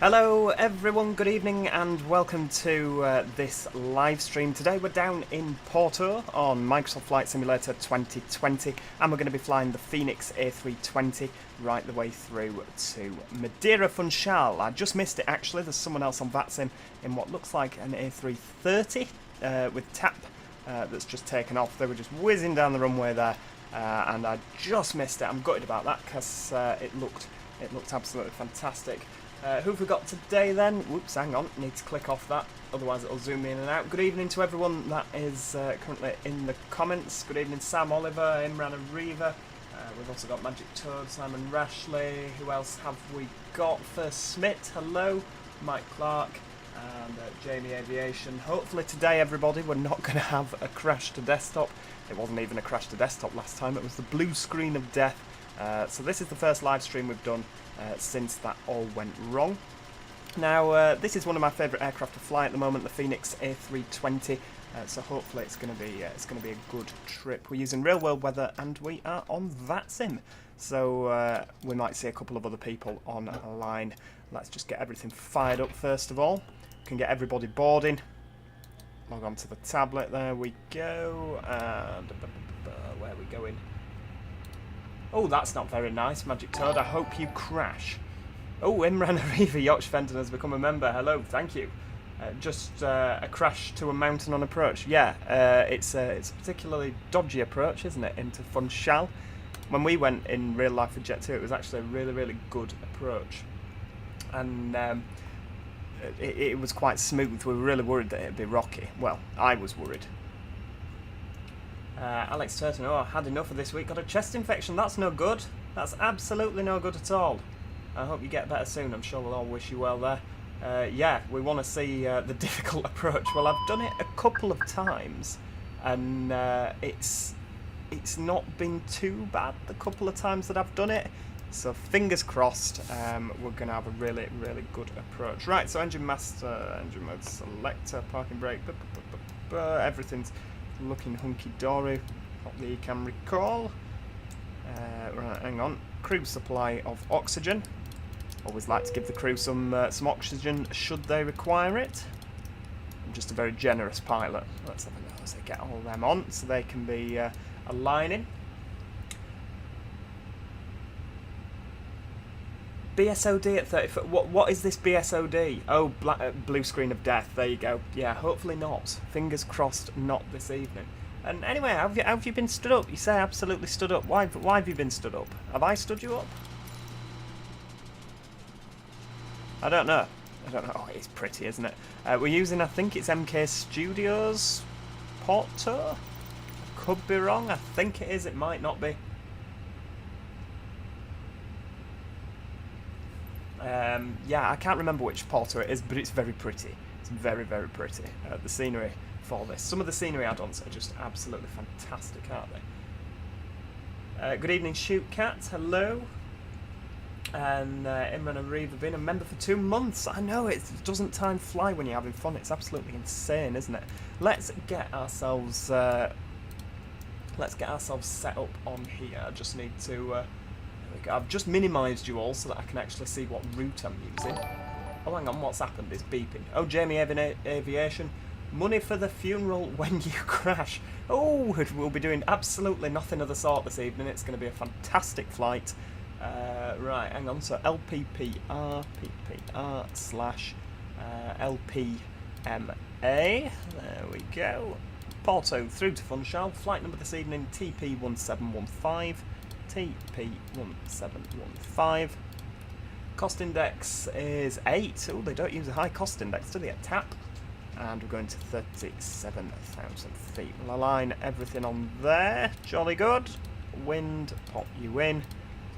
Hello everyone, good evening and welcome to this live stream. Today we're down in Porto on Microsoft Flight Simulator 2020 and we're going to be flying the Fenix A320 right the way through to Madeira Funchal. I just missed it actually, there's someone else on Vatsim in what looks like an A330 with TAP that's just taken off. They were just whizzing down the runway there and I just missed it. I'm gutted about that because it looked absolutely fantastic. Who have we got today then? Whoops, hang on, need to click off that, otherwise it'll zoom in and out. Good evening to everyone that is currently in the comments. Good evening Sam Oliver, Imran Ariva. We've also got Magic Toad, Simon Rashley. Who else have we got? First Smith, hello. Mike Clark and Jamie Aviation. Hopefully today everybody we're not going to have a crash to desktop. It wasn't even a crash to desktop last time, it was the blue screen of death. So this is the first live stream we've done since that all went wrong. Now this is one of my favourite aircraft to fly at the moment, the Fenix A320. So hopefully it's going to be a good trip. We're using real world weather and we are on Vatsim, so we might see a couple of other people on a line. Let's just get everything fired up first of all. Can get everybody boarding. Log on to the tablet. There we go. And where are we going? Oh, that's not very nice, Magic Toad. I hope you crash. Oh, Imran Ariva, Yacht Fenton has become a member. Hello, thank you. Just a crash to a mountain on approach. Yeah, it's a particularly dodgy approach, isn't it, into Funchal. When we went in real life with Jet 2, it was actually a really, really good approach. And it was quite smooth. We were really worried that it'd be rocky. Well, I was worried. Alex Turton, oh, I had enough of this week. Got a chest infection. That's no good. That's absolutely no good at all. I hope you get better soon. I'm sure we'll all wish you well there. Yeah, we want to see the difficult approach. Well, I've done it a couple of times, and it's not been too bad the couple of times that I've done it. So fingers crossed, we're going to have a really, really good approach. Right, so engine master, engine mode selector, parking brake, everything's looking hunky-dory, what the can recall. Right, hang on. Crew supply of oxygen. Always like to give the crew some oxygen should they require it. I'm just a very generous pilot. Let's have a look as they get all them on so they can be aligning. BSOD at 30 foot. What is this BSOD? Oh, blue screen of death. There you go. Yeah, hopefully not. Fingers crossed, not this evening. And anyway, how have you been stood up? You say absolutely stood up. Why have you been stood up? Have I stood you up? I don't know. Oh, it's pretty, isn't it? We're using, I think it's MK Studios Porto. Could be wrong. I think it is. It might not be. Yeah, I can't remember which Porto it is, but it's very pretty. It's very, very pretty. The scenery for this. Some of the scenery add-ons are just absolutely fantastic, aren't they? Good evening, Shoot Cat. Hello. And Imran Ariva have been a member for 2 months. I know, it doesn't time fly when you're having fun. It's absolutely insane, isn't it? Let's get ourselves set up on here. I just need to... I've just minimised you all so that I can actually see what route I'm using. Oh, hang on, what's happened? It's beeping. Oh, Jamie Aviation. Money for the funeral when you crash. Oh, we'll be doing absolutely nothing of the sort this evening. It's going to be a fantastic flight. Right, hang on. So LPPR, PPR slash LPMA. There we go. Porto through to Funchal. Flight number this evening, TP1715. TP1715. Cost index is 8. Oh, they don't use a high cost index, do they, at TAP? And we're going to 37,000 feet. We'll align everything on there. Jolly good. Wind, pop you in.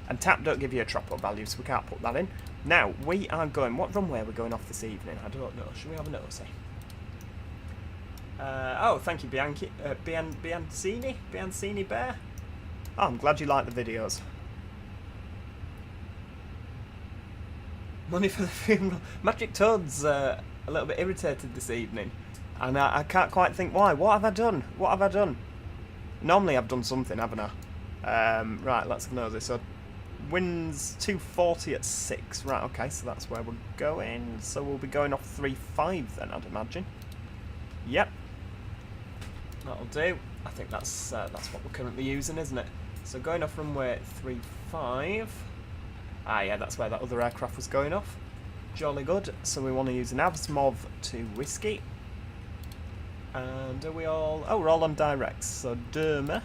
And TAP don't give you a tropo value, so we can't put that in. Now, we are going... What runway are we going off this evening? I don't know. Should we have a nosy? Oh, thank you, Biancini Bear. Oh, I'm glad you like the videos. Money for the funeral. Magic Toad's a little bit irritated this evening. And I can't quite think why. What have I done? What have I done? Normally I've done something, haven't I? Right, let's have a nosy. So, Winds 240 at 6. Right, okay, so that's where we're going. So we'll be going off 3.5 then, I'd imagine. Yep. That'll do. I think that's what we're currently using, isn't it? So going off runway 3.5. Ah, yeah, that's where that other aircraft was going off. Jolly good. So we want to use an Avsmov to Whiskey. And are we all... Oh, we're all on directs. So Derma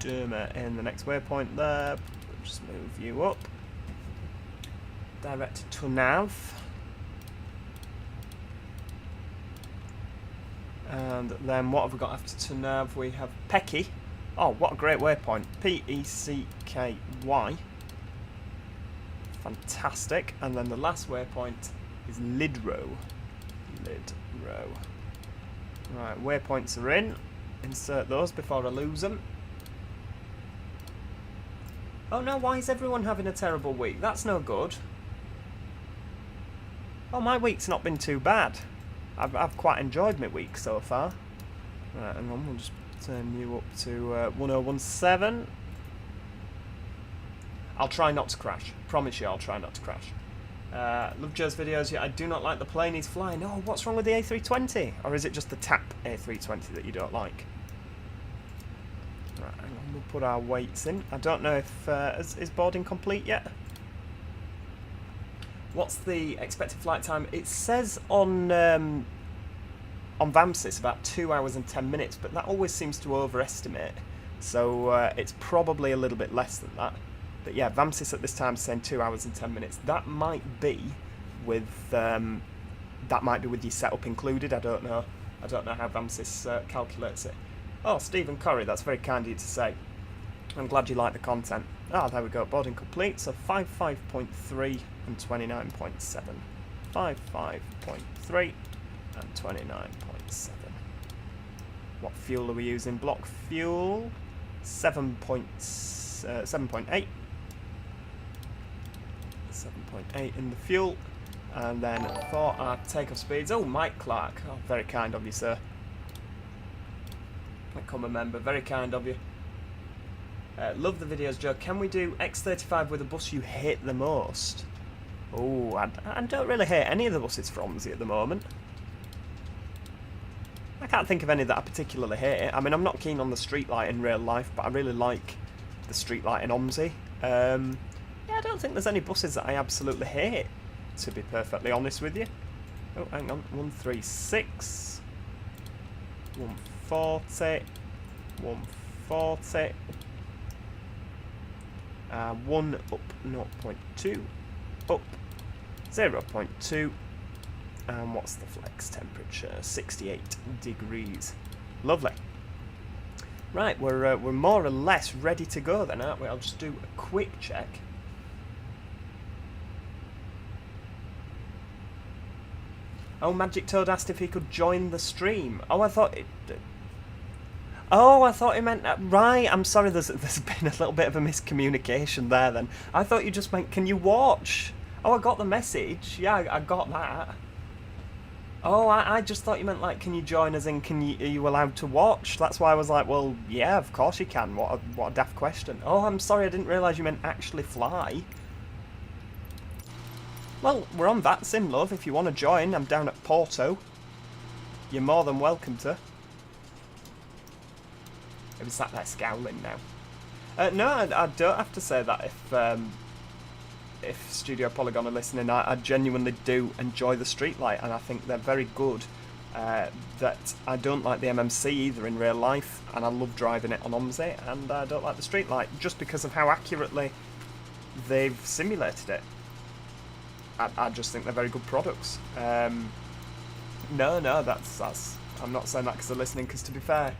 in the next waypoint there. We'll just move you up. Direct to Nav. And then what have we got after Tunav? We have Pecky. Oh, what a great waypoint. P-E-C-K-Y. Fantastic. And then the last waypoint is Lidrow. Right, waypoints are in. Insert those before I lose them. Oh no, why is everyone having a terrible week? That's no good. Oh, my week's not been too bad. I've quite enjoyed my week so far. Right, hang on, we'll just turn you up to 1017. I'll try not to crash. Promise you I'll try not to crash. Love Joe's videos. Yeah, I do not like the plane he's flying. Oh, what's wrong with the A320? Or is it just the TAP A320 that you don't like? Right, hang on, we'll put our weights in. I don't know if... is boarding complete yet? What's the expected flight time? It says on Vamsys about 2 hours and 10 minutes, but that always seems to overestimate. So it's probably a little bit less than that. But yeah, Vamsys at this time is saying 2 hours and 10 minutes. That might be with your setup included. I don't know. I don't know how Vamsys calculates it. Oh, Stephen Corrie, that's very kind of you to say. I'm glad you like the content. Ah, there we go. Boarding complete. So 55.3 and 29.7. 55.3 and 29.7. What fuel are we using? Block fuel 7.8. 7.8 in the fuel. And then for our takeoff speeds, oh, Mike Clark. Oh, very kind of you, sir. I can't remember. Very kind of you. Love the videos, Joe. Can we do X35 with a bus you hate the most? Oh, I don't really hate any of the buses from Omsi at the moment. I can't think of any that I particularly hate. I mean, I'm not keen on the streetlight in real life, but I really like the streetlight in Omsi. Yeah, I don't think there's any buses that I absolutely hate, to be perfectly honest with you. Oh, hang on. 136. 140. 140. 1 up 0.2. Up 0.2. And what's the flex temperature? 68 degrees. Lovely. Right, we're more or less ready to go then, aren't we? I'll just do a quick check. Oh, Magic Toad asked if he could join the stream. Oh, I thought it... Oh, I thought he meant... right, I'm sorry, there's been a little bit of a miscommunication there then. I thought you just meant, can you watch? Oh, I got the message. Yeah, I got that. Oh, I just thought you meant, like, can you join us in, are you allowed to watch? That's why I was like, well, yeah, of course you can. What a daft question. Oh, I'm sorry, I didn't realise you meant actually fly. Well, we're on Vatsim, love. If you want to join, I'm down at Porto. You're more than welcome to. It was sat there scowling now. No, I don't have to say that if Studio Polygon are listening. I genuinely do enjoy the streetlight, and I think they're very good. That I don't like the MMC either in real life, and I love driving it on Omsi, and I don't like the streetlight just because of how accurately they've simulated it. I just think they're very good products. No, that's I'm not saying that because they're listening, because to be fair,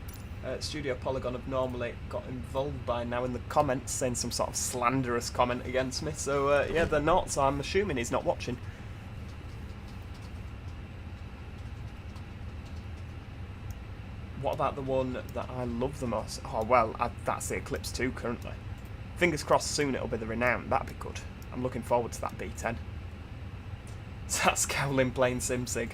Studio Polygon have normally got involved by now in the comments, saying some sort of slanderous comment against me, so yeah, they're not, so I'm assuming he's not watching. What about the one that I love the most? Oh, well, that's the Eclipse 2 currently. Fingers crossed soon it'll be the Renown, that'd be good. I'm looking forward to that B10. So that's Cowlin playing SimSig.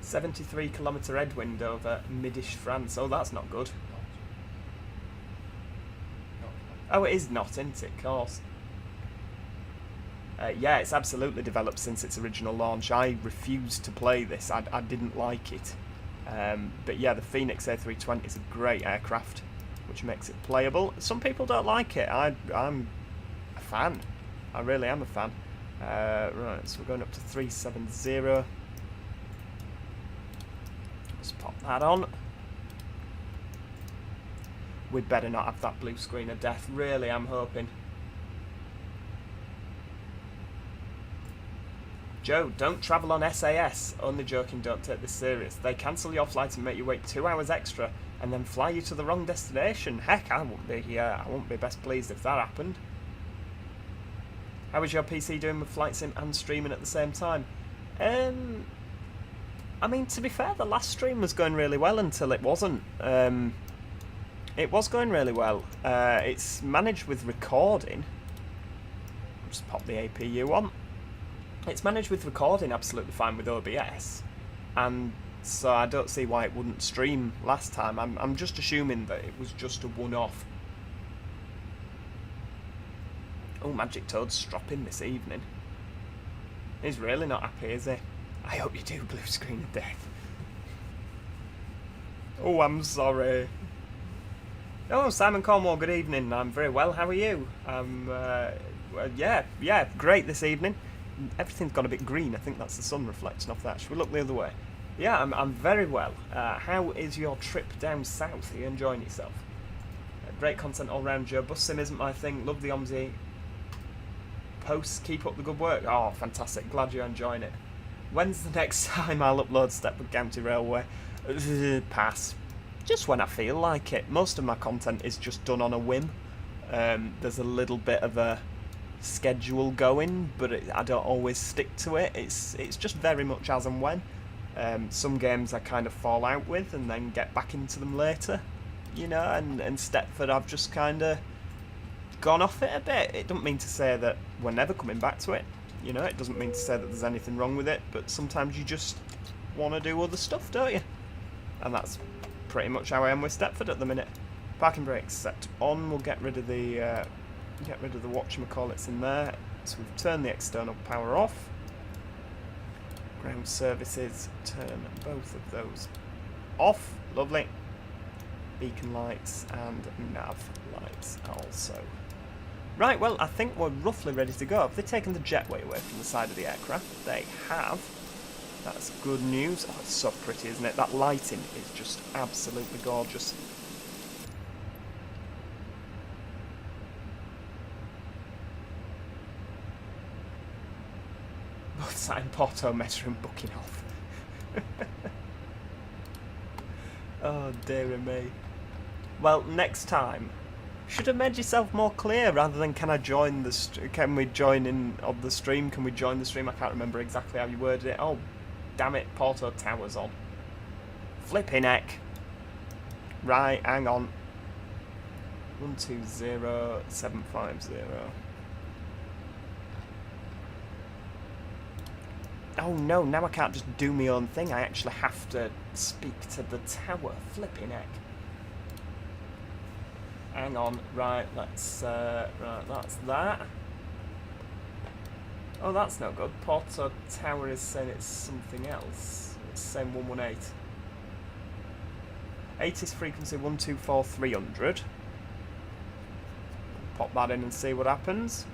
73 kilometre headwind over Midish France. Oh, that's not good. Oh, it is not, isn't it? Of course. Yeah, it's absolutely developed since its original launch. I refused to play this. I didn't like it. But yeah, the Fenix A320 is a great aircraft, which makes it playable. Some people don't like it. I'm a fan. I really am a fan. Right, so we're going up to 370. Let's pop that on. We'd better not have that blue screen of death. Really, I'm hoping. Joe, don't travel on SAS. Only joking, don't take this serious. They cancel your flight and make you wait 2 hours extra and then fly you to the wrong destination. Heck, I won't be best pleased if that happened. How is your PC doing with flight sim and streaming at the same time? I mean, to be fair, the last stream was going really well until it wasn't. It was going really well. It's managed with recording. I'll just pop the APU on. It's managed with recording absolutely fine with OBS, and so I don't see why it wouldn't stream last time. I'm just assuming that it was just a one-off. Oh, Magic Toad's stropping this evening. He's really not happy, is he? I hope you do, blue screen of death. Oh, I'm sorry. Oh, Simon Cornwall, good evening. I'm very well, how are you? Yeah, great this evening. Everything's got a bit green. I think that's the sun reflecting off that. Should we look the other way? Yeah, I'm very well. How is your trip down south? Are you enjoying yourself? Great content all round, Joe. Bus sim isn't my thing. Love the OMSI posts. Keep up the good work. Oh, fantastic. Glad you're enjoying it. When's the next time I'll upload Stepford County Railway? Pass. Just when I feel like it. Most of my content is just done on a whim. There's a little bit of a schedule going, but I don't always stick to it. It's just very much as and when. Some games I kind of fall out with and then get back into them later, you know, and Stepford I've just kind of gone off it a bit. It doesn't mean to say that we're never coming back to it, you know, it doesn't mean to say that there's anything wrong with it, but sometimes you just want to do other stuff, don't you? And that's pretty much how I am with Stepford at the minute. Parking brakes set on. We'll get rid of the whatchamacallits in there. So we've turned the external power off. Ground services, turn both of those off. Lovely. Beacon lights and nav lights also. Right, well, I think we're roughly ready to go. Have they taken the jetway away from the side of the aircraft? They have. That's good news. Oh, it's so pretty, isn't it? That lighting is just absolutely gorgeous. Both sat in Porto, Meta and booking off. Oh, dear me. Well, next time, should have made yourself more clear rather than can we join in on the stream? Can we join the stream? I can't remember exactly how you worded it. Oh, damn it, Porto Tower's on. Flipping heck. Right, hang on. 120750. Oh no, now I can't just do my own thing. I actually have to speak to the tower. Flipping heck. Hang on, right, let's, right, that's that. Oh, that's no good. Porto Tower is saying it's something else. It's saying 118. 80's frequency 124300. Pop that in and see what happens.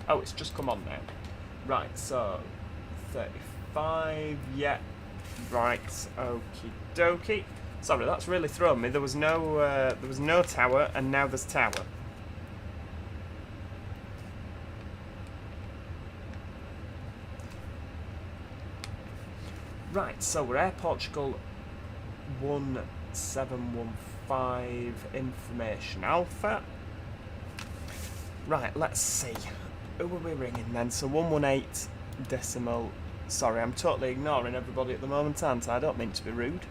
Oh, it's just come on now. Right, so 35, yeah. Right, okie dokie. Sorry, that's really thrown me. There was no tower, and now there's tower. Right, so we're Air Portugal 1715 information alpha. Right, let's see. Who are we ringing then? So 118 decimal. Sorry, I'm totally ignoring everybody at the moment, aren't I? I don't mean to be rude.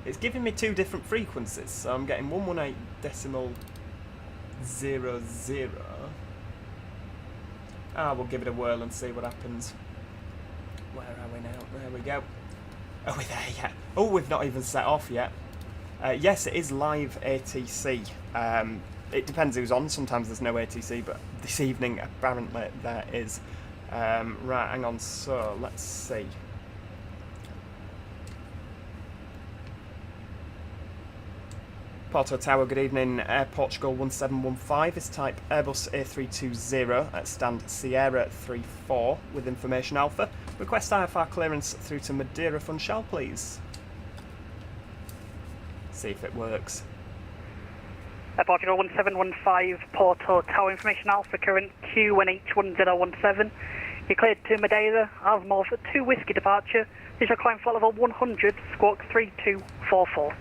It's giving me two different frequencies, so I'm getting 118 decimal 00. We'll give it a whirl and see what happens. Where are we now? There we go. Oh, we're there yet. Oh, we've not even set off yet. Yes, it is live ATC. It depends who's on. Sometimes there's no ATC, but this evening apparently there is. Right, hang on. So let's see. Porto Tower, good evening. Air Portugal 1715 is type Airbus A320 at stand Sierra 34 with information alpha. Request IFR clearance through to Madeira Funchal, please. See if it works. Air Portugal 1715, Porto Tower information alpha, current QNH1017. You're cleared to Madeira, Asmov 2 Whiskey departure. Visual climb flight level 100, squawk 3244.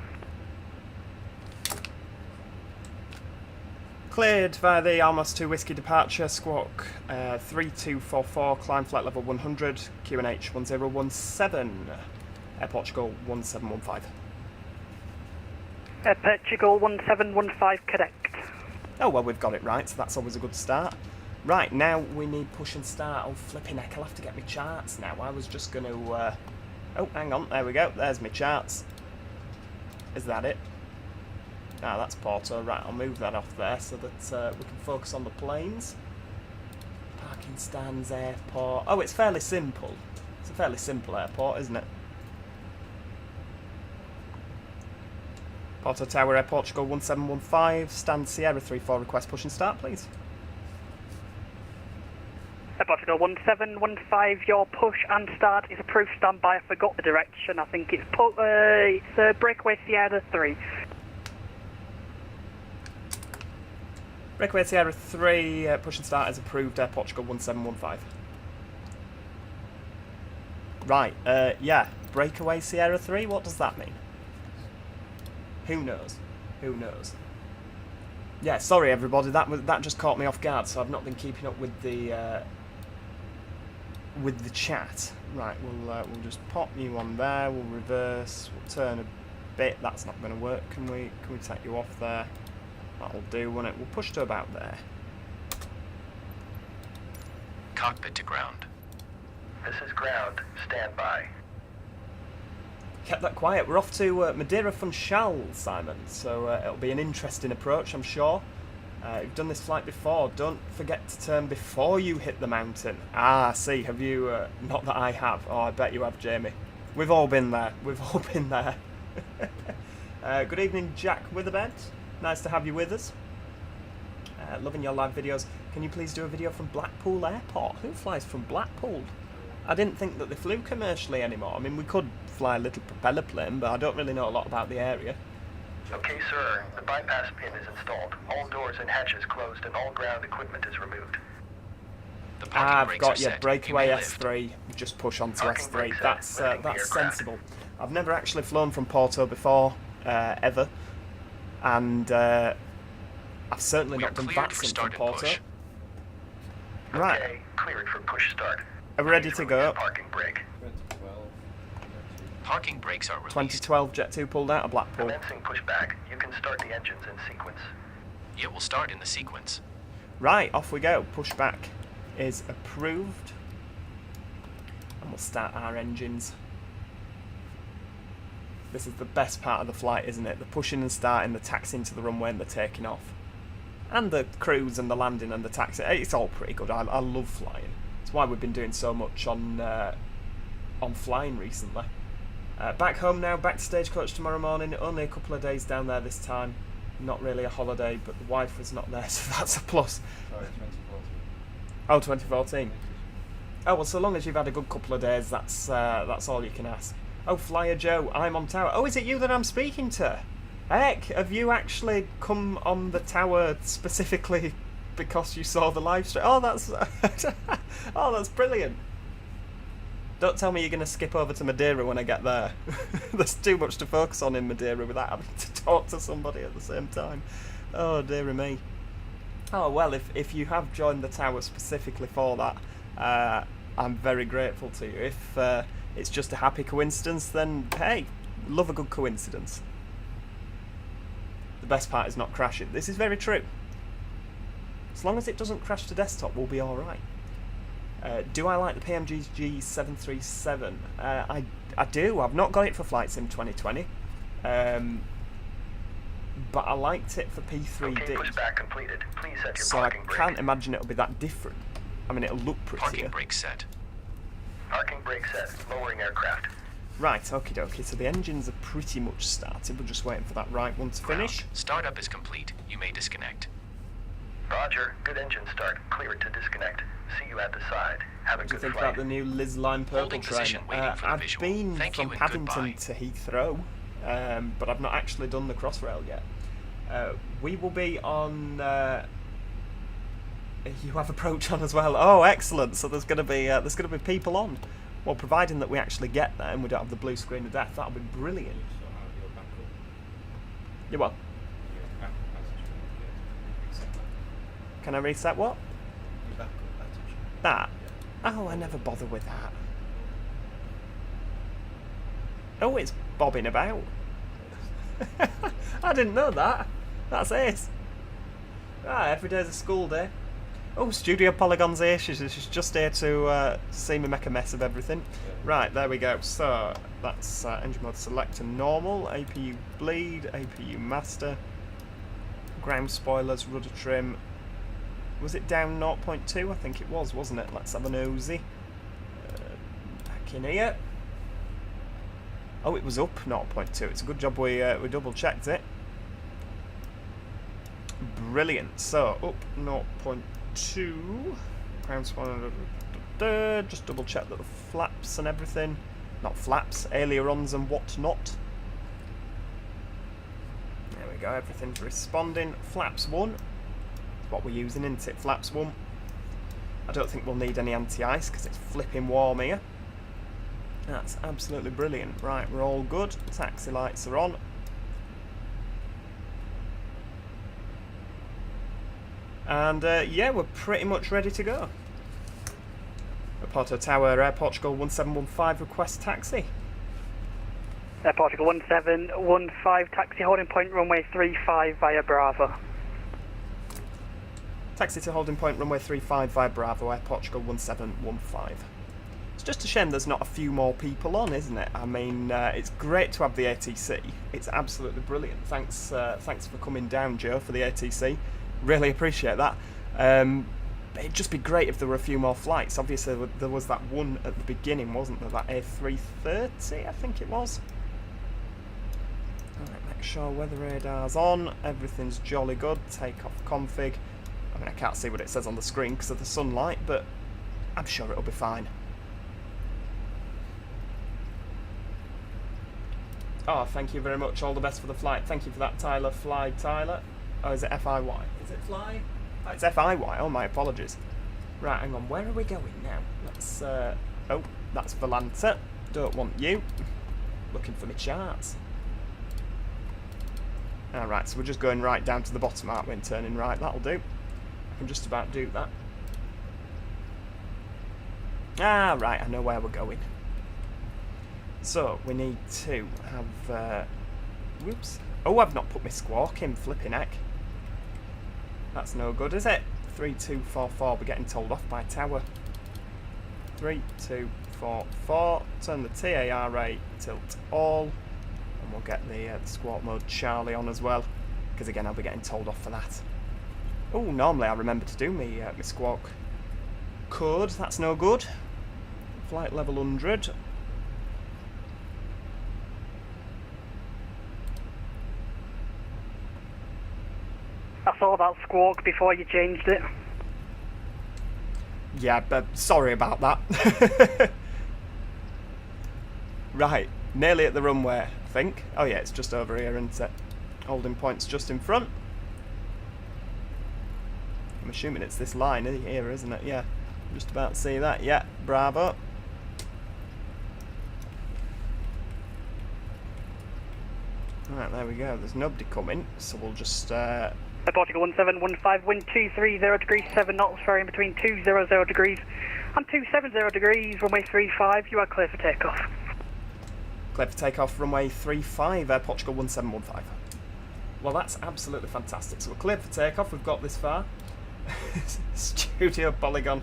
Cleared via the Almos 2 Whiskey departure, squawk 3244, climb flight level 100, QNH 1017, Air Portugal 1715. Air Portugal 1715, correct. Oh, well, we've got it right, so that's always a good start. Right, now we need push and start. Oh, flipping heck, I'll have to get my charts now. I was just going to... Oh, hang on, there we go, there's my charts. Is that it? Ah, that's Porto. Right, I'll move that off there so that we can focus on the planes. Parking stands, airport. Oh, it's fairly simple. It's a fairly simple airport, isn't it? Porto Tower, Air Portugal 1715, stand Sierra 34, request push and start, please. Air Portugal 1715, your push and start is approved. Stand by. I forgot the direction. I think it's breakaway Sierra 3. Breakaway Sierra 3, push and start is approved, Air Portugal 1715. Right, yeah, breakaway Sierra 3, what does that mean? Who knows? Who knows? Yeah, sorry everybody, that just caught me off guard, so I've not been keeping up with the chat. Right, we'll just pop you on there, we'll reverse, we'll turn a bit, that's not going to work, can we take you off there? That'll do, won't it? We'll push to about there. Cockpit to ground. This is ground. Stand by. Kept that quiet. We're off to Madeira Funchal, Simon, so it'll be an interesting approach, I'm sure. You've done this flight before. Don't forget to turn before you hit the mountain. Ah, see, have you... not that I have. Oh, I bet you have, Jamie. We've all been there. We've all been there. Good evening, Jack Witherbed. Nice to have you with us. Loving your live videos. Can you please do a video from Blackpool Airport? Who flies from Blackpool? I didn't think that they flew commercially anymore. I mean, we could fly a little propeller plane, but I don't really know a lot about the area. Okay, sir. The bypass pin is installed. All doors and hatches closed and all ground equipment is removed. The parking I've brakes got are you. set. Breakaway You may lift. S3. Just push onto Parking S3. brakes That's lifting the aircraft. sensible. I've never actually flown from Porto before, ever. And I've certainly We are not done cleared for Vatsim start from and Porto. push. Right, Okay, cleared for push start. are we ready Please to release go? Parking brake. Parking brakes are released. 2012 Jet 2 pulled out of Blackpool. Commencing pushback. You can start the engines in sequence. It will start in the sequence. Right, off we go. Pushback is approved. And we'll start our engines. This is the best part of the flight, isn't it? The pushing and starting, the taxiing to the runway and the taking off. And the cruise and the landing and the taxi. It's all pretty good. I love flying. It's why we've been doing so much on flying recently. Back home now, back to Stagecoach tomorrow morning. Only a couple of days down there this time. Not really a holiday, but the wife was not there, so that's a plus. Sorry, 2014. Oh, 2014. Oh, well, so long as you've had a good couple of days, that's all you can ask. Oh, Flyer Joe, I'm on tower. Oh, is it you that I'm speaking to? Heck, have you actually come on the tower specifically because you saw the live stream? Oh, that's oh, that's brilliant. Don't tell me you're going to skip over to Madeira when I get there. There's too much to focus on in Madeira without having to talk to somebody at the same time. Oh, dearie me. Oh, well, if you have joined the tower specifically for that, I'm very grateful to you. If it's just a happy coincidence, then hey, love a good coincidence. The best part is not crashing. This is very true. As long as it doesn't crash to desktop, we'll be alright. Do I like the PMG G737? I do. I've not got it for Flight Sim 2020. But I liked it for P3D. Okay, pushback completed. Please set your So I parking brake. can't imagine it'll be that different. I mean, it'll look Parking prettier. brake set. Parking brake set. Lowering aircraft. Right, okie dokie. So the engines are pretty much started. We're just waiting for that right one to finish. Startup is complete. You may disconnect. Roger. Good engine start. Clear to disconnect. See you at the side. Have a What do you good think flight. about the new Liz Line purple Holding train? position, waiting for the I've visual. been Thank from you and Paddington goodbye. to Heathrow, but I've not actually done the Crossrail yet. We will be on. You have approach on as well. Oh, excellent! So there's going to be people on. Well, providing that we actually get there and we don't have the blue screen of death, that'll be brilliant. You what? Can I reset what? That? Oh, I never bother with that. Oh, it's bobbing about. I didn't know that. That's it. Ah, every day's a school day. Oh, Studio Polygon's here. She's just here to see me make a mess of everything. Right, there we go. So, that's engine mode select and normal, APU bleed, APU master, ground spoilers, rudder trim. Was it down 0.2? I think it was, wasn't it? Let's have a nosy. Back in here. Oh, it was up 0.2. It's a good job we double checked it. Brilliant. So up 0.2. Ground spoiler. Just double check that the flaps and everything. Not flaps, ailerons and whatnot. There we go. Everything's responding. Flaps 1. What we're using, isn't it? Flaps 1. I don't think we'll need any anti-ice because it's flipping warm here. That's absolutely brilliant. Right, we're all good. Taxi lights are on. And yeah, we're pretty much ready to go. Porto Tower, Air Portugal 1715, request taxi. Air Portugal 1715, taxi holding point runway 35 via Bravo. Taxi to holding point runway 35 via Bravo, Air Portugal 1715. It's just a shame there's not a few more people on, isn't it? I mean, it's great to have the ATC. It's absolutely brilliant. Thanks for coming down, Joe, for the ATC. Really appreciate that. It'd just be great if there were a few more flights. Obviously, there was that one at the beginning, wasn't there? That A330, I think it was. Alright, make sure weather radar's on. Everything's jolly good. Takeoff config. I mean, I can't see what it says on the screen because of the sunlight, but I'm sure it'll be fine. Oh, thank you very much. All the best for the flight. Thank you for that, Tyler. Fly, Tyler. Oh, is it FIY? Is it fly? Oh, it's FIY. Oh, my apologies. Right, hang on. Where are we going now? Let's... oh, that's Volanta. Don't want you. Looking for my charts. Alright, so we're just going right down to the bottom, aren't we, and turning right. That'll do. I can just about do that. Ah, right, I know where we're going. So, we need to have... whoops. Oh, I've not put my squawk in, flipping heck. That's no good, is it? 3244, we're getting told off by tower. 3244, turn the TARA tilt all, and we'll get the squawk mode Charlie on as well, because again I'll be getting told off for that. Oh, normally I remember to do my squawk code, that's no good. Flight level 100. I saw that squawk before you changed it. Yeah, but sorry about that. Right, nearly at the runway, I think. Oh yeah, it's just over here, isn't it? Holding point's just in front. I'm assuming it's this line here, isn't it? Yeah, just about to see that. Yeah, bravo. Right, there we go. There's nobody coming, so we'll just... Air Portugal 1715, wind 230 degrees, 7 knots, varying between 200 degrees and 270 degrees, runway 35, you are clear for takeoff. Clear for takeoff, runway 35, Air Portugal 1715. Well, that's absolutely fantastic. So we're cleared for takeoff, we've got this far. Studio Polygon.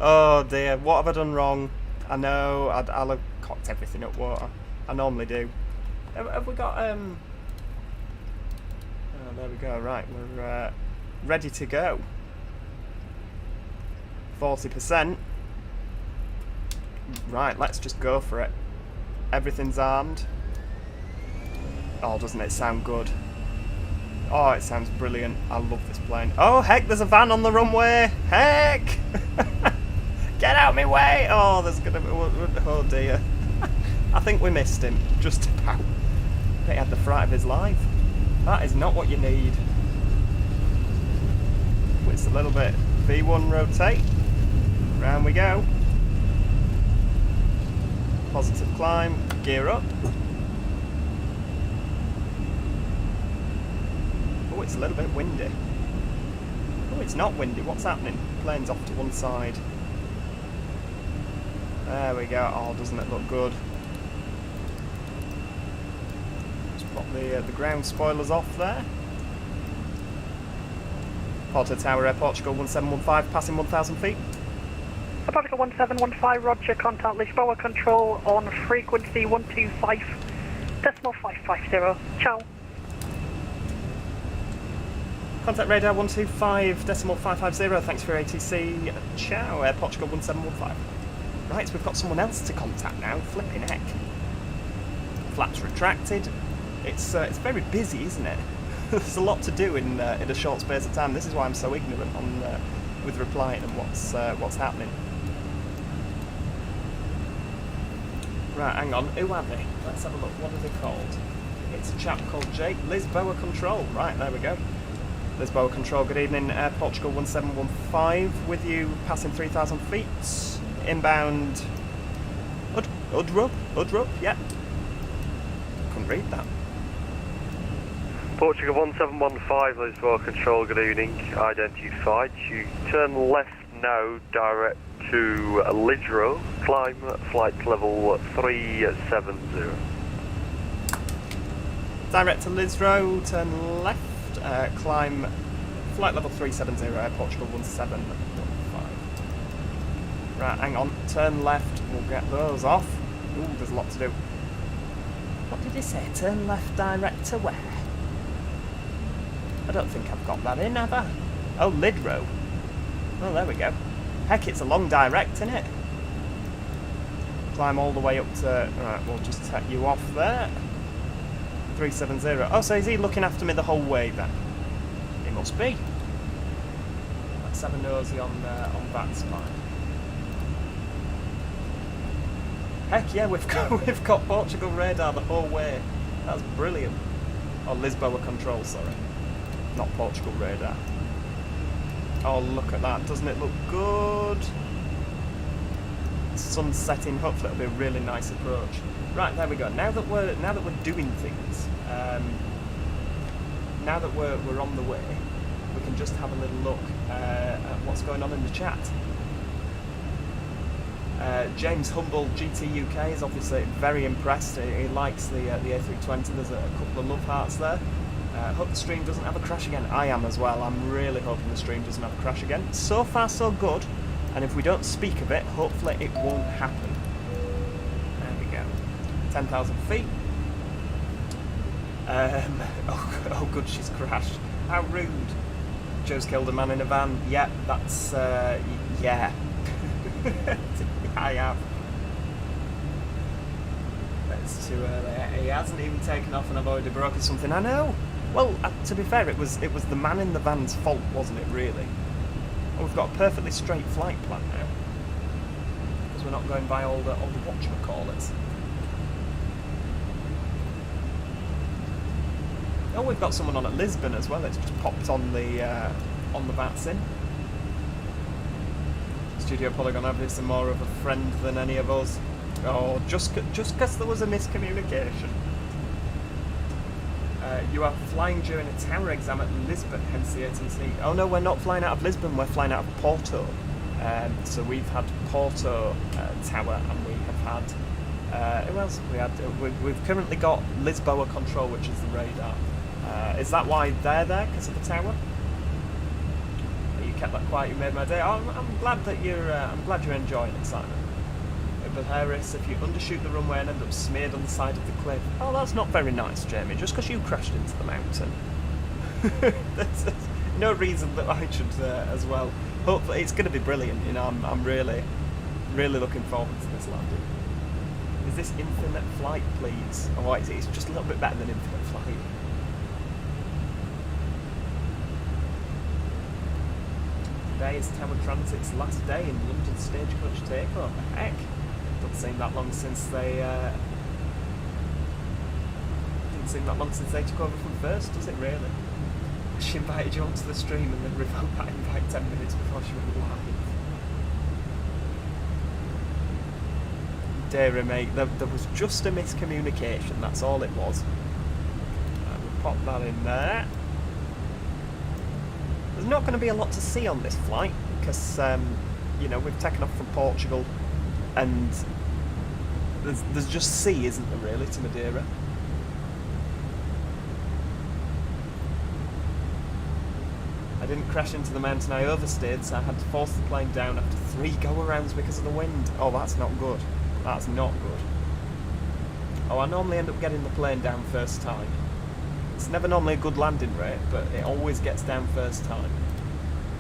Oh dear, what have I done wrong? I know, I'll have cocked everything up, won't I? I normally do. Have we got, oh, there we go, right, we're ready to go. 40%. Right, let's just go for it. Everything's armed. Oh, doesn't it sound good? Oh, it sounds brilliant. I love this plane. Oh, heck, there's a van on the runway. Heck! Get out my way! Oh, there's gonna be... Oh, dear. I think we missed him. Just about. He had the fright of his life. That is not what you need. It's a little bit. V1 rotate. Round we go. Positive climb. Gear up. Oh, it's a little bit windy. Oh, it's not windy. What's happening? Plane's off to one side. There we go. Oh, doesn't it look good? Just pop the ground spoilers off there. Porto Tower Air Portugal 1715, passing 1,000 feet. Air Portugal 1715, roger, contact Lisboa control on frequency 125.550. Ciao. Contact radar 125.550, thanks for your ATC. Ciao, Air Portugal 1715. Right, so we've got someone else to contact now, flipping heck. Flaps retracted. It's very busy, isn't it? There's a lot to do in a short space of time. This is why I'm so ignorant on with replying and what's happening. Right, hang on. Who are they? Let's have a look. What are they called? It's a chap called Jake. Lisboa Control. Right, there we go. Lisboa Control. Good evening. Air Portugal 1715 with you, passing 3,000 feet. Inbound. Udrup. Yeah. Couldn't read that. Portugal 1715, Lisboa Control, good evening. Identified. You turn left now, direct to Lidro. Climb flight level 370. Direct to Lisro, turn left, climb flight level 370, Air Portugal 1715. Right, hang on, turn left, we'll get those off. Ooh, there's a lot to do. What did he say? Turn left direct to where? I don't think I've got that in, have I? Oh, Lidro. Oh, there we go. Heck, it's a long direct, isn't it? Climb all the way up to... Right, we'll just take you off there. 370. Oh, so is he looking after me the whole way then? He must be. Let's have a nosy on Vatsim. Heck yeah, we've got Portugal radar the whole way. That's brilliant. Oh, Lisboa Control, sorry. Not Portugal radar. Oh, look at that. Doesn't it look good? Sun's setting. Hopefully it'll be a really nice approach. Right, there we go. Now that we're doing things, now that we're on the way, we can just have a little look at what's going on in the chat. James Humble GT UK is obviously very impressed. He likes the A320. There's a couple of love hearts there. Hope the stream doesn't have a crash again. I am as well. I'm really hoping the stream doesn't have a crash again. So far so good, and if we don't speak of it, hopefully it won't happen. There we go. 10,000 feet. Oh good, she's crashed. How rude. Joe's killed a man in a van. Yeah, that's yeah. I have. It's too early. He hasn't even taken off and I've already broken something. I know. Well, to be fair, it was the man in the van's fault, wasn't it, really? Well, we've got a perfectly straight flight plan now. Because we're not going by all the whatchamacallits. Oh, we've got someone on at Lisbon as well. It's just popped on the Vatsim. Studio Polygon obviously more of a friend than any of us. Oh, just because there was a miscommunication. You are flying during a tower exam at Lisbon, hence the ATC. Oh no, we're not flying out of Lisbon, we're flying out of Porto. So we've had Porto tower, and we have had... who else have we had? We've currently got Lisboa Control, which is the radar. Is that why they're there, because of the tower? Are you kept that quiet. You made my day. I'm glad that I'm glad you're enjoying it, Simon. But Harris, if you undershoot the runway and end up smeared on the side of the cliff, oh, that's not very nice, Jamie. Just because you crashed into the mountain, there's no reason that I should as well. Hopefully, it's going to be brilliant. You know, I'm really looking forward to this landing. Is this infinite flight, please? Oh, it's just a little bit better than infinite flight. Today is Tower Transit's last day in London Stagecoach Takeoff. Heck, doesn't seem that long since they took over from first, does it really? She invited you onto the stream and then revoked that invite 10 minutes before she went live. Dear mate, there was just a miscommunication, that's all it was. We'll pop that in there. There's not going to be a lot to see on this flight because, you know, we've taken off from Portugal and there's just sea, isn't there, really, to Madeira. I didn't crash into the mountain, I oversteered, so I had to force the plane down after 3 go-arounds because of the wind. Oh, that's not good. That's not good. Oh, I normally end up getting the plane down first time. It's never normally a good landing rate, but it always gets down first time.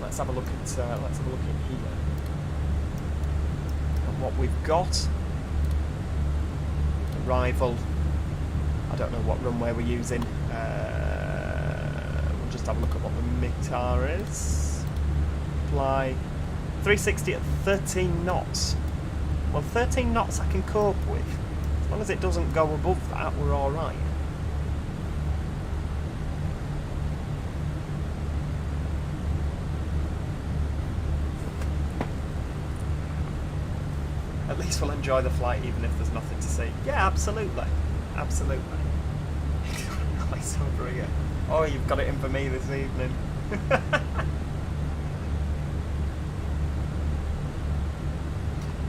Let's have a look at here and what we've got. Arrival. I don't know what runway we're using. We'll just have a look at what the MITAR is. Fly 360 at 13 knots. Well, 13 knots I can cope with. As long as it doesn't go above that, we're all right. At least we'll enjoy the flight even if there's nothing to see. Yeah, absolutely. Absolutely. Nice over here. Oh, you've got it in for me this evening.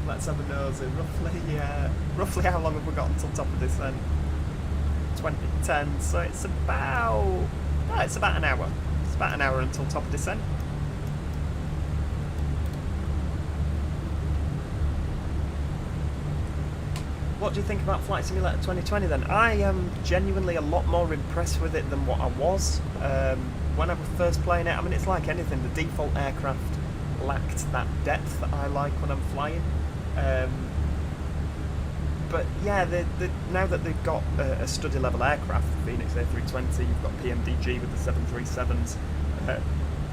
Let's have a nosy. Roughly how long have we got until top of this then? 2010, so it's about an hour. It's about an hour until top of descent. What do you think about Flight Simulator 2020 then? I am genuinely a lot more impressed with it than what I was when I was first playing it. I mean, it's like anything, the default aircraft lacked that depth that I like when I'm flying. But yeah, now that they've got a study level aircraft, the Fenix A320, you've got PMDG with the 737s,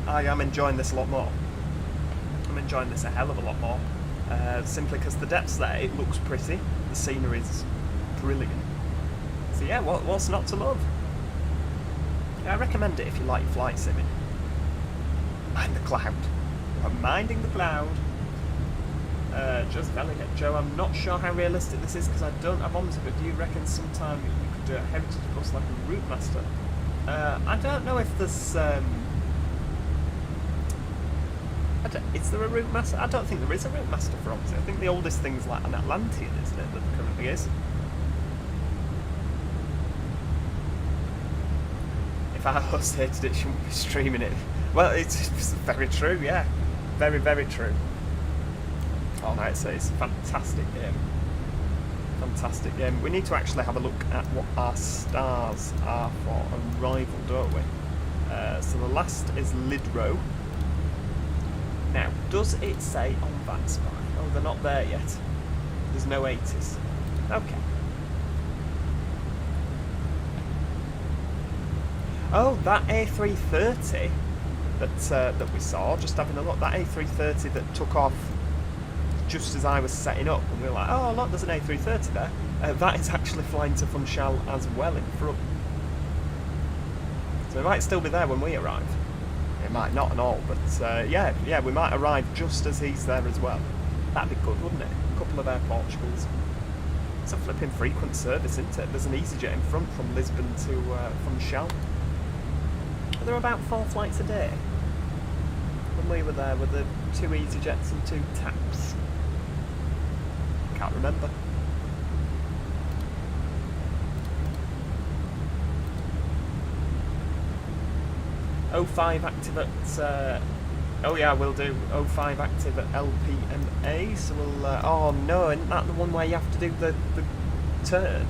I am enjoying this a lot more. I'm enjoying this a hell of a lot more. Simply because the depth's there, it looks pretty, the scenery's brilliant. So yeah, what's not to love? Yeah, I recommend it if you like flight simming. Mind the cloud. I'm minding the cloud. Just Elliot, Joe, I'm not sure how realistic this is because I don't have OMSI, but do you reckon sometime you could do a heritage bus like a route master? I don't know if there's... is there a route master? I don't think there is a route master for OMSI. I think the oldest thing's like an Atlantean, isn't it, that currently is? If our host hated it, shouldn't be streaming it. Well, it's very true, yeah. Very, very true. Oh no, it's a fantastic game. Fantastic game. We need to actually have a look at what our stars are for arrival, don't we? So the last is Lidrow. Now, does it say on Vatsim? Oh, they're not there yet. There's no 80s. Okay. Oh, that A330 that we saw, just having a look, that A330 that took off just as I was setting up, and we were like, oh look, there's an A330 there. That is actually flying to Funchal as well in front. So it might still be there when we arrive. It might not at all, but yeah, we might arrive just as he's there as well. That'd be good, wouldn't it? A couple of Air Portugals. It's a flipping frequent service, isn't it? There's an EasyJet in front from Lisbon to Funchal. Are there about 4 flights a day? When we were there, were there 2 EasyJets and 2 TAPs? Can't remember. Oh, 05 active at Oh yeah, we'll do 05 active at LPMA, so we'll... oh no, isn't that the one where you have to do the turn?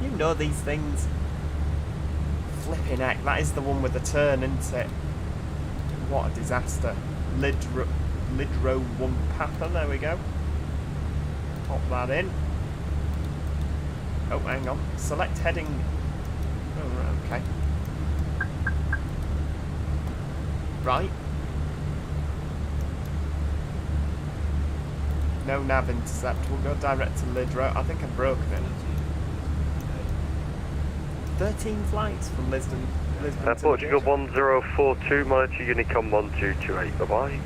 You know these things. Flipping heck, that is the one with the turn, isn't it? What a disaster. Lidro 1 Papa, there we go. Pop that in. Oh, hang on. Select heading... oh, right, okay. Right. No nav intercept. We'll go direct to Lidro. I think I've broken it. 13 flights from Lisbon to Portugal Madrid. 1042, monitor Unicom 1228, bye-bye.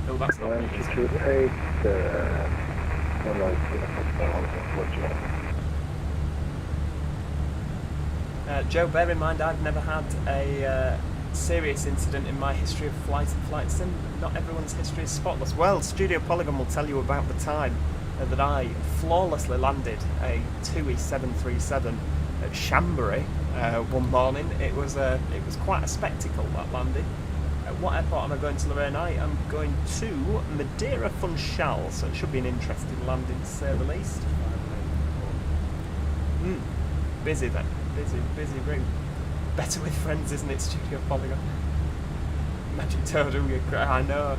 Oh, that's not me, is it? 228, Joe, bear in mind I've never had a serious incident in my history of flight and flight sim. Not everyone's history is spotless. Well, Studio Polygon will tell you about the time that I flawlessly landed a TUI 737 at Chambéry one morning. It was quite a spectacle, that landing. At what airport am I going to, Lorraine? I am going to Madeira Funchal, so it should be an interesting landing to say the least. Busy then. Busy route. Better with friends, isn't it, Studio Polygon? Magic Toad, I know.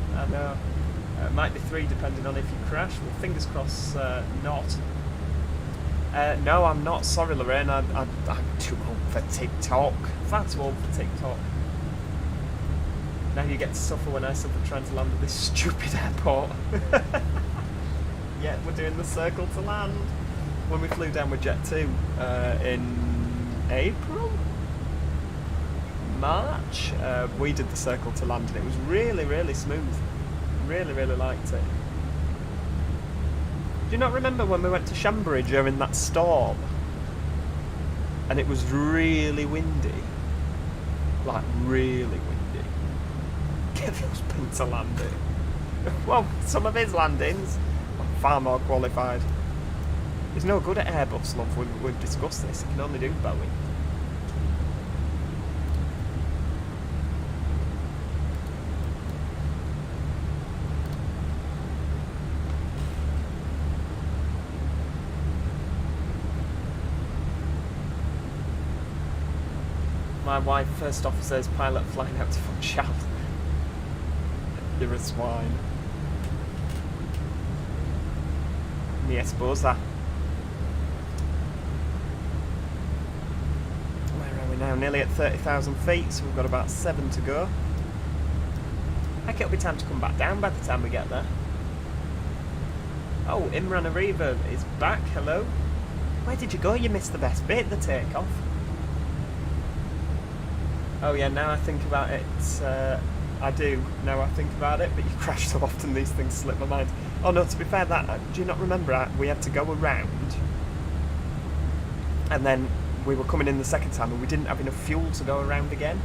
Might be 3 depending on if you crash. Well, fingers crossed, not. No, I'm not. Sorry, Lorraine. I'm too old for TikTok. Far too old for TikTok. Now you get to suffer when I suffer trying to land at this stupid airport. Yeah, we're doing the circle to land. When we flew down with Jet 2 in April? March? We did the circle to land and it was really, really smooth. Really, really liked it. Do you not remember when we went to Chambéry during that storm? And it was really windy. Like, really windy. Kevin's been to landing. Well, some of his landings are far more qualified. He's no good at Airbus, love. We've discussed this. He can only do Boeing. My wife, first officer's pilot flying out to Funchal. You're a swine. Mi esposa. Where are we now? Nearly at 30,000 feet, so we've got about 7 to go. I think it'll be time to come back down by the time we get there. Oh, Imran Ariva is back. Hello. Where did you go? You missed the best bit, the takeoff. Oh yeah, now I think about it, I do, now I think about it, but you crash so often these things slip my mind. Oh no, to be fair, do you not remember, we had to go around, and then we were coming in the second time and we didn't have enough fuel to go around again.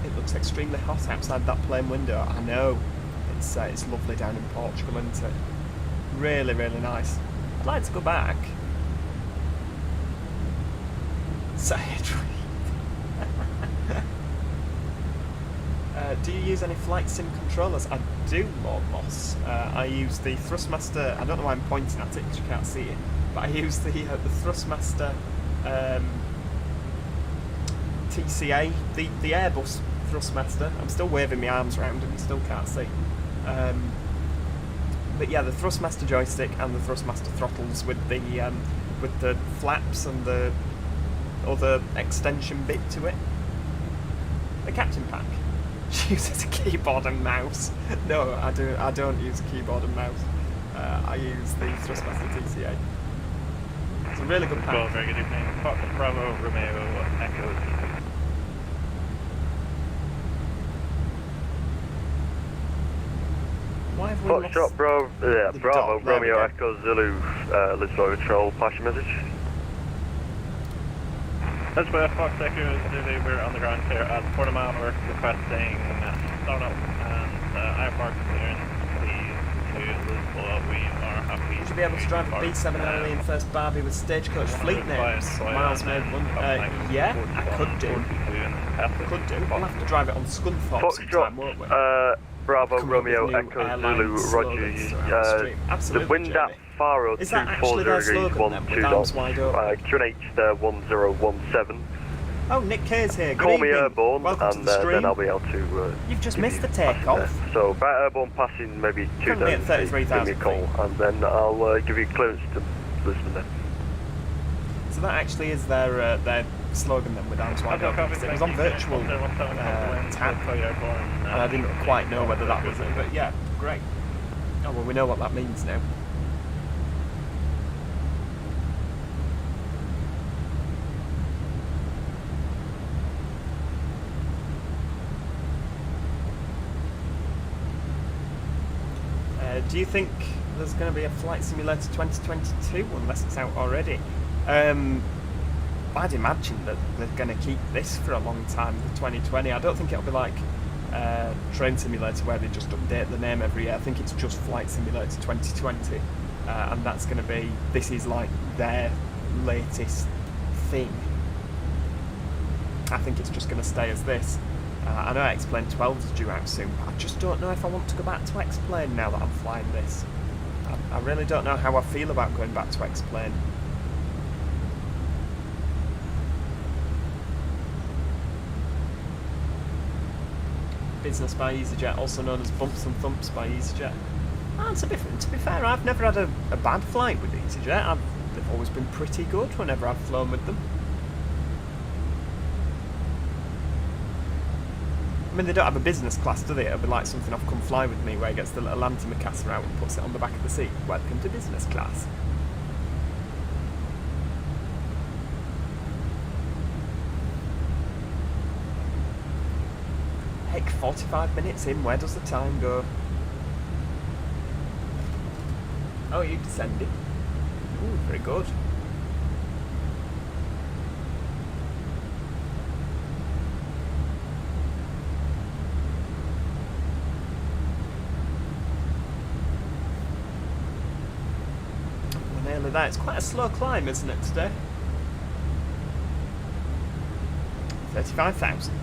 It looks extremely hot outside that plane window, I know. It's lovely down in Portugal, isn't it? Really, really nice. I'd like to go back. Do you use any flight sim controllers? I do, Lord Moss. I use the Thrustmaster. I don't know why I'm pointing at it because you can't see it, but I use the Thrustmaster TCA, the Airbus Thrustmaster. I'm still waving my arms around and you still can't see. But yeah, the Thrustmaster joystick and the Thrustmaster throttles with the flaps and the other extension bit to it. The captain pack. She uses a keyboard and mouse. No, I don't use a keyboard and mouse. I use the Thrustmaster TCA. It's a really good pack. Well, very good evening. Fox Bravo Romeo Echo. Why have we lost Foxtrot Bravo dot? Romeo Echo Zulu Lisbon Control, pass your message. That's where Fox Echo Zulu, we're on the ground here at Portimao. We're requesting startup and airport clearance, please. we are happy. Would you be able to drive a B7 early in first Barbie with stagecoach fleet names? Miles made one. Yeah, I could do. Could do. We'll have to drive it on Scunthorpe sometime, won't we? Bravo, Come up with Romeo, new Echo, airline Zulu, slogans throughout the stream. Roger. Absolutely, The wind at Jamie. Faro Is that actually their 240 slogan then, with arms wide open? QNH there 1017. Oh, Nick Kay's here. Good Call me evening. airborne, Welcome to and the stream. then I'll be able to. You've just give missed you the passing takeoff. there. So, about airborne passing maybe 2,000 Currently at feet, give me a 33,000 call, and then I'll give you clearance to listen then. So that actually is their slogan then, with arms wide open. It was on virtual TAP, and I didn't quite know whether that was it, but yeah, great. Oh well, we know what that means now. Do you think there's going to be a Flight Simulator 2022 unless it's out already? I'd imagine that they're going to keep this for a long time, the 2020. I don't think it'll be like Train Simulator where they just update the name every year. I think it's just Flight Simulator 2020, and that's going to be, this is like their latest thing. I think it's just going to stay as this. I know X-Plane 12 is due out soon, but I just don't know if I want to go back to X-Plane now that I'm flying this. I really don't know how I feel about going back to X-Plane. Business by EasyJet, also known as Bumps and Thumps by EasyJet. And to be fair, I've never had a bad flight with EasyJet. They've always been pretty good whenever I've flown with them. I mean, they don't have a business class, do they? It'll be like something off Come Fly With Me, where he gets the little antimacassar out and puts it on the back of the seat. Welcome to business class. Heck, 45 minutes in, where does the time go? Oh, you descended. Ooh, very good. Nearly there. It's quite a slow climb, isn't it, today? 35,000.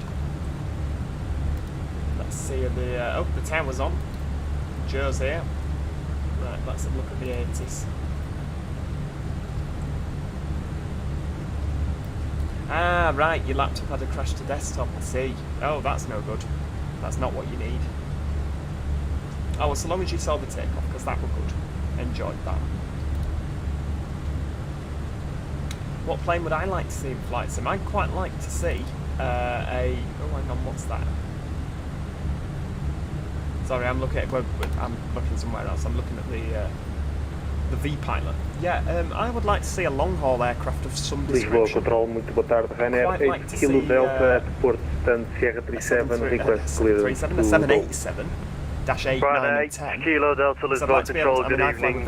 Let's see the... oh, the tower's on. Joe's here. Right, let's have a look at the 80s. Ah, right, your laptop had a crash to desktop, I see. Oh, that's no good. That's not what you need. Oh, well, so long as you saw the takeoff, because that were good. Enjoyed that. What plane would I like to see in Flight Sim? I'd quite like to see oh, hang on, what's that? Sorry, I'm looking somewhere else. I'm looking at the V-Pilot. Yeah, I would like to see a long-haul aircraft of some description. Control, muito boa tarde, Ryanair, Quite like 8 to Kilo see, Delta at Porto, stand Sierra 37, request clearance to 787, -8, 9 and 10. Kilo Delta, Lisbon Control, good evening.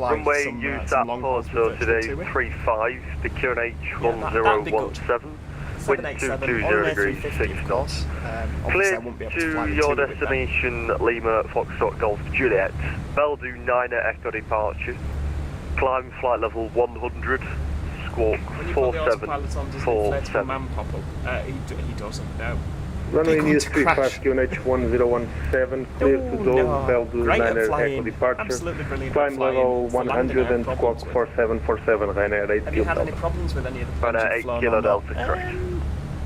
Runway use at Porto today, 35, the QNH 1017. Wind 220 degrees, 6 knots. Clear to your destination, Lima Foxtrot Golf Juliet. Beldu 9 at Echo departure. Climb flight level 100. Squawk 4747. Man pop up? He doesn't know. Runway news 35, QNH 1017, clear to those, Beldu 9 at Echo departure. Absolutely brilliant. Climb level 100 and squawk 4747, Ryanair 8 Have you Kilo had any Delta. problems with any of the planes Ryanair you've 8 flown Kilo or not? Delta, correct.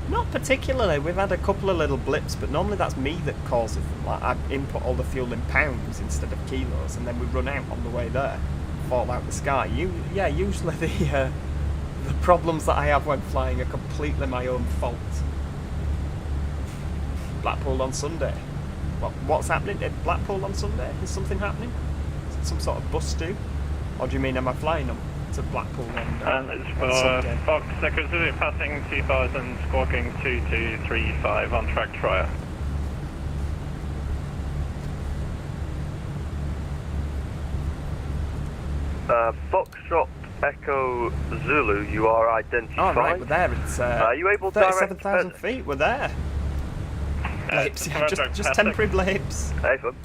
Not particularly. We've had a couple of little blips, but normally that's me that causes them. Like, I input all the fuel in pounds instead of kilos, and then we run out on the way there, fall out the sky. Usually the problems that I have when flying are completely my own fault. Blackpool on Sunday. What's happening in Blackpool on Sunday? Is something happening? Is it some sort of bus do? Or do you mean am I flying them to Blackpool on It's Sunday? for Fox Secretary passing 2000, squawking 2235 on track trial. Foxtrot Echo Zulu, you are identified. Oh, right, we're there. It's Are you able to 37,000 feet. We're there. Blips, yeah, just temporary blips. Hey, fun.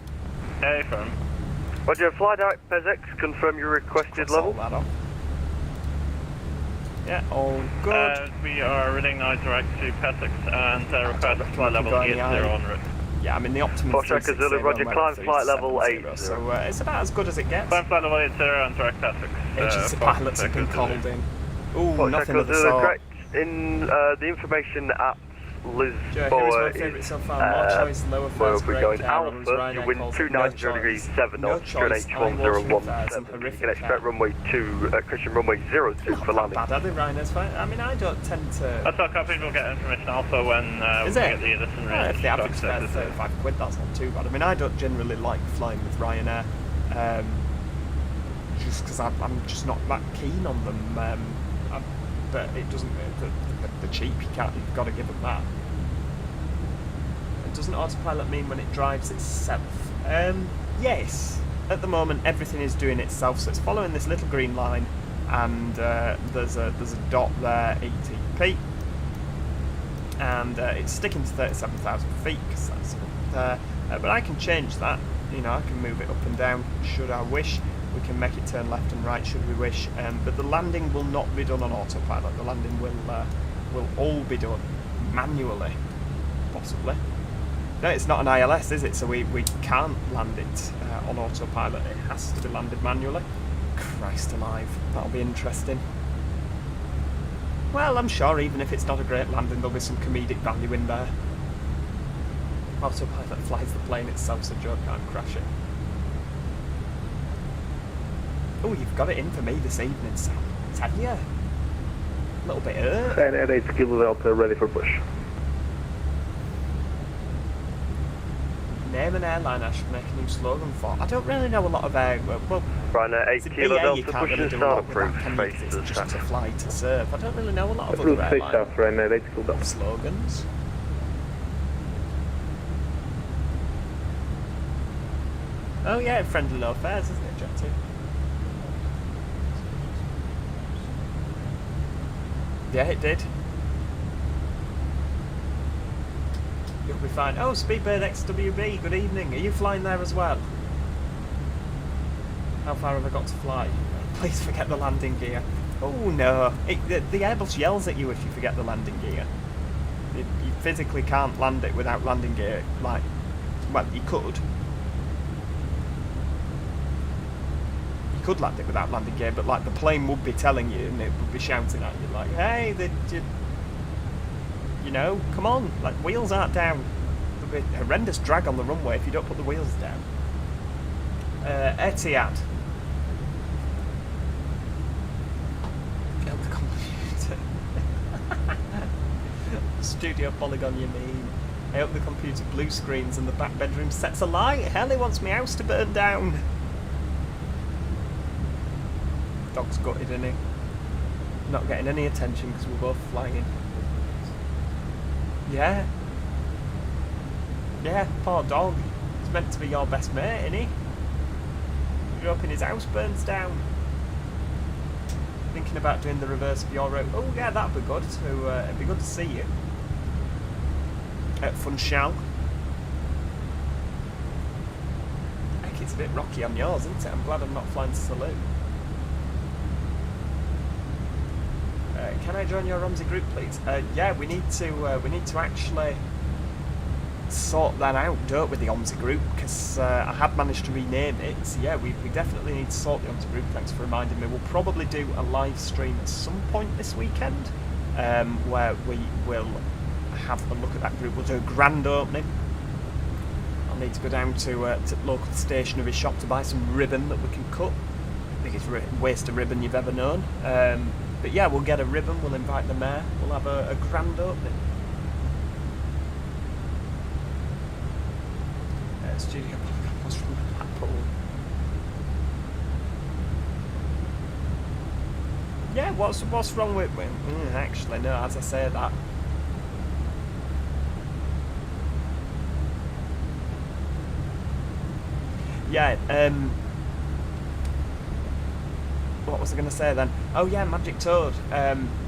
Hey, firm. Roger, fly direct PESX, confirm your requested level. That off. Yeah, all good. We are reading direct to PESX and request flight level going 80 en route. Yeah, I'm in the optimum. Foxtrot Zulu, Roger, climb flight level 80. So it's about as good as it gets. Climb flight level 80 and direct PESX. Agency pilots have been called in. Ooh, nothing of the Zulu, sort. correct. In the information at Joe, here is my Lisboa favourite is so far. More choice, lower where first we're grade going care rules, alpha, Ryanair you wind calls it 290 no degrees choice. 7 No knots, choice, H1017. You can expect runway 2, Christian runway 02 for landing. Bad, are they, Ryanair's fine? I mean, I don't tend to... That's our copy, we'll get information also when we Is get it? the Edison Yeah, range. if the average fare is 35 quid, that's not too bad. I mean, I don't generally like flying with Ryanair, just because I'm just not that keen on them. But it doesn't... They're cheap, you've got to give them that. Doesn't autopilot mean when it drives itself? Yes. At the moment, everything is doing itself, so it's following this little green line, and there's a dot there, ETP, and it's sticking to 37,000 feet because that's up there. But I can change that. You know, I can move it up and down should I wish. We can make it turn left and right should we wish. But the landing will not be done on autopilot. The landing will all be done manually, possibly. No, it's not an ILS, is it? So we can't land it on autopilot. It has to be landed manually. Christ alive, that'll be interesting. Well, I'm sure even if it's not a great landing, there'll be some comedic value in there. Autopilot flies the plane itself, so Joe can't crash it. Oh, you've got it in for me this evening, Sam. Have you? A little bit early. And at 8 Kilo Delta, ready for push. Name an airline I should make a new slogan for. I don't really know a lot of well, Ryanair 8 it's a Kilo BA, you Delta, can't push really and do a start lot with that, approach, can you? face 'Cause to it's just to south. fly to serve. I don't really know a lot of Approve other face airline south, Ryanair 8 Kilo Delta. slogans. Oh yeah, friendly low fares, isn't it, Jetty? Yeah, it did. You'll be fine. Oh, Speedbird XWB, good evening. Are you flying there as well? How far have I got to fly? Please forget the landing gear. Oh no, the Airbus yells at you if you forget the landing gear. You physically can't land it without landing gear. Like, well, you could. You could land it without landing gear, but like the plane would be telling you, and it would be shouting at you like, "Hey, you know, come on! Like, wheels aren't down. There'll be horrendous drag on the runway if you don't put the wheels down." Etihad. Help the computer. Studio Polygon, you mean? I hope the computer blue screens and the back bedroom sets alight. Hell, he wants my house to burn down. Dog's gutted, isn't he? Not getting any attention because we're both flying. Yeah. Yeah, poor dog. He's meant to be your best mate, isn't he? You're hoping his house burns down. Thinking about doing the reverse of your route. Oh yeah, that'd be good. So it'd be good to see you at Funchal. Heck, it's a bit rocky on yours, isn't it? I'm glad I'm not flying to Salou. Can I join your Romsey group, please? Yeah, we need to actually sort that out, don't we, the OMSI group? Because I had managed to rename it. So yeah, we definitely need to sort the OMSI group. Thanks for reminding me. We'll probably do a live stream at some point this weekend, where we will have a look at that group. We'll do a grand opening. I'll need to go down to local stationery shop to buy some ribbon that we can cut. Biggest waste of ribbon you've ever known. But yeah, we'll get a ribbon, we'll invite the mayor, we'll have a grand opening. Studio Polygon was from Apple. Yeah, what's wrong with me? Actually, no, as I say that. Yeah, what was I going to say then? Oh yeah, Magic Toad.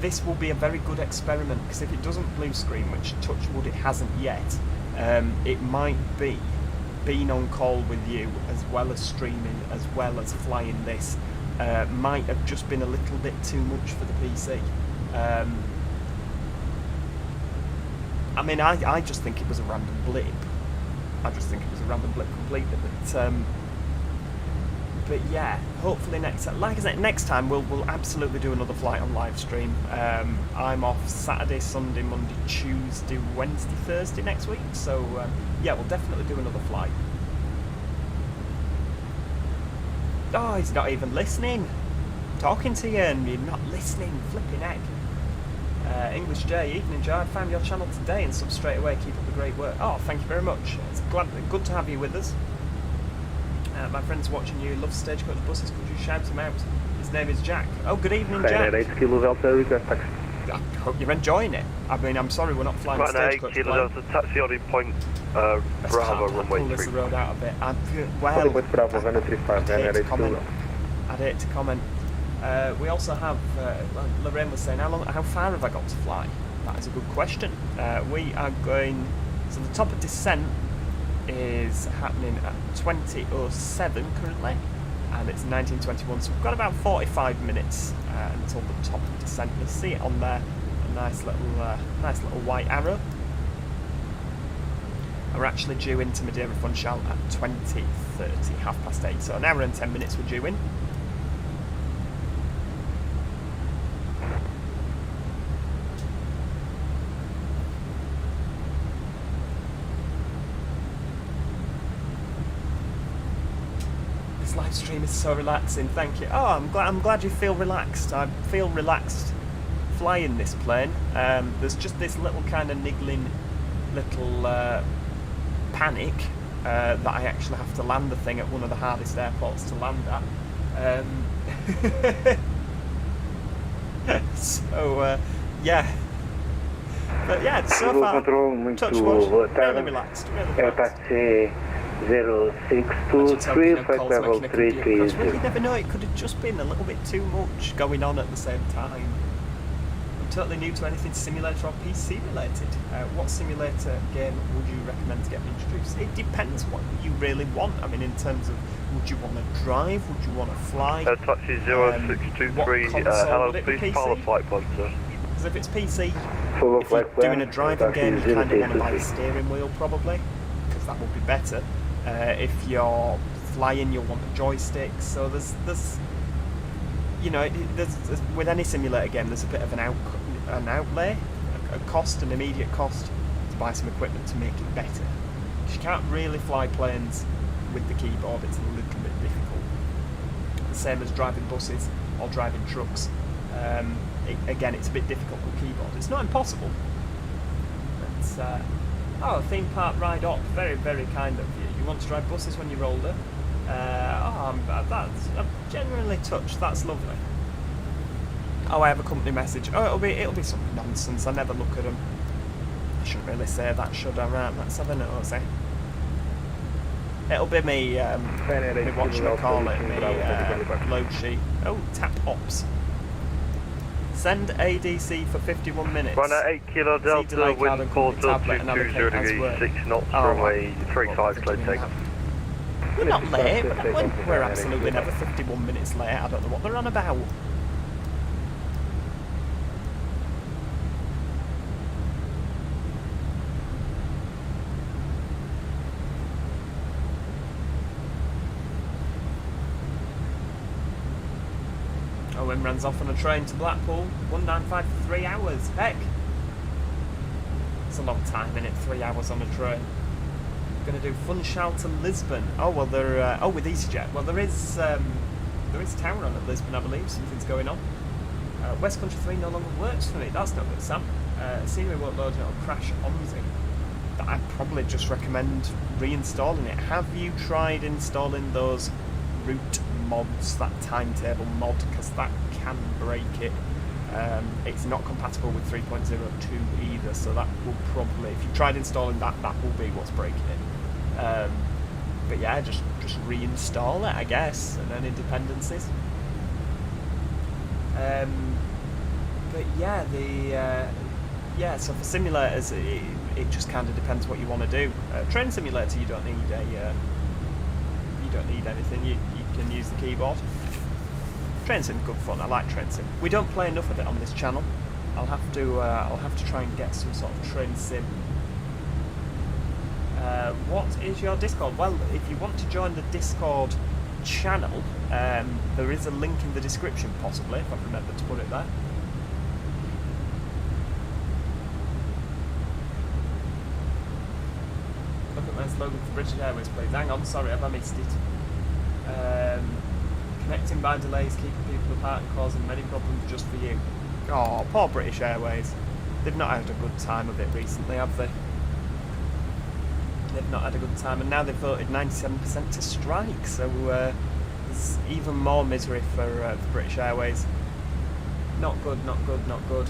This will be a very good experiment, because if it doesn't blue screen, which touch wood it hasn't yet, it might be being on call with you, as well as streaming, as well as flying this, might have just been a little bit too much for the PC. I mean, I just think it was a random blip. I just think it was a random blip completely. But yeah, hopefully next time we'll absolutely do another flight on live stream. I'm off Saturday, Sunday, Monday, Tuesday, Wednesday, Thursday next week. So yeah, we'll definitely do another flight. Oh, he's not even listening. I'm talking to you and you're not listening. Flipping heck. English J, evening Joe. I found your channel today and sub straight away. Keep up the great work. Oh, thank you very much. It's good to have you with us. My friend's watching you. Loves stagecoach buses. Could you shout him out? His name is Jack. Oh, good evening, Jack. Fenix 8 Kilo Delta request taxi. I hope you're enjoying it. I mean, I'm sorry we're not flying a stagecoach. 8 Kilo Delta, taxi on point Bravo, runway 3. Pull this road out a bit. Well, I'd hate to comment. We also have, Lorraine was saying, how far have I got to fly? That is a good question. We are going, so the top of descent is happening at 20:07 currently, and it's 19:21, so we've got about 45 minutes until the top of descent. You'll see it on there, a nice little white arrow. And we're actually due into Madeira Funchal at 20:30, 8:30, so an hour and 10 minutes we're due in. Live stream is so relaxing, thank you. Oh, I'm glad you feel relaxed. I feel relaxed flying this plane. There's just this little kind of niggling little panic that I actually have to land the thing at one of the hardest airports to land at. So yeah, but yeah, so far touch wood, really relaxed, really relaxed. 0623, flight level 330. Well, you never know, it could have just been a little bit too much going on at the same time. I'm totally new to anything simulator or PC related. What simulator game would you recommend to get me introduced? It depends what you really want. I mean, in terms of, would you want to drive, would you want to fly? Taxi 0623, hello, please follow flight plan, sir. Because if it's PC, if you're doing a driving game, you kind of want to buy a steering wheel probably, because that would be better. If you're flying, you'll want the joysticks. So there's you know, there's with any simulator game, there's a bit of an outlay, a cost, an immediate cost to buy some equipment to make it better. Because you can't really fly planes with the keyboard; it's a little bit difficult. The same as driving buses or driving trucks. Again, it's a bit difficult with keyboard. It's not impossible. It's oh, theme park ride up, very, very kind of you. You want to drive buses when you're older? I'm genuinely touched. That's lovely. Oh, I have a company message. Oh, it'll be some nonsense. I never look at them. I shouldn't really say that, should I? Right, let's have a nosy. It'll be me. What should I call it? Me load sheet. Oh, TAP Ops. Send ADC for 51 minutes. Run at 8 Kilo Delta, wind Porto 220 degrees, 6 knots, runway 35, slow takeoff. We're not late, we're absolutely never 51 minutes late. I don't know what they're on about. Runs off on a train to Blackpool, 195 for 3 hours. Heck, it's a long time, innit? 3 hours on a train. Going to do Funchal to Lisbon. Oh well, they're with EasyJet. Well, there is tower on at Lisbon, I believe. Something's going on. West Country 3 no longer works for me. That's not good, Sam. Scenery won't load and it'll crash on me. I'd probably just recommend reinstalling it. Have you tried installing those route mods, that timetable mod, because that can break it. It's not compatible with 3.02 either, so that will probably, if you've tried installing that, that will be what's breaking it. But yeah, just reinstall it, I guess, and any dependencies. But yeah, so for simulators, it just kind of depends what you want to do. Train simulator, you don't need anything. You can use the keyboard. Train sim's good fun. I like train sim. We don't play enough of it on this channel. I'll have to try and get some sort of train sim. What is your Discord? Well, if you want to join the Discord channel, there is a link in the description, possibly, if I remember to put it there. Look at my slogan for British Airways, please. Hang on, sorry, have I missed it? Connecting by delays, keeping people apart and causing many problems just for you. Oh, poor British Airways. They've not had a good time of it recently, have they? They've not had a good time, and now they've voted 97% to strike, so there's even more misery for British Airways. Not good, not good, not good.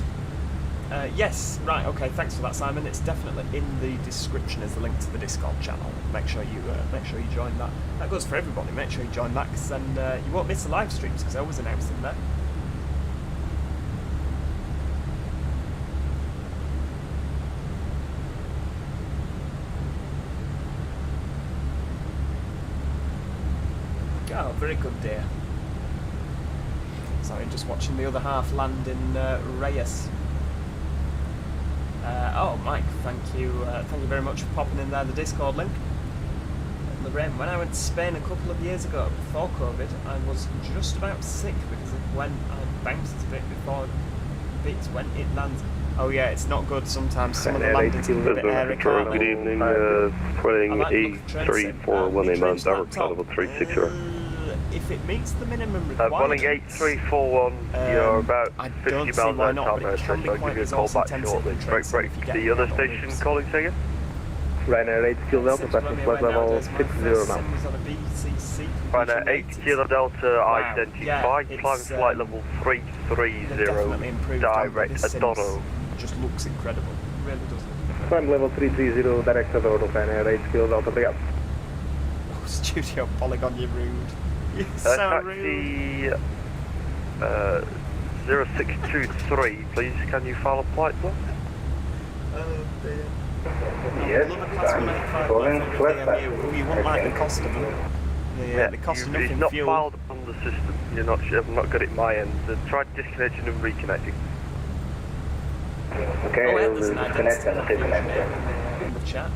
Yes, right, okay, thanks for that, Simon. It's definitely in the description as the link to the Discord channel. Make sure you join that. That goes for everybody. Make sure you join that, because then you won't miss the live streams, because I always announce them there. Oh, very good, dear. Sorry, just watching the other half land in Reyes. Oh, Mike, thank you very much for popping in there the Discord link. Lorraine, when I went to Spain a couple of years ago, before COVID, I was just about sick because of when I bounced a bit before bits when it lands. Oh yeah, it's not good sometimes. Some of the landings are a bit airy. Good evening, flying A341 inbound direct level 360. If it meets the minimum requirements... Flying 8341, you're about 50 miles out of town, so I'll give you a call back shortly. Break. The other station calling second? Ryanair 8 Kilo Delta, passing flight level 60 now. Ryanair 8 Kilo Delta, identified, climb flight level 330, direct Adoro. Just looks incredible, it really does. Climb level 330, direct Adoro, Ryanair 8 Kilo Delta, pick up. Oh, Studio Polygon, you're rude. You're so rude. Taxi 0623, please, can you file a flight, please? Oh dear. Yes, I'm calling DMU. You won't like the cost of them. The cost of nothing it's not fuel. filed on the system. You're not sure. I've not got it my end. Try disconnecting and reconnecting. Okay, we'll we'll disconnect and reconnect. In the chat.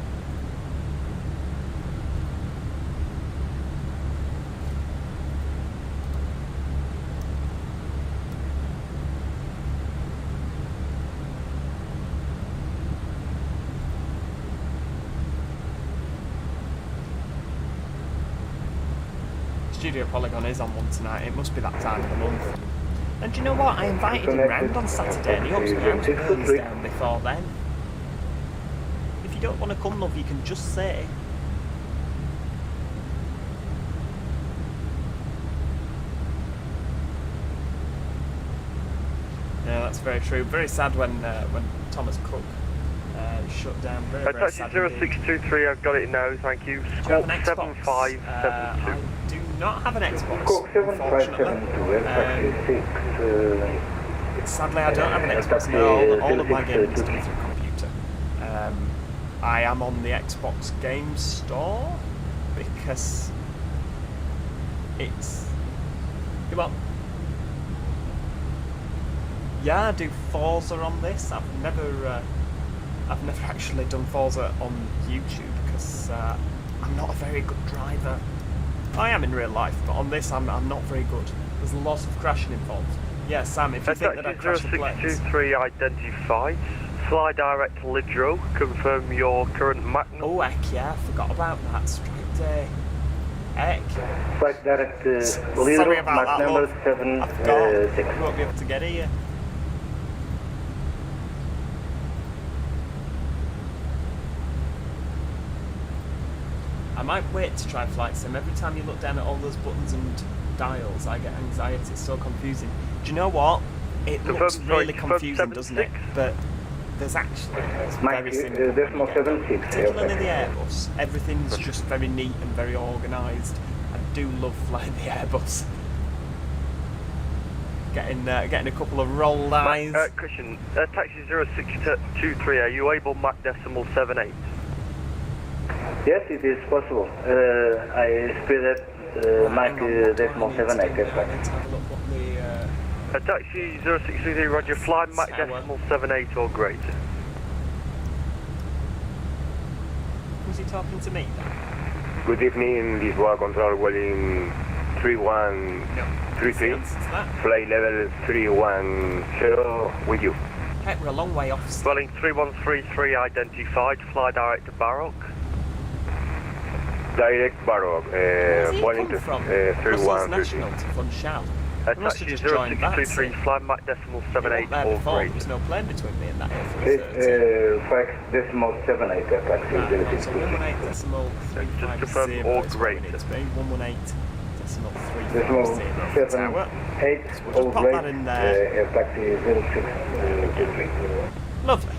Studio Polygon is on one tonight. It must be that time of the month. And do you know what? I invited him round on Saturday and he ups me out and burns down before then. If you don't want to come, love, you can just say. Yeah, that's very true. Very sad when Thomas Cook shut down. Very sad. 0623, I've got it now, thank you. Squawk 7572. I do not have an Xbox, unfortunately. Sadly, I don't have an Xbox. No, all of my gaming is done through computer. I am on the Xbox Game Store because it's... Come on. Yeah, I do Forza on this. I've never actually done Forza on YouTube because I'm not a very good driver. I am in real life, but on this I'm not very good. There's a lot of crashing involved. Yeah, Sam, if you think that I crashed the planes... 0623 identified. Fly direct to Lidro. Confirm your current Magnum. Oh, heck yeah, I forgot about that. Strike day. Heck. Flight direct Sorry Lidro, about that, number love. 76. I won't be able to get here. I might wait to try Flight Sim. Every time you look down at all those buttons and dials, I get anxiety. It's so confusing. Do you know what? It looks really confusing, doesn't it? But there's actually it's very simple. Particularly the Airbus, everything's just very neat and very organised. I do love flying the Airbus. Getting a couple of rolled eyes. Christian, taxi 0623, are you able Mach decimal 78? Yes, it is possible. I speed at Mach decimal 78. Let's have a look what the... Taxi 0623, roger, fly Mach decimal 78 or greater. Was he talking to me then? Good evening, Lisboa Control, Welling 3133. Flight level 310 with you. Heck, we're a long way off. Welling 3133 identified, fly direct to Baroque. Direct Baroque, Where's he Welling come from? 3133. National to Funchal. Must have Taxi just joined that. 0623, fly Mach decimal 78 There or before, greater. there's no plane between me and that. Fax decimal 78, taxi 0623. 118 decimal Just confirm 350 or is what we greater. need to be. 118 decimal Decimal 350 tower. 78, We'll all just pop great, that in there. taxi 0623. Lovely.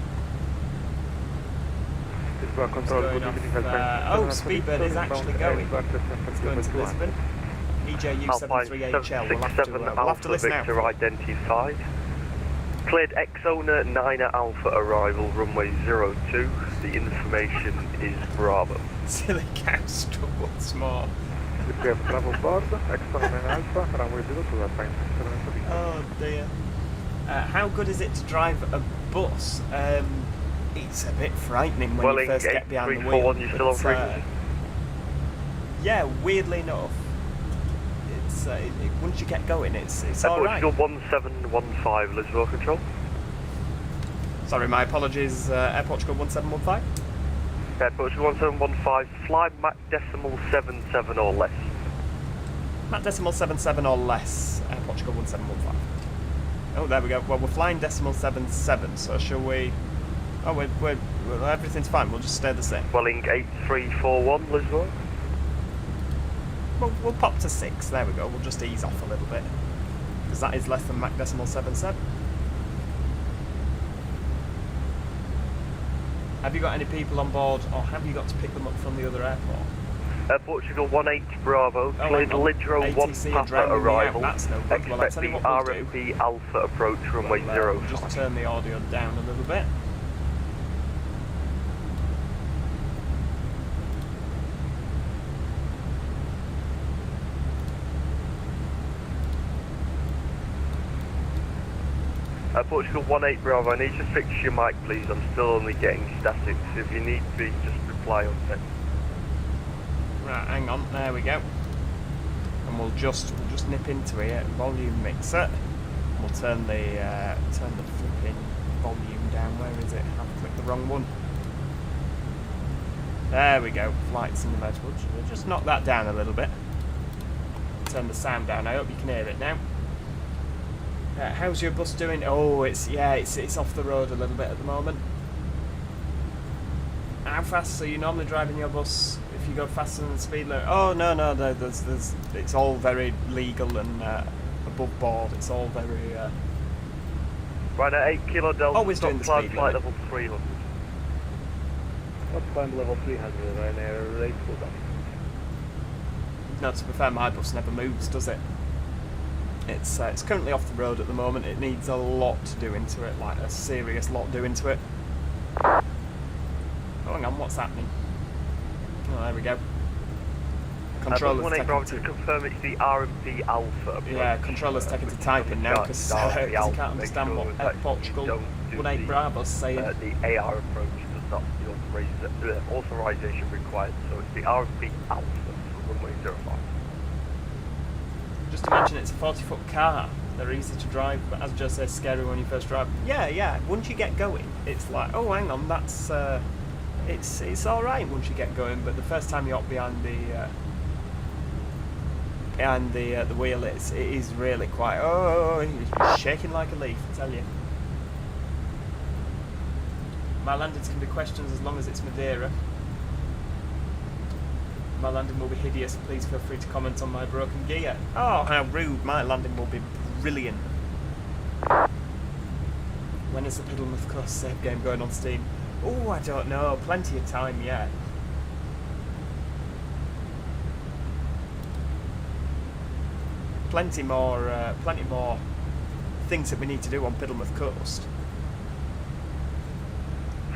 Lisboa Control, Going good evening, off, oh, Speedbird is actually going. It's going to Lisbon. EJU Alpine 738HL. We'll have 767 to Alpha listen out. Victor identified. Cleared X-Owner 9 Alpha arrival, runway 02. The information is Bravo. Silly cow struck once more. Bravo Porto, X-Owner Alpha, runway 02, Oh dear. How good is it to drive a bus? It's a bit frightening when Welling you first get behind the 8341, wheel. you still on but, frequency? yeah, weirdly enough, it's once you get going, it's all right. Portugal 1715, Lisboa Control. Sorry, my apologies. Air Portugal 1715. Air Portugal 1715, fly Mach decimal 77 or less. Mach decimal 77 or less. Air Portugal 1715. Oh, there we go. Well, we're flying decimal 77, so shall we? Oh, well, everything's fine. We'll just stay the same. Welling 8341, Lisboa. We'll pop to 6. There we go. We'll just ease off a little bit, because that is less than Mach decimal 77. Have you got any people on board, or have you got to pick them up from the other airport? Portugal 18 Bravo, cleared Lidro 1 ATC Papa arrival. That's no good. Well, I'll Expect tell you the what we'll do. RMP Alpha approach runway We'll 05. just turn the audio down a little bit. Portugal 18 Bravo, I need to fix your mic please, I'm still only getting statics. If you need to, just reply on text. Right, hang on, there we go. And we'll just nip into here, volume mixer. We'll turn the flipping volume down. Where is it? I've clicked the wrong one. There we go, flight simulator. We'll just knock that down a little bit. Turn the sound down, I hope you can hear it now. How's your bus doing? Oh, it's off the road a little bit at the moment. How fast are you normally driving your bus? If you go faster than the speed limit? Oh no, there's it's all very legal and above board. It's all very. Right at 8 Kilo Delta. Always doing the speed flight limit. level 300. Top climb level 300, right now, rate full down. No, to be fair, my bus never moves, does it? It's currently off the road at the moment. It needs a lot to do into it, like a serious lot do into it. Oh, hang on, what's happening? Oh, there we go. Controller's taking to confirm it's the RMP Alpha approach. Yeah, controller's taking to typing now because he can't understand what Air Portugal 18 Bravo's saying. The AR approach does not the authorization required, so it's the RMP Alpha for runway 05. Just imagine it's a 40-foot car. They're easy to drive, but as Joe says, scary when you first drive. Yeah. Once you get going, it's like, oh, hang on, that's it's all right once you get going. But the first time you're up behind the wheel, it is really quite. Oh, you're shaking like a leaf, I tell you. My landings can be questions as long as it's Madeira. My landing will be hideous. Please feel free to comment on my broken gear. Oh, how rude. My landing will be brilliant. When is the Piddlemouth Coast save game going on Steam? Oh, I don't know. Plenty of time yet. Plenty more things that we need to do on Piddelmouth Coast.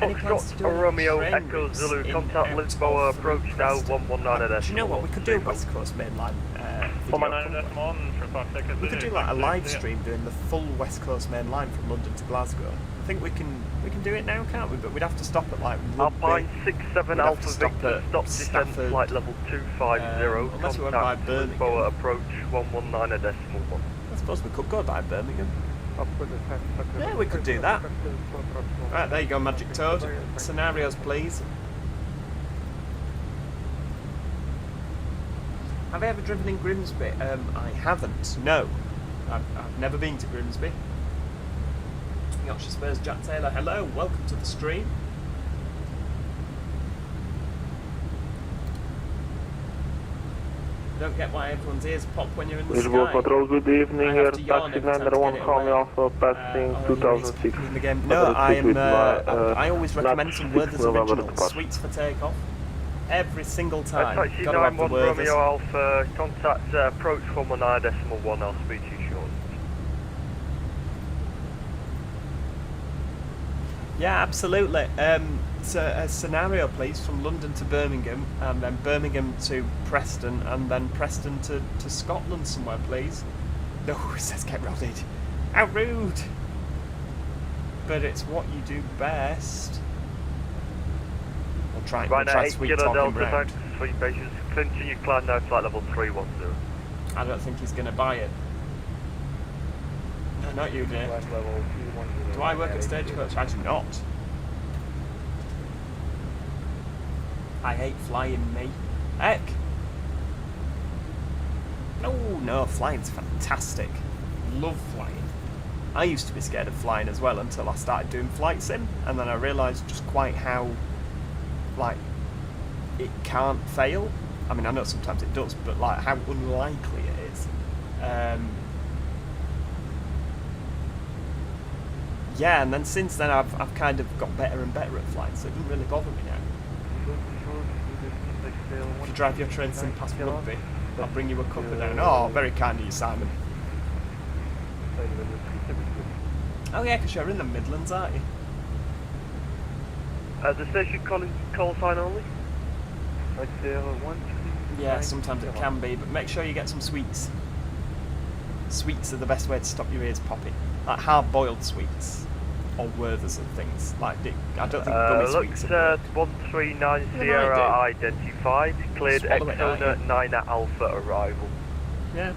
Any plans to do any Romeo train Echo routes Zulu, in, contact out Lisboa, of approach now Preston? 119 Do you know what, we could do a West Coast mainline video. 119.1 for 5 seconds. We could do like a live stream doing the full West Coast main line from London to Glasgow. I think we can do it now, can't we? But we'd have to stop at like Rugby. Alpine 67 We'd have Alpha to stop Victor, at stop descent Stafford, flight level 250, unless we went by contact Birmingham. Lisboa, approach 119.1. I suppose we could go by Birmingham. Yeah, we could do that. Right, there you go, Magic Toad. Scenarios, please. Have I ever driven in Grimsby? I haven't. No, I've never been to Grimsby. Yorkshire Spurs, Jack Taylor. Hello, welcome to the stream. Don't get why everyone's ears pop when you're in the Lisboa sky. Patrol, good evening. I Air have to yawn Taxi every time to 901 get it Harmony away. Alpha passing Oh, 2006. in the game. No, I am. I always recommend some Werther's Original sweets for takeoff. Every single time. Taxi Gotta have the 91 Werther's. Romeo Alpha, contact approach 119.1, I'll speak to you shortly. Yeah, absolutely. So a scenario, please, from London to Birmingham, and then Birmingham to Preston, and then Preston to Scotland somewhere, please. No, it says get rodded. How rude! But it's what you do best. We'll try, Right now, 8 sweet Kilo talking Delta, round. thanks for your patience. Continue climb now, flight level 310. I don't think he's going to buy it. No, not you, dear. Do I work at Stagecoach? I do not. I hate flying, me. Heck! No, flying's fantastic. Love flying. I used to be scared of flying as well until I started doing flight sim, and then I realised just quite how, like, it can't fail. I mean, I know sometimes it does, but like how unlikely it is. Yeah, and then since then I've kind of got better and better at flying, so it doesn't really bother me now. If you drive your train sim past Rugby, I'll bring you a cuppa down. Oh, very kind of you, Simon. Oh yeah, because you're in the Midlands, aren't you? The station call sign only? Yeah, sometimes it can be, but make sure you get some sweets. Sweets are the best way to stop your ears popping. Like hard-boiled sweets. Or Werther's and things. Like, I don't think gummy sweets are Looks at 139 Sierra identified. Cleared Exona 9 at Alpha arrival. Yeah.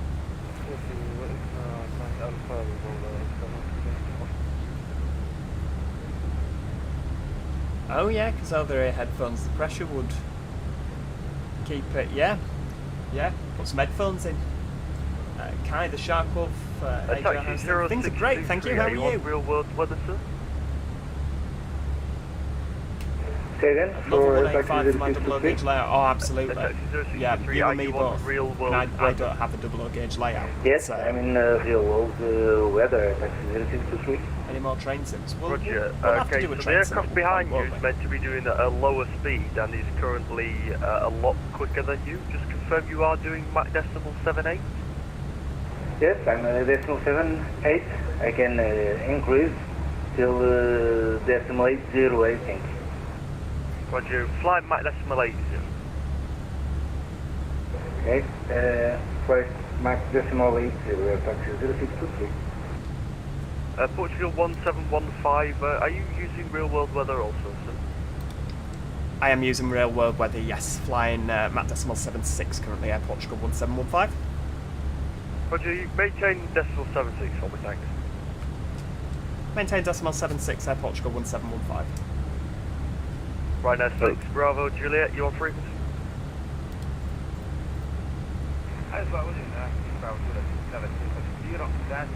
Oh yeah, because over ear headphones, the pressure would keep it. Yeah, put some headphones in. Kai the Shark Wolf, things are great. Thank you. How are you? Real world weather, sir. Say again? Level 185 for my double gauge layout. Oh, absolutely. Yeah, you and me both. Real world I don't have a double gauge layout. Yes, So, I'm in real world weather, taxi 0623. any more train sims? Roger. We'll have to Okay, do a so the train sim aircraft at behind one you point, is won't meant to be doing a lower speed and is currently a lot quicker than you. Just confirm you are doing Mach decimal 78. Yes, I'm decimal 78. I can increase till decimal 80, I think. Roger. Flight Mach decimal 80. Okay, flight Mach decimal 80, taxi 0623. Portugal 1715, are you using real world weather also, sir? I am using real world weather, yes. Flying Mach decimal 76 currently, Air Portugal 1715. Roger, you maintain decimal 76 for me, thanks. Maintain decimal 76, Air Portugal 1715. Right now, 6 Bravo Juliet, you on frequency?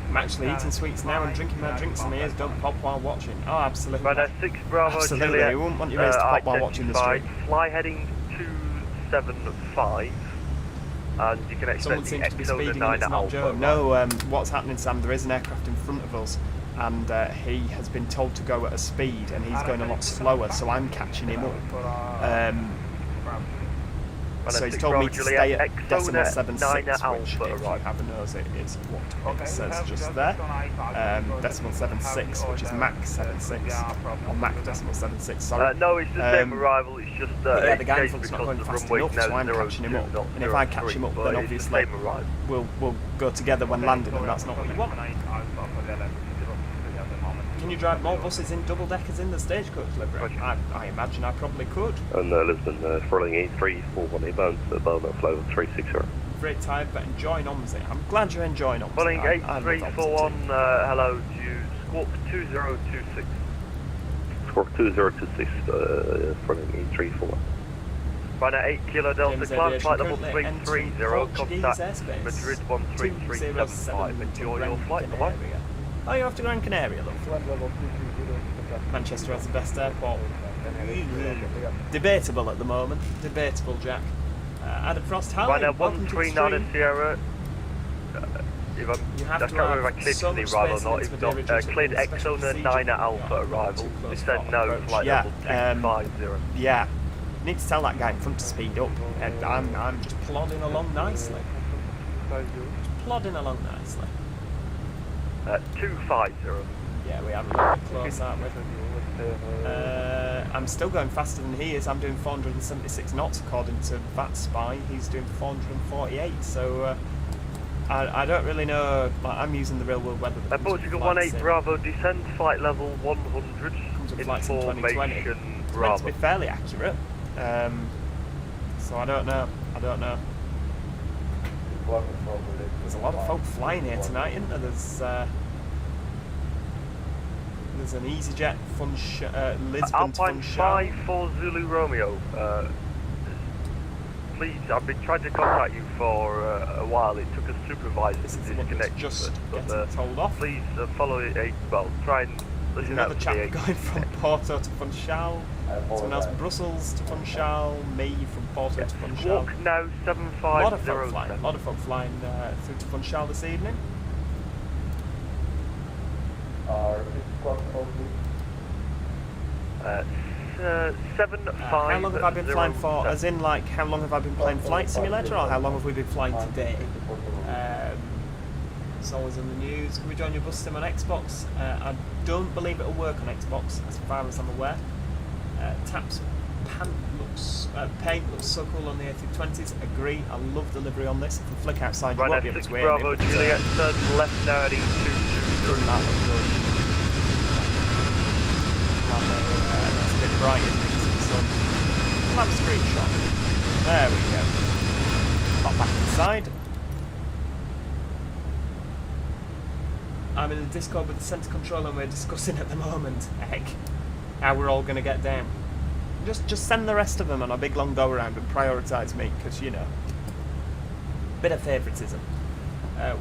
I'm actually eating sweets now and drinking my drinks and my ears don't pop while watching. Oh, absolutely. Right now, 6 Bravo Absolutely, Juliet. you wouldn't want your ears to pop while watching the stream. Fly heading 275, and you can expect Someone the seems to be Exona speeding 9 and it's at not Alpha. Joe. No, what's happening, Sam, there is an aircraft in front of us and he has been told to go at a speed and he's going a lot slower, so I'm catching him up. So he's told me to stay at decimal 76, which, if you have a nose, it is what it says just there. Decimal 76, which is Mach 76, or Mach decimal 76, sorry. No, it's the same arrival, it's just yeah, the guy thinks not going fast enough, so I'm catching him up. And if I catch him up, then obviously we'll go together when landing, and that's not what you want. Can you drive more buses in double-deckers in the stagecoach livery? I imagine I probably could. And Lisbon, Furling E341 bound to Bono flow 360. Very tired, but enjoying OMSI. I'm glad you're enjoying OMSI. Furling 8341, hello to Squawk 2026. Squawk 2026, Furling E341. Right now, 8 Kilo Delta, climb flight level 330, contact Madrid 13375. Enjoy your flight, bye. Oh, you're off to Gran Canaria, look. Manchester has the best airport. Debatable at the moment. Debatable, Jack. Adam Frost, hi. Right now, welcome 139 Sierra. You have to have so much space in if not, cleared Exona 9 at Alpha arrival. They said no, flight level 250. Yeah. You need to tell that guy in front to speed up. And I'm just plodding along nicely. Just plodding along nicely. 250. Yeah, we have a little bit close, aren't we? I'm still going faster than he is. I'm doing 476 knots according to Vatsim. He's doing 448. So I don't really know. Like, I'm using the real world weather. Portugal 18 Bravo, descend flight level 100. Information Bravo. It's meant to be fairly accurate. So I don't know. There's a lot of folk flying here tonight, isn't there? There's an EasyJet Lisbon to Alpine Funchal. 5 for Zulu Romeo. Please, I've been trying to contact you for a while. It took a supervisor to disconnect. Just getting told off. Please follow it. Well, try and listen Another out chap to going from Porto to Funchal. Someone else from Brussels to Funchal. Me from Porto to Funchal. Walk now 7507. A lot of folk flying through to Funchal this evening. How long have I been flying for? As in, like, how long have I been playing Flight Simulator, or how long have we been flying today? It's always in the news. Can we join your bus sim on Xbox? I don't believe it'll work on Xbox, as far as I'm aware. TAP's paint looks so cool on the A320s. Agree. I love the livery on this. If we flick outside, you won't be able to hear Bravo, Juliet, turn left now at E2. That looks good. That's a bit bright, isn't it? In the sun. We'll have a screenshot. There we go. Pop back inside. I'm in the Discord with the centre control, and we're discussing at the moment, heck, how we're all going to get down. Just send the rest of them on a big long go around and prioritise me, because, you know, bit of favouritism.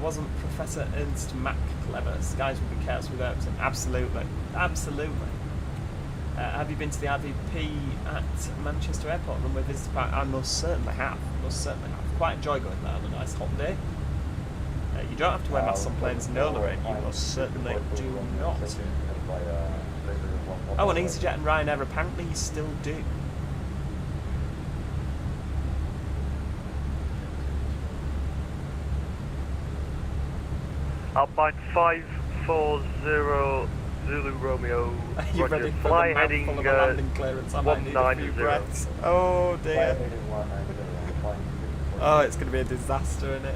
Wasn't Professor Ernst Mach clever? Skies would be chaos without him. Absolutely. Have you been to the RVP at Manchester Airport runway visitor park? I most certainly have. Quite enjoy going there on a nice hot day. You don't have to wear masks on planes in Nola, you most certainly do not. Oh, and EasyJet and Ryanair apparently you still do. Alpine 540 Zulu Romeo. Are you ready for fly the heading mouthful of a landing clearance? I might need a few breaths. Oh dear. Oh, it's going to be a disaster, isn't it?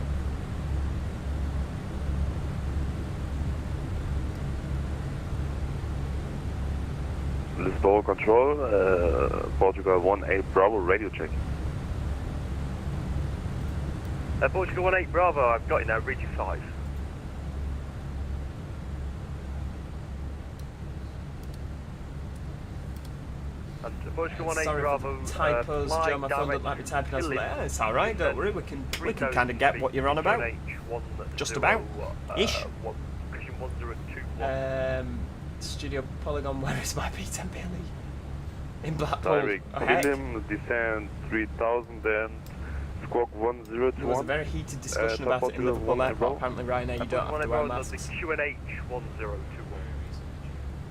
Lisbon control, Portugal 18 Bravo, radio check. Portugal 18 Bravo, I've got you now, read you 5. And Portugal 18 Sorry Bravo, for the typos, Joe, my phone looked like me typing as well. It's alright, don't worry, we can kind of get what you're on about. Just about. Ish. Studio Polygon, where is my P10 Billy? In Blackpool. Descend 3000 and squawk 1021. There was a very heated discussion about it in Liverpool Airport. Apparently, Ryanair, you don't have to wear masks. QNH 1021.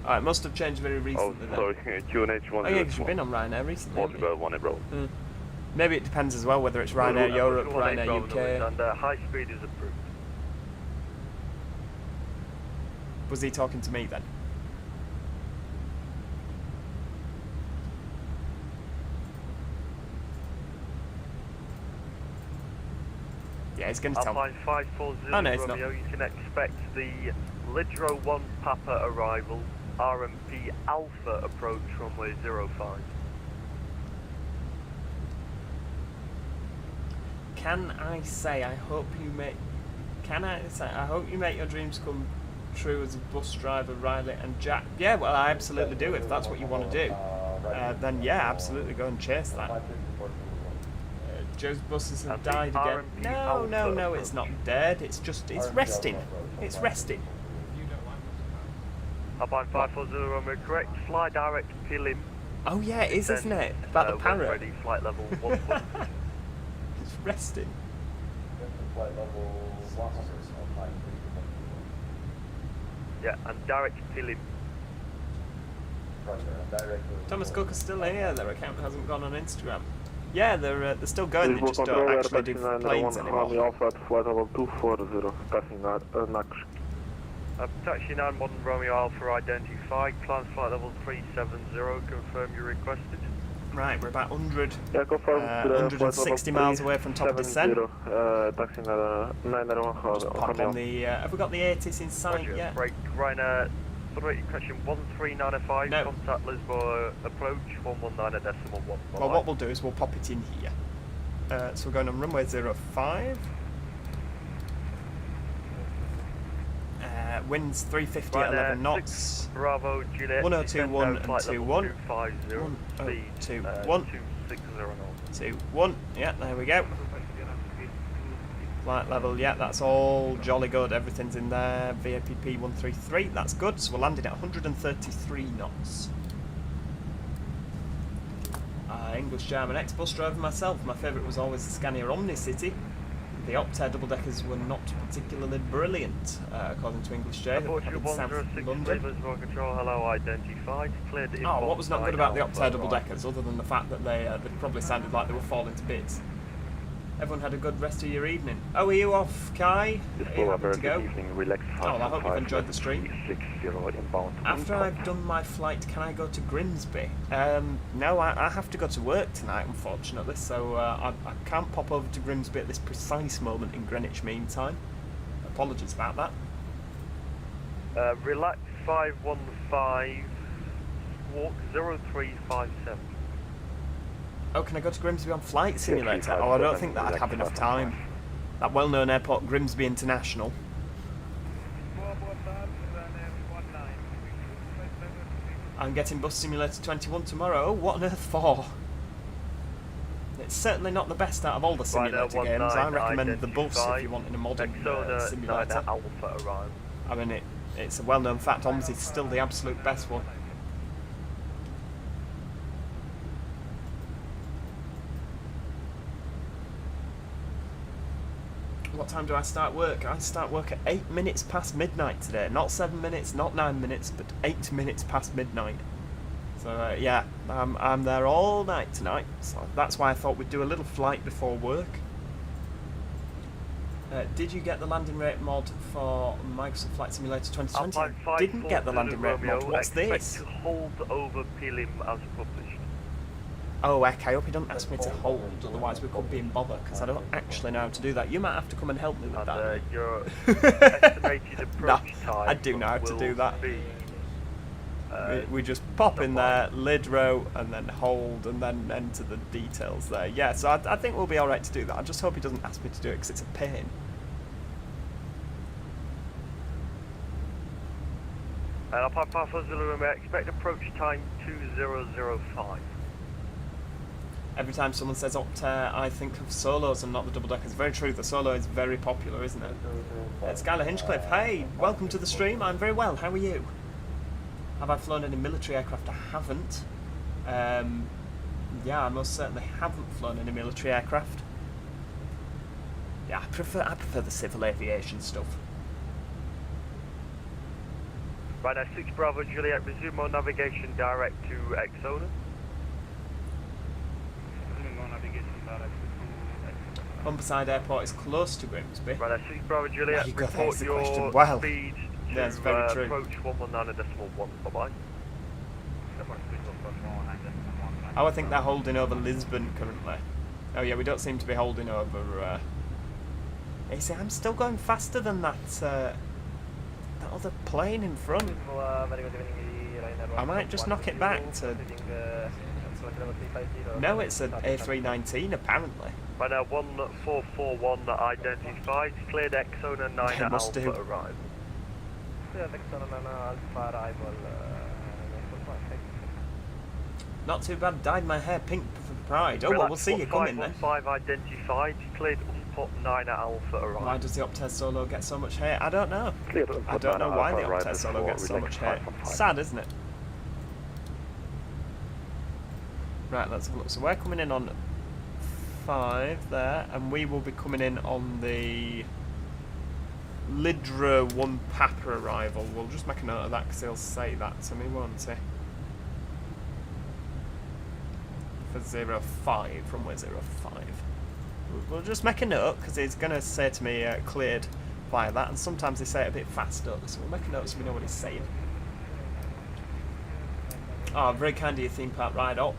Oh, it must have changed very recently. Oh, sorry, QNH 1021. Oh yeah, because you've been on Ryanair recently. Portugal 18 Bravo. Maybe it depends as well whether it's Ryanair Europe, Ryanair UK. And high speed is approved. Was he talking to me then? Yeah, he's going to tell me. Alpine 540 Oh, no, it's Romeo, not. you can expect the Lidro 1 Papa arrival, RMP Alpha approach runway 05. Can I say I hope you make... Can I say I hope you make your dreams come true as a bus driver, Riley and Jack? Yeah, well, I absolutely do. If that's what you want to do, then yeah, absolutely go and chase that. Joe's buses have died again. No, it's not dead. It's just, it's resting. It's resting. Alpine 540 Romeo, correct. Fly direct Pilim. Oh yeah, it is, isn't it? About the parrot. Ready, flight level 1. It's resting. Yeah, and direct Pilim. Thomas Cook is still here. Their account hasn't gone on Instagram. Yeah, they're still going. They just don't actually do planes anymore. Alpha at flight level 240, passing Naksh. Taxi 91 Romeo Alpha identified, climb flight level 370, confirm you requested. Right, we're about 100, Yeah, confirm 160 miles away from top descent. Taxi 991 Just pop on the, have we got the 80s in sight Roger, yet? break, Ryanair, question 1395, No. contact Lisboa approach 119.1. Well, what we'll do is we'll pop it in here. So we're going on runway 05. Winds 350 at 11 knots. Bravo, Juliet. 1021 and 21. 250, 1021. 21. Yeah, there we go. Flight level, yeah, that's all jolly good. Everything's in there. VAPP 133, that's good. So we're landing at 133 knots. English German ex-bus driver myself. My favourite was always the Scania Omni-City. The Optare double-deckers were not particularly brilliant, according to English J. Portugal 106 London. Control, hello, identified. Cleared. Oh, what was not good about the Optare double-deckers, other than the fact that they probably sounded like they were falling to bits? Everyone had a good rest of your evening. Oh, are you off, Kai? Are you happy to go? Oh, well, I hope you've enjoyed the stream. After I've done my flight, can I go to Grimsby? No, I have to go to work tonight, unfortunately, so I can't pop over to Grimsby at this precise moment in Greenwich Mean Time. Apologies about that. Relax 515, walk 0357. Oh, can I go to Grimsby on Flight Simulator? Oh, I don't think that I'd have enough time. That well-known airport, Grimsby International. I'm getting Bus Simulator 21 tomorrow. Oh, what on earth for? It's certainly not the best out of all the simulator games. I recommend the Bus if you're wanting a modern simulator. I mean, it's a well-known fact. OMS is still the absolute best one. What time do I start work? I start work at 8 minutes past midnight today. Not 7 minutes, not 9 minutes, but 8 minutes past midnight. So yeah, I'm there all night tonight. So that's why I thought we'd do a little flight before work. Did you get the landing rate mod for Microsoft Flight Simulator 2020? Didn't get the landing rate mod. What's this? To hold over Pilim as published. Oh, heck, I hope you don't ask me to hold, otherwise we could be in bother, because I don't actually know how to do that. You might have to come and help me with that. Your estimated approach time I do know how to do that. We just pop in there, lid row, and then hold, and then enter the details there. Yeah, so I think we'll be alright to do that. I just hope he doesn't ask me to do it, because it's a pain. Alpine 540, expect approach time 2005. Every time someone says Optare, I think of solos and not the double-deckers. Very true, the solo is very popular, isn't it? Skylar Hinchcliffe, hey, welcome to the stream. I'm very well, how are you? Have I flown any military aircraft? I haven't. Yeah, I most certainly haven't flown any military aircraft. Yeah, I prefer the civil aviation stuff. Right now, 6 Bravo Juliet, resume on navigation direct to Exona. Humberside Airport is close to Grimsby. Right, 6 Bravo Juliet, There you go, report there's the your question. Well, speed to that's very true. approach 119.1, bye-bye. Oh, I think they're holding over Lisbon currently. Oh yeah, we don't seem to be holding over... You see, I'm still going faster than that other plane in front. I might just knock it back to... No, it's an A319 apparently. Right now, 1441 identified, cleared Exona 9 must Alpha do. arrival. Not too bad, dyed my hair pink for pride. Oh, well, we'll see you coming then. 5 identified, cleared Unput 9 Alpha arrival. Why does the Optez Solo get so much hate? I don't know. I don't know why the Optez Solo gets so much hate. Sad, isn't it? Right, let's have a look. So we're coming in on 5 there, and we will be coming in on the Lidra 1 Papa arrival. We'll just make a note of that because he'll say that to me, won't he? For 05, runway 05. We'll just make a note because he's going to say to me cleared via that, and sometimes they say it a bit fast, don't they? So we'll make a note so we know what he's saying. Oh, very kind of your theme park ride up.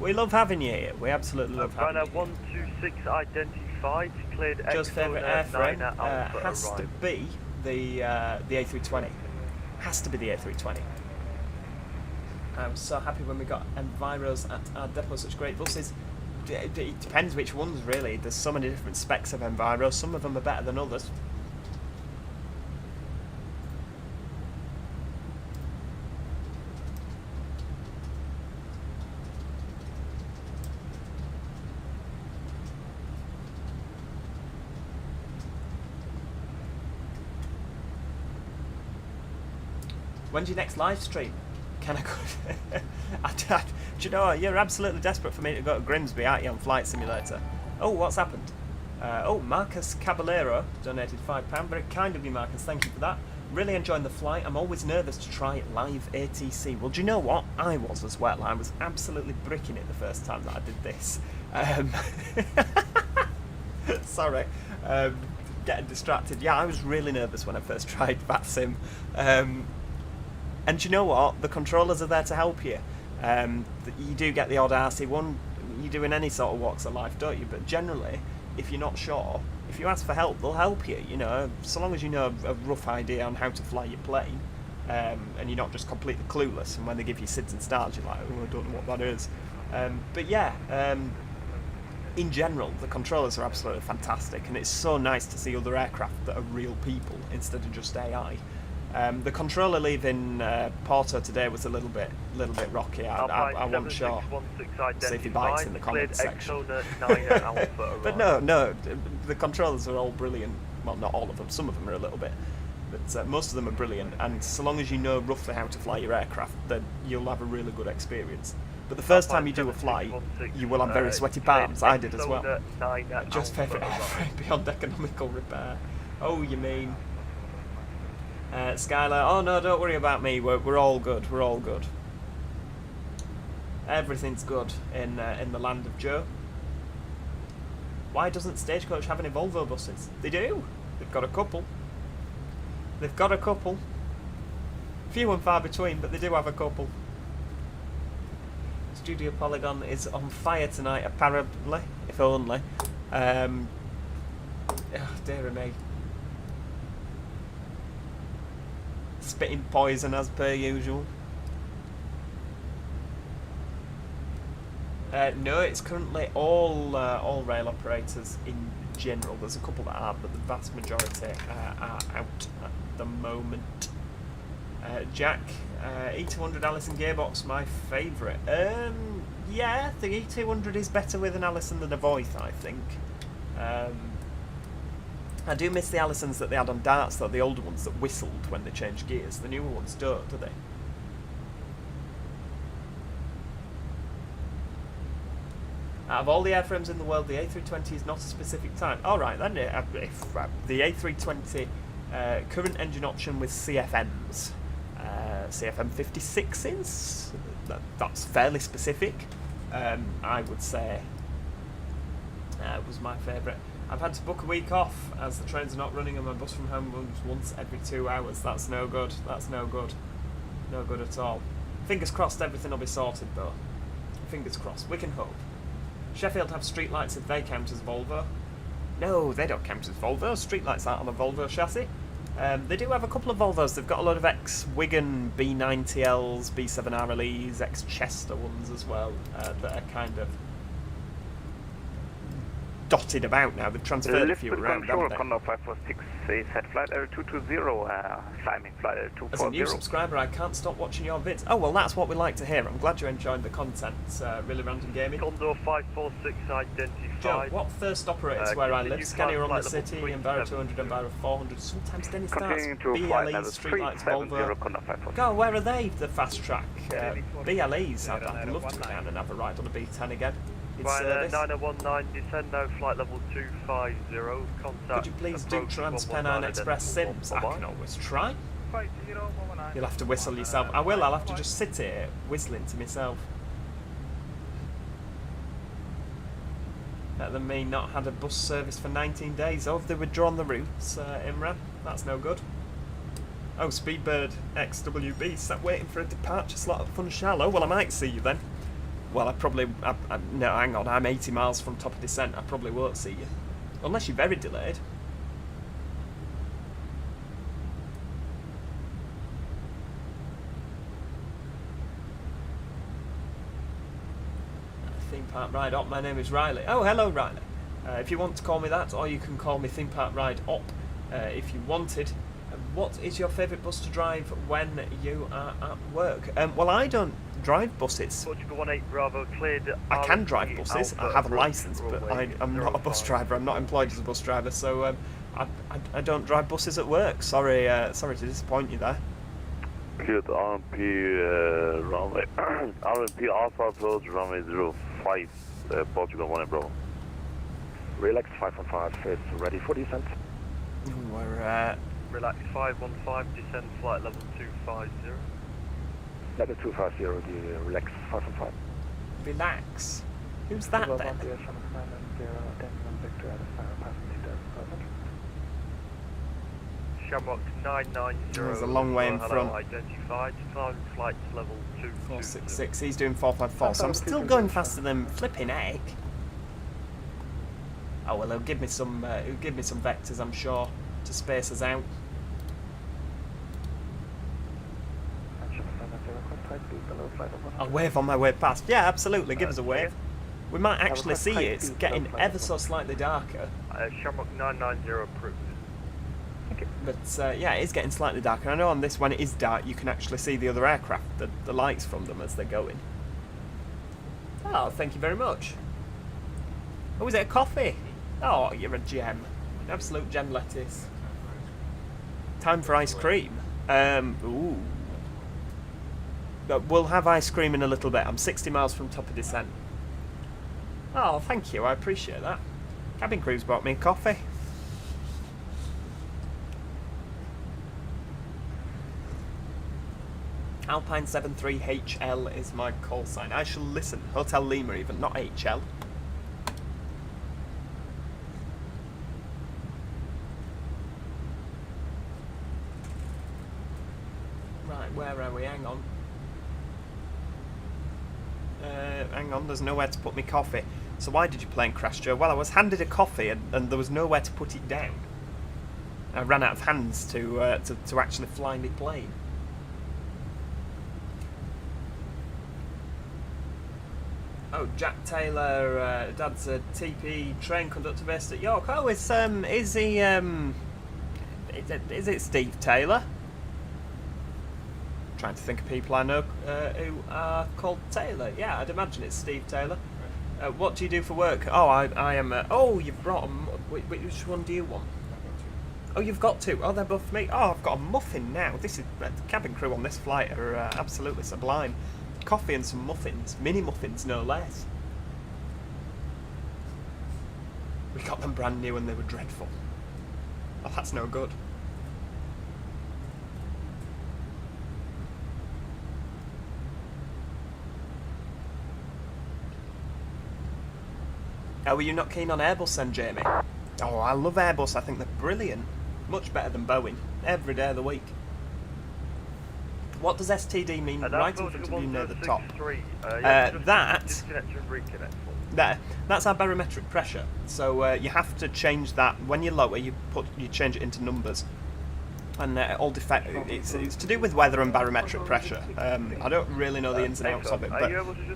We love having you here. We absolutely love having you. 126 identified, cleared Joe's favourite airframe has arrival. to be the A320. Has to be the A320. I was so happy when we got Enviros at our depot, such great buses. It depends which ones really. There's so many different specs of Enviros. Some of them are better than others. When's your next live stream? Can I go? Do you know what? You're absolutely desperate for me to go to Grimsby, aren't you, on Flight Simulator? Oh, what's happened? Oh, Marcus Caballero donated £5. Very kind of you, Marcus. Thank you for that. Really enjoying the flight. I'm always nervous to try live ATC. Well, do you know what? I was as well. I was absolutely bricking it the first time that I did this. Sorry. Getting distracted. Yeah, I was really nervous when I first tried Vatsim. And do you know what? The controllers are there to help you. You do get the odd RC one. You do in any sort of walks of life, don't you? But generally, if you're not sure, if you ask for help, they'll help you. You know, so long as you know a rough idea on how to fly your plane, and you're not just completely clueless. And when they give you SIDS and stars, you're like, oh, I don't know what that is. But yeah, in general, the controllers are absolutely fantastic, and it's so nice to see other aircraft that are real people instead of just AI. The controller leaving Porto today was a little bit rocky. I wasn't sure. See if he bites in the comments section. But no, the controllers are all brilliant. Well, not all of them. Some of them are a little bit, but most of them are brilliant. And so long as you know roughly how to fly your aircraft, then you'll have a really good experience. But the first time you do a flight, you will have very sweaty palms. I did as well. Just favourite airframe beyond economical repair. Oh, you mean? Skylar, oh no, don't worry about me. We're all good. We're all good. Everything's good in the land of Joe. Why doesn't Stagecoach have any Volvo buses? They do. They've got a couple. They've got a couple. Few and far between, but they do have a couple. Studio Polygon is on fire tonight, apparently, if only. Oh, dear me. Spitting poison as per usual. No, it's currently all rail operators in general. There's a couple that aren't, but the vast majority are out at the moment. Jack, E200 Allison gearbox, my favourite. Yeah, the E200 is better with an Allison than a Voith, I think. I do miss the Allisons that they had on darts, though, the older ones that whistled when they changed gears. The newer ones don't, do they? Out of all the airframes in the world, the A320 is not a specific type. Alright then, if the A320 current engine option with CFMs, CFM 56s, that's fairly specific. I would say was my favourite. I've had to book a week off as the trains are not running and my bus from home runs once every 2 hours. That's no good. That's no good. No good at all. Fingers crossed everything will be sorted though. Fingers crossed. We can hope. Sheffield have streetlights if they count as Volvo. No, they don't count as Volvo. Streetlights aren't on a Volvo chassis. They do have a couple of Volvos. They've got a lot of ex-Wigan B90Ls, B7 RLEs, ex-Chester ones as well that are kind of dotted about now. They've transferred a few around, haven't they? Condor 546 is at flight level 220, climbing flight level 240. As a new subscriber, I can't stop watching your vids. Oh, well, that's what we like to hear. I'm glad you're enjoying the content. Really random gaming. Condor 546 identified. Joe, what first operates where I live? Scania on the City, Enviro 200, Enviro 400. Sometimes Dennis starts. BLEs, Streetlights, Volvo. God, where are they, the fast track? BLEs, I'd love to go down and have a ride on a B10 again. Right, 9019, descend now, flight level 250. Contact. Could you please do Transpennine Express Sims? I can always try. You'll have to whistle yourself. I will, I'll have to just sit here whistling to myself. Better than me not had a bus service for 19 days. Oh, have they withdrawn the routes, Imran? That's no good. Oh, Speedbird XWB sat waiting for a departure slot at Funchal. Oh, well, I might see you then. Well, no, hang on, I'm 80 miles from top of descent. I probably won't see you. Unless you're very delayed. Theme Park Ride Op, my name is Riley. Oh, hello, Riley. If you want to call me that, or you can call me Theme Park Ride Op if you wanted. What is your favourite bus to drive when you are at work? Well, I don't drive buses. Portugal 18 Bravo cleared. I can drive buses. I have a licence, but I'm not a bus driver. I'm not employed as a bus driver, so I don't drive buses at work. Sorry to disappoint you there. Good RMP runway. RMP Alpha approach runway 05 Portugal 18 Bravo. Relax 515 is ready for descent. We're Relax 515, descend flight level 250. Level 250, the relax 515. Relax. Who's that then? Shamrock 990. There's a long way in front. Identified, climb flight level 466. He's doing 454, so I'm still going faster than flipping heck. Oh well, he'll give me some vectors, I'm sure, to space us out. I'll wave on my way past. Yeah, absolutely. Give us a wave. We might actually see it. It's getting ever so slightly darker. Shamrock 990 approved. Okay. But yeah, it is getting slightly darker. I know on this when it is dark, you can actually see the other aircraft, the lights from them as they're going. Oh, thank you very much. Oh, is it a coffee? Oh, you're a gem. An absolute gem, lettuce. Time for ice cream. Ooh. But we'll have ice cream in a little bit. I'm 60 miles from top of descent. Oh, thank you. I appreciate that. Cabin crew's bought me a coffee. Alpine 73HL is my call sign. I shall listen. Hotel Lima even, not HL. Right, where are we? Hang on. Hang on, there's nowhere to put my coffee. So why did you plane crash, Joe? Well, I was handed a coffee and there was nowhere to put it down. I ran out of hands to actually fly my plane. Oh, Jack Taylor, Dad's a TP train conductor based at York. Oh, is he is it Steve Taylor? Trying to think of people I know who are called Taylor. Yeah, I'd imagine it's Steve Taylor. What do you do for work? Oh, I am. Oh, you've brought which one do you want? Oh, you've got two. Oh, they're both for me. Oh, I've got a muffin now. This is the cabin crew on this flight are absolutely sublime. Coffee and some muffins, mini muffins no less. We got them brand new and they were dreadful. Oh, that's no good. Oh, were you not keen on Airbus then, Jamie? Oh, I love Airbus. I think they're brilliant. Much better than Boeing. Every day of the week. What does STD mean right in front of you near the top? That's our barometric pressure. So you have to change that. When you lower, you change it into numbers. And it's to do with weather and barometric pressure. I don't really know the ins and outs of it, but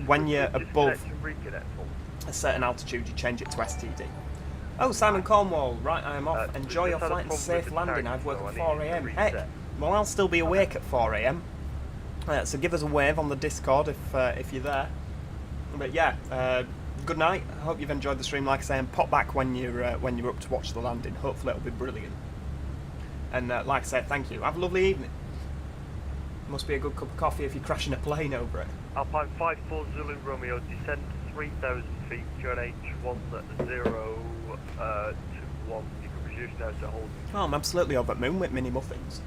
when you're above a certain altitude, you change it to STD. Oh, Simon Cornwall, right, I am off. Enjoy your flight and safe landing. I've worked at 4 AM. Heck, well, I'll still be awake at 4 AM. So give us a wave on the Discord if you're there. But yeah, good night. I hope you've enjoyed the stream. Like I say, and pop back when you're up to watch the landing. Hopefully it'll be brilliant. And like I said, thank you. Have a lovely evening. Must be a good cup of coffee if you're crashing a plane over it. Alpine 54 Zulu Romeo, descend 3,000 feet, QNH 1021. You can reduce now to hold. Oh, I'm absolutely over at moon with mini muffins.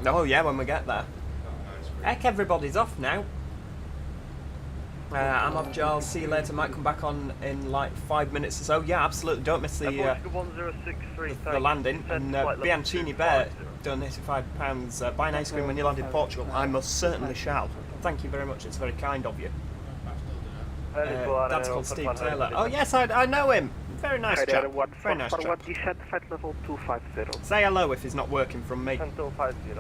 Oh yeah, when we get there. Heck, everybody's off now. I'm off, Giles. See you later. Might come back on in like 5 minutes or so. Yeah, absolutely. Don't miss the landing. And Bianchini Bear donated £5. Buy an ice cream when you land in Portugal. I most certainly shall. Thank you very much. It's very kind of you. Dad's called Steve Taylor. Oh yes, I know him. Very nice chap. Very nice chap. Flight level 250. Say hello if he's not working from me. 250,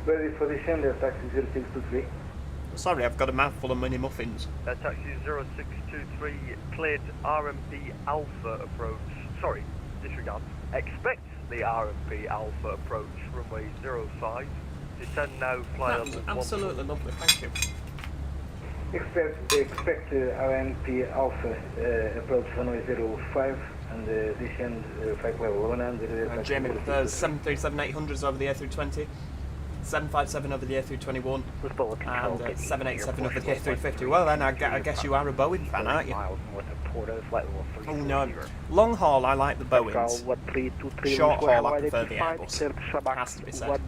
Ready for descent, taxi 0623. Sorry, I've got a mouthful of mini muffins. Taxi 0623, cleared RMP Alpha approach. Sorry, disregard. Expect the RMP Alpha approach, runway 05. Descend now, fly That's absolutely lovely, thank you. Expect RMP Alpha approach runway 05 and descend flight level 100. Jamie, there's 737-800s over the A320, 757 over the A321, and 787 over the A350. Well then, I guess you are a Boeing fan, aren't you? Oh no, long haul I like the Boeings. Short haul I prefer the Airbus. Has to be said.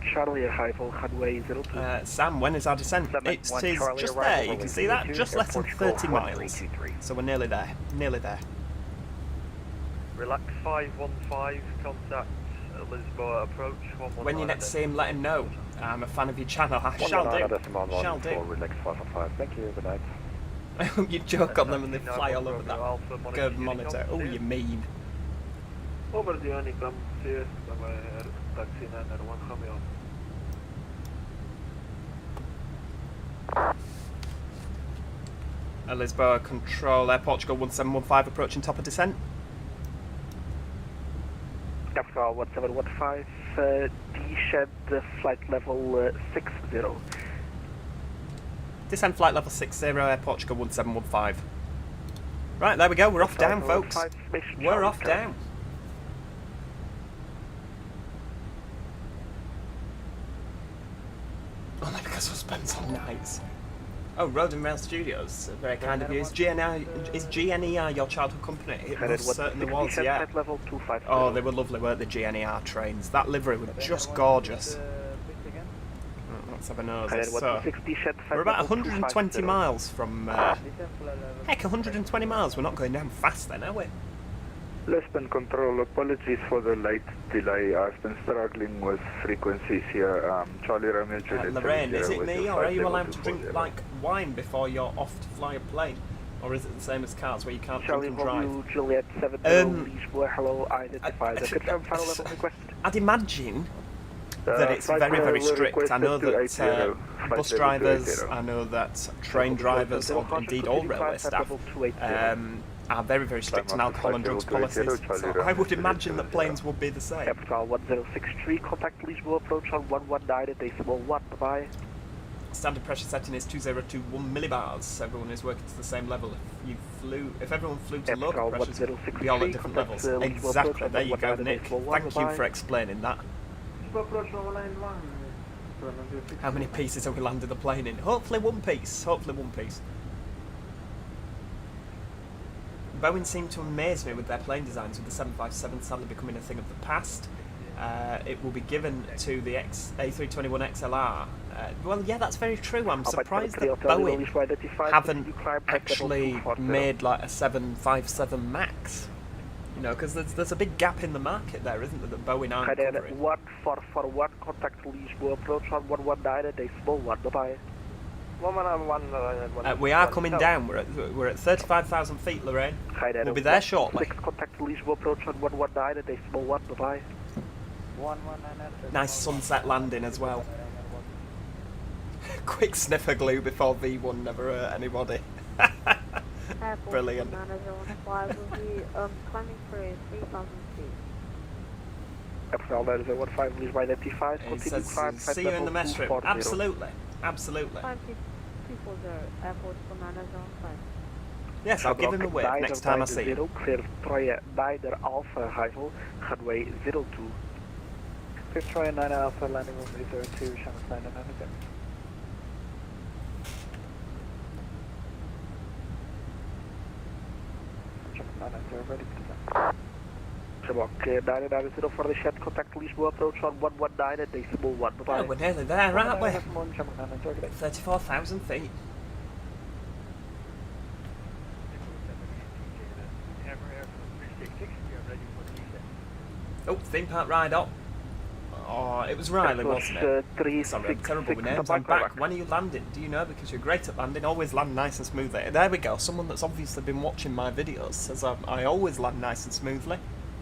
Sam, when is our descent? It is just there, you can see that, just less than 30 miles. So we're nearly there, nearly there. Relax 515, contact Lisboa approach. When you next see him, let him know. I'm a fan of your channel. I shall do. Shall do. Relax 515. Thank you. Good night. I hope you joke on them and they fly all over that curved monitor. Oh, you mean. Over the Unicom, here, taxi 901 Romeo. Lisboa control, Air Portugal 1715 approaching top of descent. Capital 1715, descend flight level 60. Descend flight level 60, Air Portugal 1715. Right, there we go, we're off down, folks. We're off down. Only because we'll spend some nights. Oh, Road and Rail Studios, very kind of you. Is GNER your childhood company? It most certainly was, yeah. Oh, they were lovely, weren't they, GNER trains? That livery was just gorgeous. Let's have a nose. So, we're about 120 miles from... heck, 120 miles. We're not going down fast then, are we? Lisbon Control, apologies for the late delay. I've been struggling with frequencies here. Charlie Romeo Juliet. Lorraine, is it me, or are you allowed to drink like wine before you're off to fly a plane? Or is it the same as cars where you can't drink and drive? Juliet 70, hello, identified. I'd imagine that it's very, very strict. I know that bus drivers, I know that train drivers, or indeed all railway staff, are very, very strict on alcohol and drugs policies. So I would imagine that planes would be the same. Capital 1063, contact Lisboa approach on 119.1, bye-bye. Standard pressure setting is 2021 millibars. Everyone is working to the same level. If everyone flew to local pressures, we'd be all at different levels. Exactly, there you go, Nick. Thank you for explaining that. How many pieces have we landed the plane in? Hopefully one piece. Hopefully one piece. Boeing seem to amaze me with their plane designs, with the 757 sadly becoming a thing of the past. It will be given to the A321XLR Well, yeah, that's very true. I'm surprised that Boeing haven't actually made like a 757 MAX. You know, because there's a big gap in the market there, isn't there, that Boeing aren't covering. 141, contact Lisboa approach on 119, decimal 1, bye-bye. We are coming down. We're at 35,000 feet, Lorraine. We'll be there shortly. Contact Lisboa approach on 119, decimal 1, bye-bye. Nice sunset landing as well. Quick sniffer glue before V1 never hurt anybody. Brilliant. Climbing for 3,000 feet. Airport 915, please identified. Continue climb. See you in the mess room. Absolutely. Absolutely. 5240, Airport 915. Yes, I'll give him a wave next time I see him. Clear Troya 9 Alpha arrival, runway 02. Clear Troya 9 Alpha, landing on 302, Shanghai 999. Shabok 990 for the shed, contact Lisboa approach on 119 decimal 1, bye-bye. Oh, we're nearly there, aren't we? 34,000 feet. Oh, theme park ride up. Oh, it was Riley, wasn't it? Sorry, I'm terrible with names. I'm back. When are you landing? Do you know? Because you're great at landing. Always land nice and smoothly. There we go. Someone that's obviously been watching my videos says I always land nice and smoothly.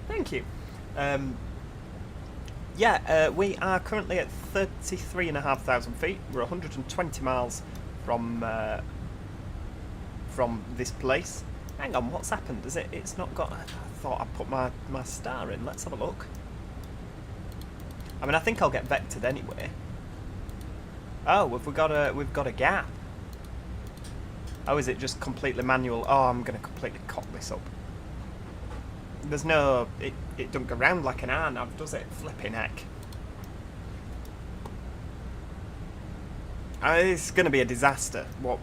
Thank you. We are currently at 33,500 feet. We're 120 miles from this place. Hang on, what's happened? Is it? It's not got. I thought I put my star in. Let's have a look. I mean, I think I'll get vectored anyway. Oh, we've got a gap. Oh, is it just completely manual? Oh, I'm gonna completely cock this up. There's no, it don't go round like an nav, does it? Flipping heck. It's gonna be a disaster. What?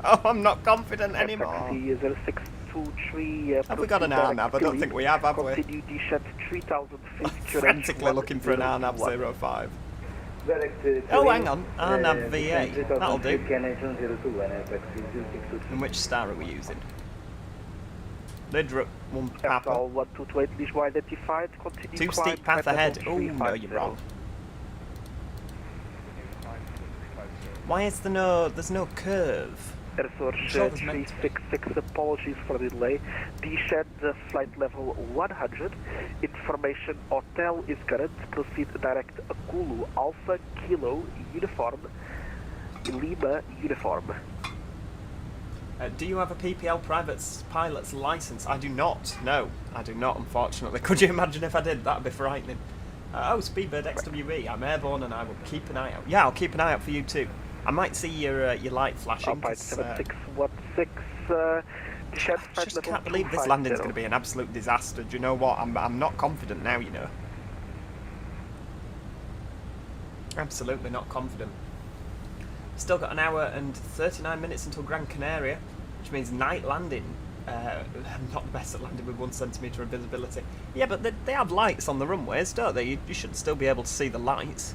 Oh, I'm not confident anymore. Have we got an RNAV? I don't think we have we? Frantically looking for an RNAV 05. Oh, hang on. RNAV V8. That'll do. And which star are we using? Lidra 1 Papa. 2 steep path ahead. Oh, no, you're wrong. Why is there's no curve? Sure 366, apologies for the delay. Descend flight level 100. Information hotel is current. Proceed direct Kulu Alpha Kilo Uniform Lima Uniform. Do you have a PPL private pilot's license? I do not. No, I do not, unfortunately. Could you imagine if I did? That'd be frightening. Oh, Speedbird XWE. I'm airborne and I will keep an eye out. Yeah, I'll keep an eye out for you too. I might see your light flashing. I just can't believe this landing's going to be an absolute disaster. Do you know what? I'm not confident now, you know. Absolutely not confident. Still got an hour and 39 minutes until Gran Canaria, which means night landing. I'm not the best at landing with 1 centimetre of visibility. Yeah, but they have lights on the runways, don't they? You should still be able to see the lights.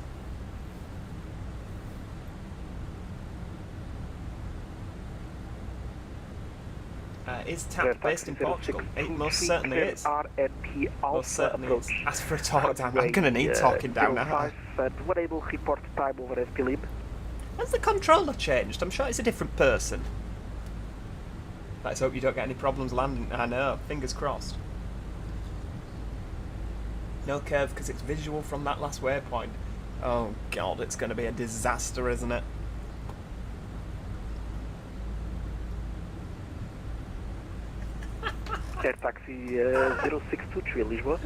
Is TAP based in Portugal? It most certainly is. Most certainly is. As for a talk down, I'm going to need talking down now. Has the controller changed? I'm sure it's a different person. Let's hope you don't get any problems landing. I know, fingers crossed. No curve because it's visual from that last waypoint. Oh god, it's going to be a disaster, isn't it? Air taxi 0623 Lisboa.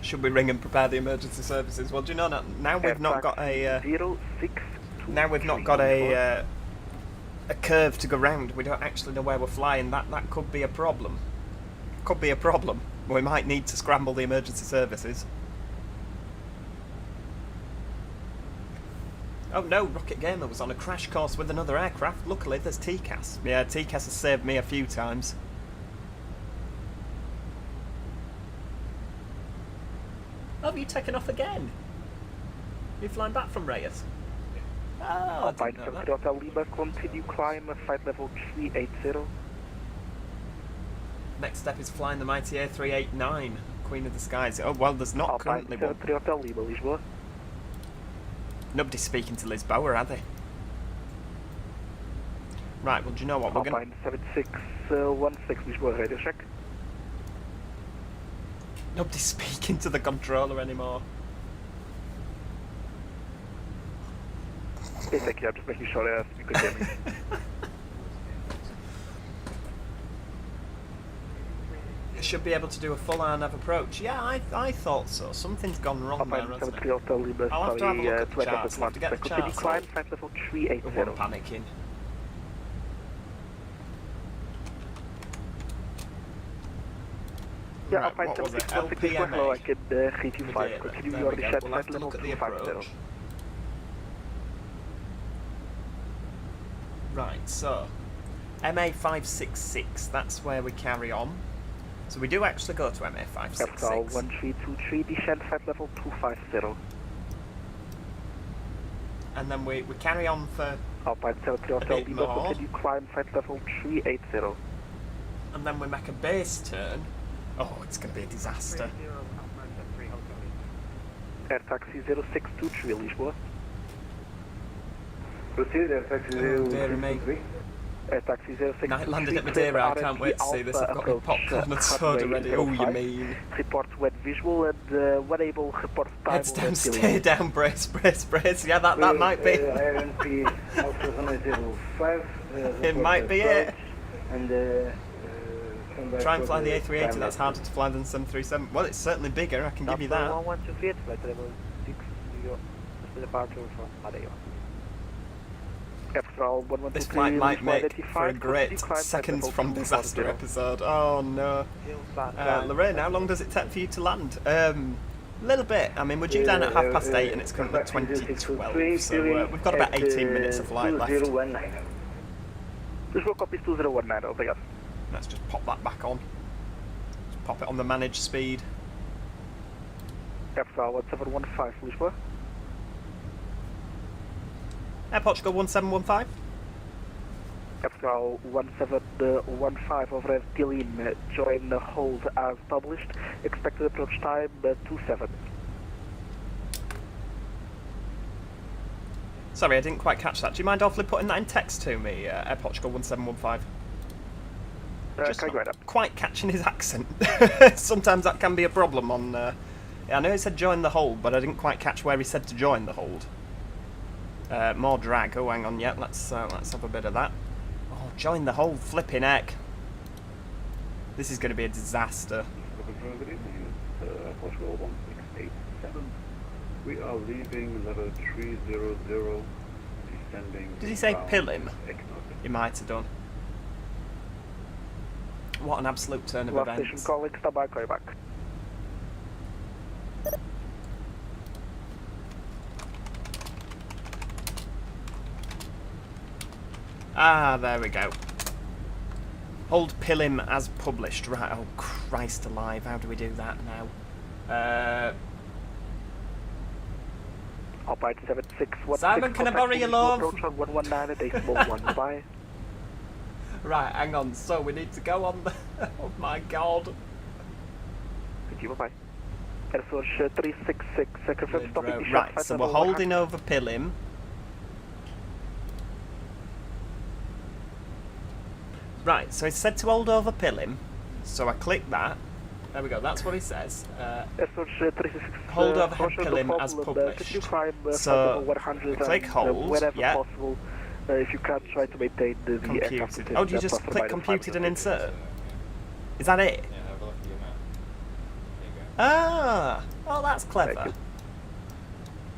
Should we ring and prepare the emergency services? Well, do you know now we've not got a now we've not got a curve to go round. We don't actually know where we're flying. That could be a problem. Could be a problem. We might need to scramble the emergency services. Oh no, Rocket Gamer was on a crash course with another aircraft. Luckily there's TCAS. Yeah, TCAS has saved me a few times. Have you taken off again? You're flying back from Reyes? Oh, I didn't know that. Hotel Lima, continue climb, flight level 380. Next step is flying the mighty A389, Queen of the Skies. Oh, well, there's not currently one. Hotel Lima, Lisboa. Nobody's speaking to Lisboa, are they? Right, well, do you know what? We're going to... 7616, Lisboa, radio check. Nobody's speaking to the controller anymore. Okay, thank you. I'm just making sure you could hear me. You should be able to do a full RNAV approach. Yeah, I thought so. Something's gone wrong there, hasn't it? I'll have to have a look at the charts. I'll have to get the charts out. Flight level 380. I'm panicking. Yeah, Right, what was it? LPMA? I can read you 5. Continue your descent, We'll have flight to level look at the 250. approach. Right, so MA566, that's where we carry on. So we do actually go to MA566. Capital 1323, descent, flight level 250. And then we carry on for Alpine 73 Hotel bit Lima, more. continue climb, flight level 380. and then we make a base turn. Oh, it's going to be a disaster. Air taxi 0623, Lisboa. Proceed, Air taxi 0623. Air taxi 0623. Night landed at Madeira, I can't wait to see this. I've got my popcorn and soda ready. Oh, you mean? Report wet visual and when able, report time. Heads down, stay down, brace, brace, brace. Yeah, that might be. IRNP Alpha 05. It might be it. And try and fly the A380, that's harder to fly than 737. Well, it's certainly bigger, I can give you that. 1128, flight level 60, departure from Madeira. This flight might make for a great seconds from disaster episode. Oh no. Lorraine, how long does it take for you to land? A little bit. I mean, we're due down at 8:30 and it's currently 20:12, so we've got about 18 minutes of flight left. Visual copy 2019, obrigado. Let's just pop that back on. Just pop it on the managed speed. Capital 1715, Lisboa. Air Portugal 1715. Capital 1715 over Tilin, join hold as published. Expected approach time 27. Sorry, I didn't quite catch that. Do you mind awfully putting that in text to me, Air Portugal 1715? Just not quite catching his accent. Sometimes that can be a problem on... I know he said join the hold, but I didn't quite catch where he said to join the hold. More drag. Oh, hang on, yeah, let's have a bit of that. Oh, join the hold, flipping heck. This is going to be a disaster. Portugal 1687. We are leaving level 300, descending. Did he say Pillim? He might have done. What an absolute turn of events. Station calling, stand by, call you back. Ah, there we go. Hold Pillim as published. Right, oh Christ alive, how do we do that now? Alpine 7616. Simon, can I borrow your love? Approach on 119 bye. Right, hang on, so we need to go on the... Oh my god. Thank you, bye-bye. Air Source 366, confirm stopping. Right, so we're holding over Pillim. Right, so it's said to hold over Pillim, so I click that. There we go, that's what it says. Hold over Pillim as published. So, I click hold, yeah. If you can, try to maintain the computed. Oh, do you just click computed and insert? Is that it? Yeah, have a look at your map. There you go. Ah! Oh, that's clever. And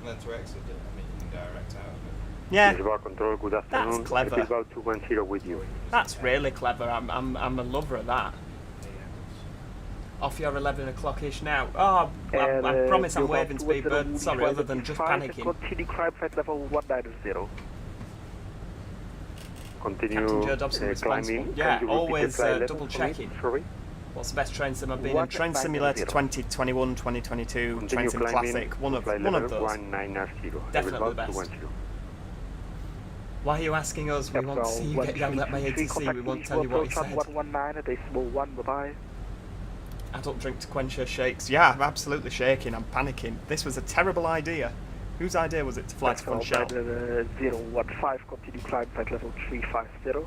then to exit it, I mean, you can direct out of it. Yeah. Control, good afternoon. That's clever. About 210 with you. That's really clever. I'm a lover of that. Off your 11 o'clock-ish now. Oh, I promise I'm waving speed, but sorry, other than just panicking. Continue climb flight level 190. Continue Captain Joe Dobson responsible. climbing. Yeah, always double checking. Sorry. What's the best train sim I've been in? Train Simulator 2021, 2022, Train Sim Classic. One of those. Definitely the best. Why are you asking us? We want to see you get yelled at by ATC. We won't tell you what he said. 119, bye-bye. I don't drink to quench your shakes. Yeah, I'm absolutely shaking. I'm panicking. This was a terrible idea. Whose idea was it to fly to Funchal? 015, continue climb flight level 350.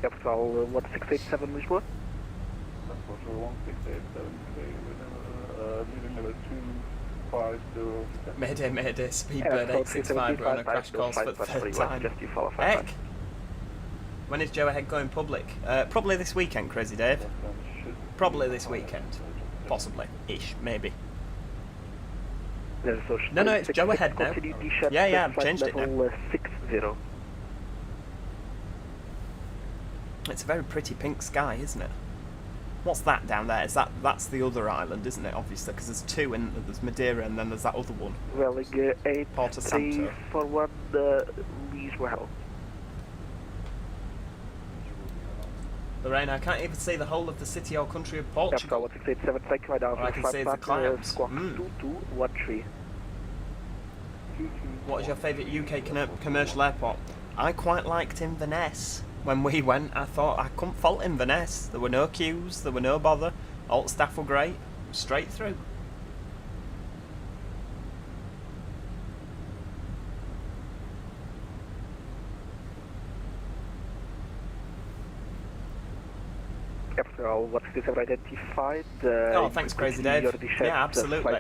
Capital 1687 Lisboa. Porto 1687, leaving level 250. Mayday, Speedbird 865, we're on a crash course for the third time. Heck! When is Joe Ahead going public? Probably this weekend, Crazy Dave. Probably this weekend. Possibly. Ish, maybe. No, it's Joe Ahead now. Yeah, I've changed it now. 60. It's a very pretty pink sky, isn't it? What's that down there? That's the other island, isn't it? Obviously, because there's two, and there's Madeira, and then there's that other one. Welling 8341 Lisboa. Lorraine, I can't even see the whole of the city or country of Portugal. All I can see the clouds. Squawk 2213. What is your favourite UK commercial airport? I quite liked Inverness. When we went, I thought I couldn't fault Inverness. There were no queues, there were no bother. All staff were great. Straight through. Capital 167 identified. Oh, thanks, Crazy Dave. Yeah, absolutely.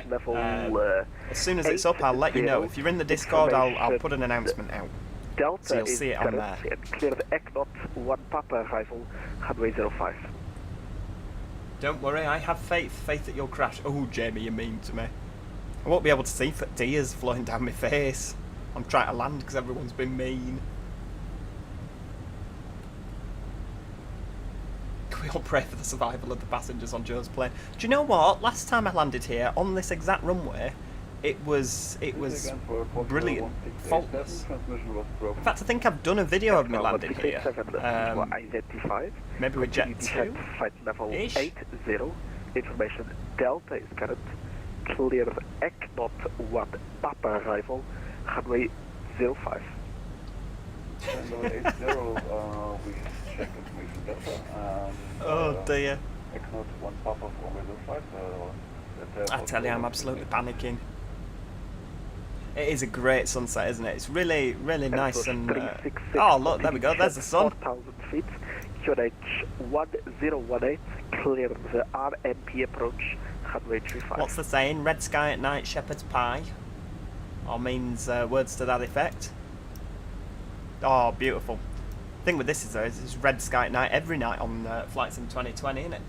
As soon as it's up, I'll let you know. If you're in the Discord, I'll put an announcement out. Delta so you'll see it on there. And clear the ECNOT 1 Papa arrival, runway 05. Don't worry, I have faith that you'll crash. Oh, Jamie, you're mean to me. I won't be able to see for tears flowing down my face. I'm trying to land because everyone's been mean. We all pray for the survival of the passengers on Joe's plane. Do you know what? Last time I landed here on this exact runway, it was brilliant, faultless. In fact, I think I've done a video of me landing here. Maybe with Jet 2 flight level 80. Information Delta is current. Clear ECNOT 1 Papa arrival, runway 05. We check information Delta. Oh dear. ECNOT 1 Papa runway 05. I tell you, I'm absolutely panicking. It is a great sunset, isn't it? It's really, really nice and... oh, look, there we go, there's the sun. 4,000 feet, QNH 1018, clear the RMP approach, runway 35. What's the saying? Red sky at night, shepherd's pie? Or means words to that effect. Oh, beautiful. The thing with this is, though, it's red sky at night every night on Flight Sim 2020, isn't it?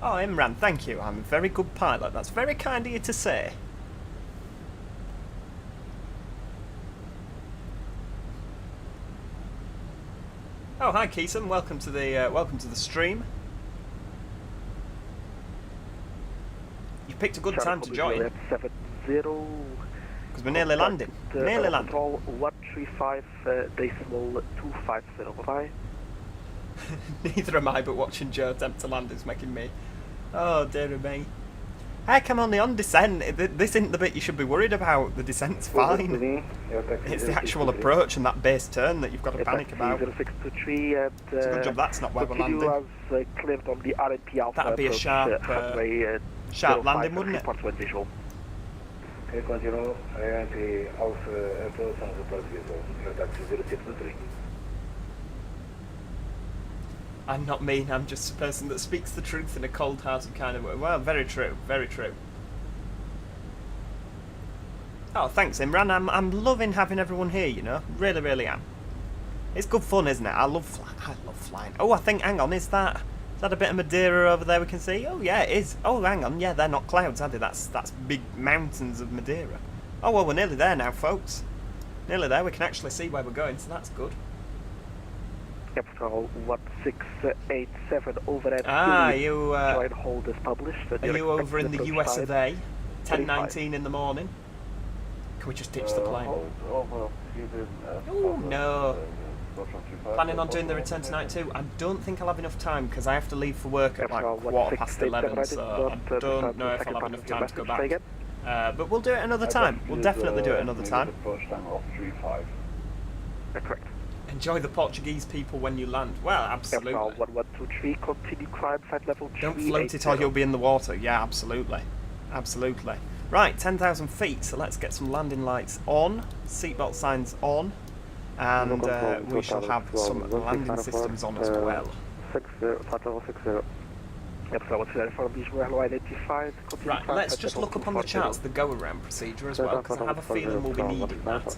Oh, Imran, thank you. I'm a very good pilot. That's very kind of you to say. Oh, hi, Keeson. Welcome to the stream. You picked a good time to join. 70. Because we're nearly landing. Nearly landing. Control 135.250. Bye. Neither am I, but watching Joe attempt to land is making me... oh, dear me. Heck, I'm only on descent. This isn't the bit you should be worried about. The descent's fine. It's the actual approach and that base turn that you've got to panic about. It's a good job that's not where we're landing. That'd be a sharp landing, wouldn't it? I'm not mean, I'm just a person that speaks the truth in a cold-hearted kind of way. Well, very true, very true. Oh, thanks, Imran. I'm loving having everyone here, you know. Really, really am. It's good fun, isn't it? I love flying. Oh, I think, hang on, is that a bit of Madeira over there we can see? Oh, yeah, it is. Oh, hang on, yeah, they're not clouds, are they? That's big mountains of Madeira. Oh, well, we're nearly there now, folks. Nearly there, we can actually see where we're going, so that's good. Capital 1687 overhead. You join hold as published. are you over in the US of A? 10:19 in the morning. Can we just ditch the plane? Over, Oh no. Planning on doing the return tonight too? I don't think I'll have enough time because I have to leave for work at like 11:15, so I don't know if I'll have enough time to go back. But we'll do it another time. We'll definitely do it another time. Correct. Enjoy the Portuguese people when you land. Well, absolutely. 1123, continue climb, flight level 380. Don't float it or you'll be in the water. Yeah, absolutely. Absolutely. Right, 10,000 feet, so let's get some landing lights on, seatbelt signs on, and we shall have some landing systems on as well. 60, flight level 60. Right, let's just look up on the charts the go-around procedure as well, because I have a feeling we'll be needing that.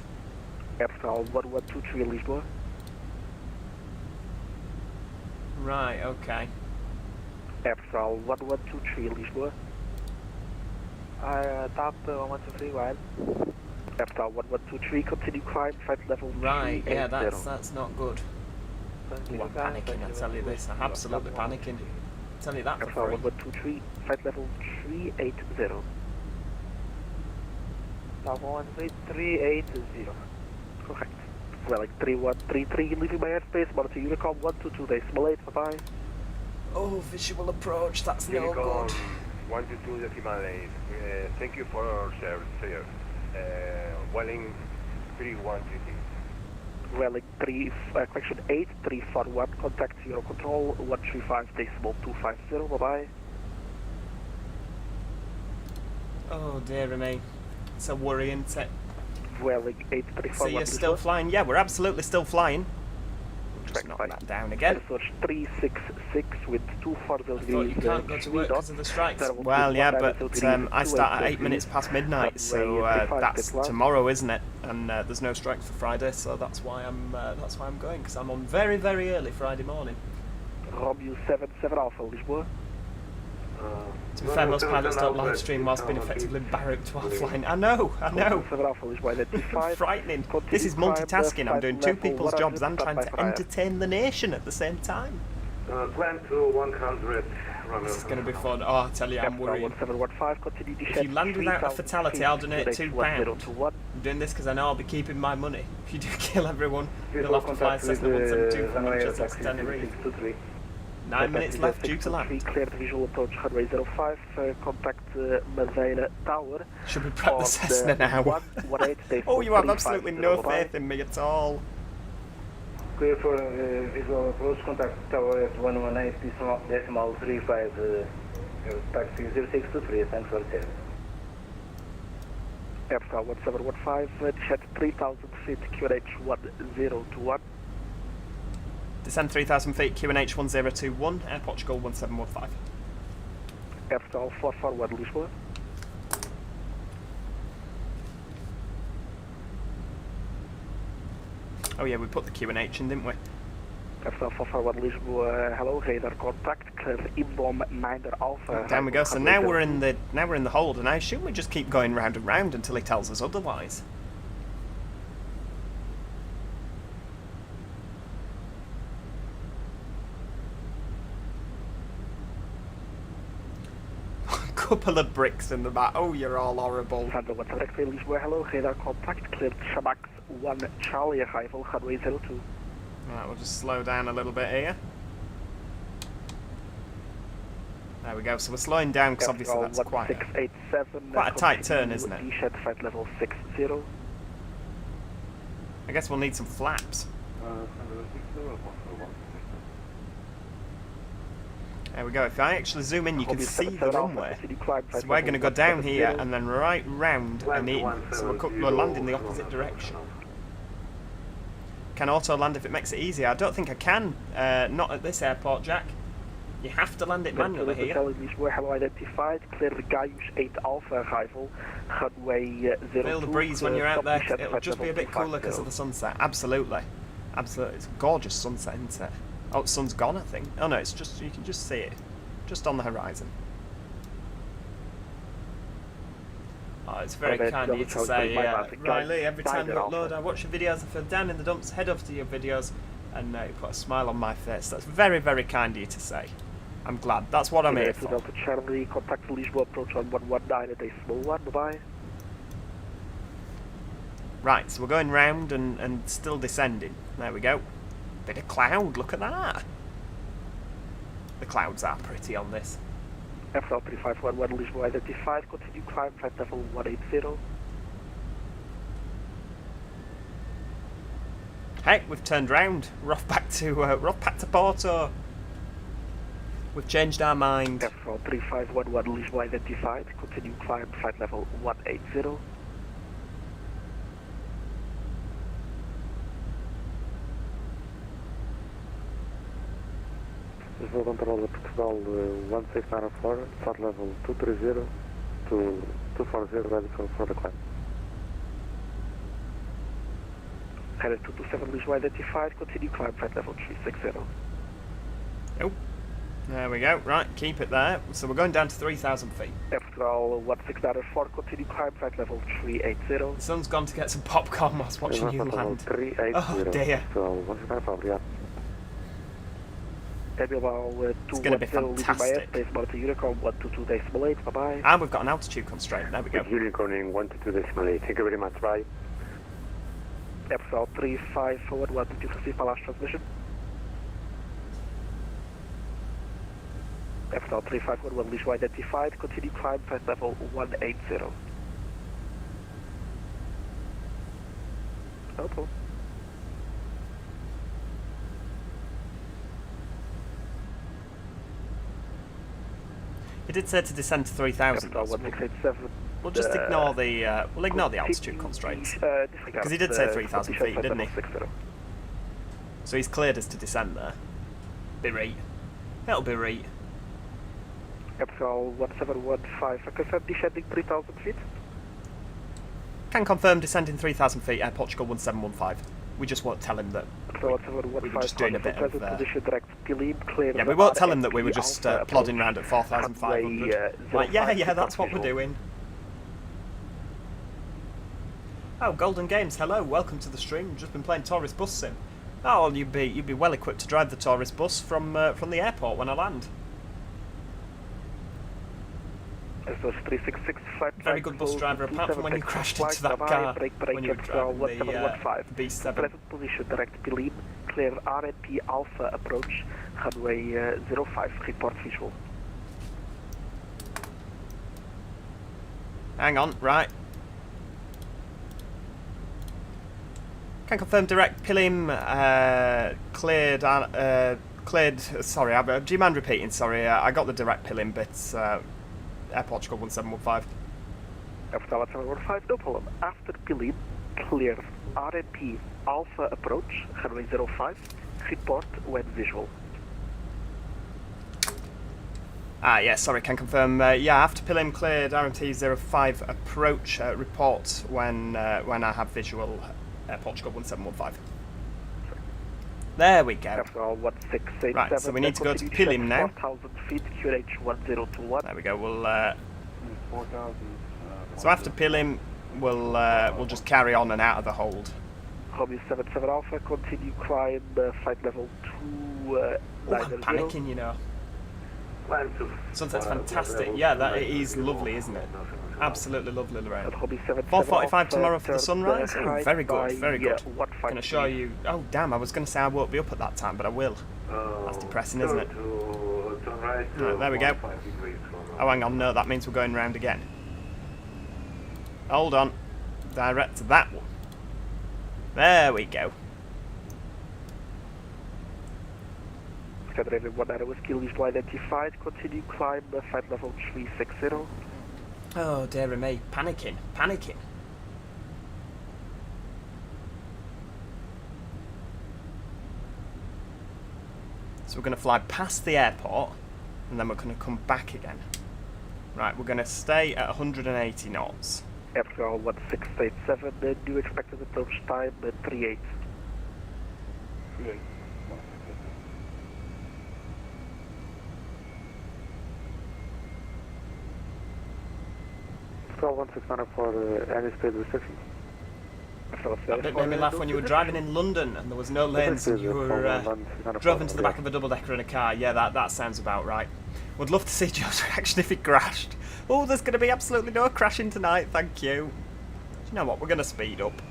Capital 1123 Lisboa. Right, okay. Capital 1123 Lisboa. TAP 123 wide. Capital 1123, continue climb, flight level 380. Right, yeah, that's not good. Ooh, I'm panicking, I tell you this, I'm absolutely panicking. I tell you that for Capital free. 1123, flight level 380. TAP 123 Correct. Welling 3133, leaving my airspace, monitor Unicom 122, decimal 8, bye-bye. Oh, visual approach, that's no Unicom good. 122 decimal 8. Thank you for your service here. Welling 3133. Welling 8, 341, contact Eurocontrol 135 decimal 250, bye-bye. Oh dear me, it's a worry, isn't it? Welling 834. So you're still flying? Yeah, we're absolutely still flying. We'll just knock that down again. Search 366 with 24 degrees. I thought you can't go to work because of the strikes. Well, yeah, but I start at 8 minutes past midnight, so that's tomorrow, isn't it? And there's no strike for Friday, so that's why I'm going, because I'm on very, very early Friday morning. Romeo 77 Alpha Lisboa. To be fair, most pilots don't live stream whilst being effectively barracked while flying. I know. Frightening. This is multitasking. I'm doing two people's jobs and trying to entertain the nation at the same time. Climb to 100. This is going to be fun. Oh, I tell you, I'm worried. If you land without a fatality, I'll donate £2. I'm doing this because I know I'll be keeping my money. If you do kill everyone, you'll have to fly Cessna 172 from Manchester to Tenerife. 9 minutes left due to land. Cleared visual approach runway 05, contact Madeira Tower. Should we prep the Cessna now? Oh, you have absolutely no faith in me at all. Clear for visual approach, contact Tower at 118 decimal 35, taxi 0623, thanks for the service. Airflow 1715, jet 3000 feet, QNH 1021. Descend 3,000 feet, QNH 1021, Air Portugal 1715. Airflow 441 Lisboa. Oh yeah, we put the QNH in, didn't we? Airflow 441 Lisboa, hello, radar contact, clear inbound 9 Alpha. Down we go. So now we're in the hold, and I assume we just keep going round and round until he tells us otherwise. Couple of bricks in the back. Oh, you're all horrible. Hello, radar contact, cleared Shamax 1 Charlie arrival, runway 02. Right, we'll just slow down a little bit here. There we go. So we're slowing down because obviously that's quite a tight turn, isn't it? EasyJet flight level 60. I guess we'll need some flaps. There we go. If I actually zoom in, you can see the runway. So we're going to go down here and then right round and in. So we'll land in the opposite direction. Can auto land if it makes it easier? I don't think I can. Not at this airport, Jack. You have to land it manually here. Hello identified. Clear the Gaius 8 Alpha arrival. Runway 02. Feel the breeze when you're out there. It'll just be a bit cooler because of the sunset. Absolutely. Absolutely. It's a gorgeous sunset, isn't it? Oh, the sun's gone, I think. Oh no, it's just, you can just see it. Just on the horizon. Oh, it's very kind of you to say, Riley, every time you upload I watch your videos, I feel down in the dumps, head over to your videos, And you put a smile on my face. That's very, very kind of you to say. I'm glad. That's what I'm here for. Delta Charlie, contact Lisboa approach on 119 at a small one, bye-bye. Right, so we're going round and still descending. There we go. Bit of cloud, look at that. The clouds are pretty on this. FL 3511 Lisboa identified, continue climb, flight level 180. Hey, we've turned round. We're off back to Porto. We've changed our mind. FL 3511 Lisboa identified, continue climb, flight level 180. Lisboa Control Portugal 1694, start level 230 to 240, ready for the climb. Headed 227 Lisboa identified, continue climb, flight level 360. Oh, there we go. Right, keep it there. So we're going down to 3,000 feet. Portugal 1694, continue climb, flight level 380. The sun's gone to get some popcorn whilst watching you land. 380. Oh dear. It's going to be fantastic. Unicorn 122.8, bye-bye. And we've got an altitude constraint. There we go. Unicorn 122.8. Thank you very much. Bye. Epsilon 35 forward, 1 to receive my last transmission. Epsilon 35 forward, 1 Lisboa identified, continue climb, flight level 180. No problem. He did say to descend to 3,000. We'll just ignore the altitude constraints because he did say 3,000 feet, didn't he? So he's cleared us to descend there. Be right. It'll be right. Epsilon 1715, I confirm descending 3,000 feet. Can confirm descending 3,000 feet. Air Portugal 1715. We just won't tell him that we were just doing a bit of... yeah, we won't tell him that we were just plodding around at 4,500. Like, yeah, that's what we're doing. Oh, Golden Games, hello, welcome to the stream. Just been playing Tourist Bus Sim. Oh, well, you'd be well equipped to drive the tourist bus from the airport when I land. Very good bus driver, apart from when you crashed into that car when you were driving the B7. Present position, direct Pilim, clear RNP Alpha approach, runway 05, report visual. Hang on, right. Can confirm direct Pilim cleared. Sorry, do you mind repeating? Sorry, I got the direct Pilim bits. Air Portugal 1715. Air Portugal 1715, no problem. After Pilim, clear RNP Alpha approach, runway 05, report when visual. Yeah, sorry, can confirm. Yeah, after Pilim cleared RMT 05 approach, report when I have visual. Air Portugal 1715. There we go. Right, so we need to go to Pilim now. 4,000 feet, QNH 1021. There we go. We'll. So after Pilim, we'll just carry on and out of the hold. Romeo 77 Alpha, continue climb, flight level 290. I'm panicking, you know. Sunset's fantastic. Yeah, that it is lovely, isn't it? Absolutely lovely around. 4:45 tomorrow for the sunrise. Oh, very good, very good. Can assure you. Oh damn! I was going to say I won't be up at that time, but I will. That's depressing, isn't it? Right, there we go. Oh, hang on. No, that means we're going round again. Hold on. Direct to that one. There we go. Skydiver 19 Whiskey Lisboa identified. Continue climb, flight level 360. Oh, dear me. Panicking. So we're going to fly past the airport, and then we're going to come back again. Right, we're going to stay at 180 knots. Portugal 1687, new expected approach time 38. 38. Portugal 1694 for any speed restriction. That bit made me laugh when you were driving in London and there was no lanes and you were drove into the back of a double-decker in a car. Yeah, that sounds about right. Would love to see Joe's reaction if he crashed. Oh, there's going to be absolutely no crashing tonight, thank you. Do you know what, we're going to speed up.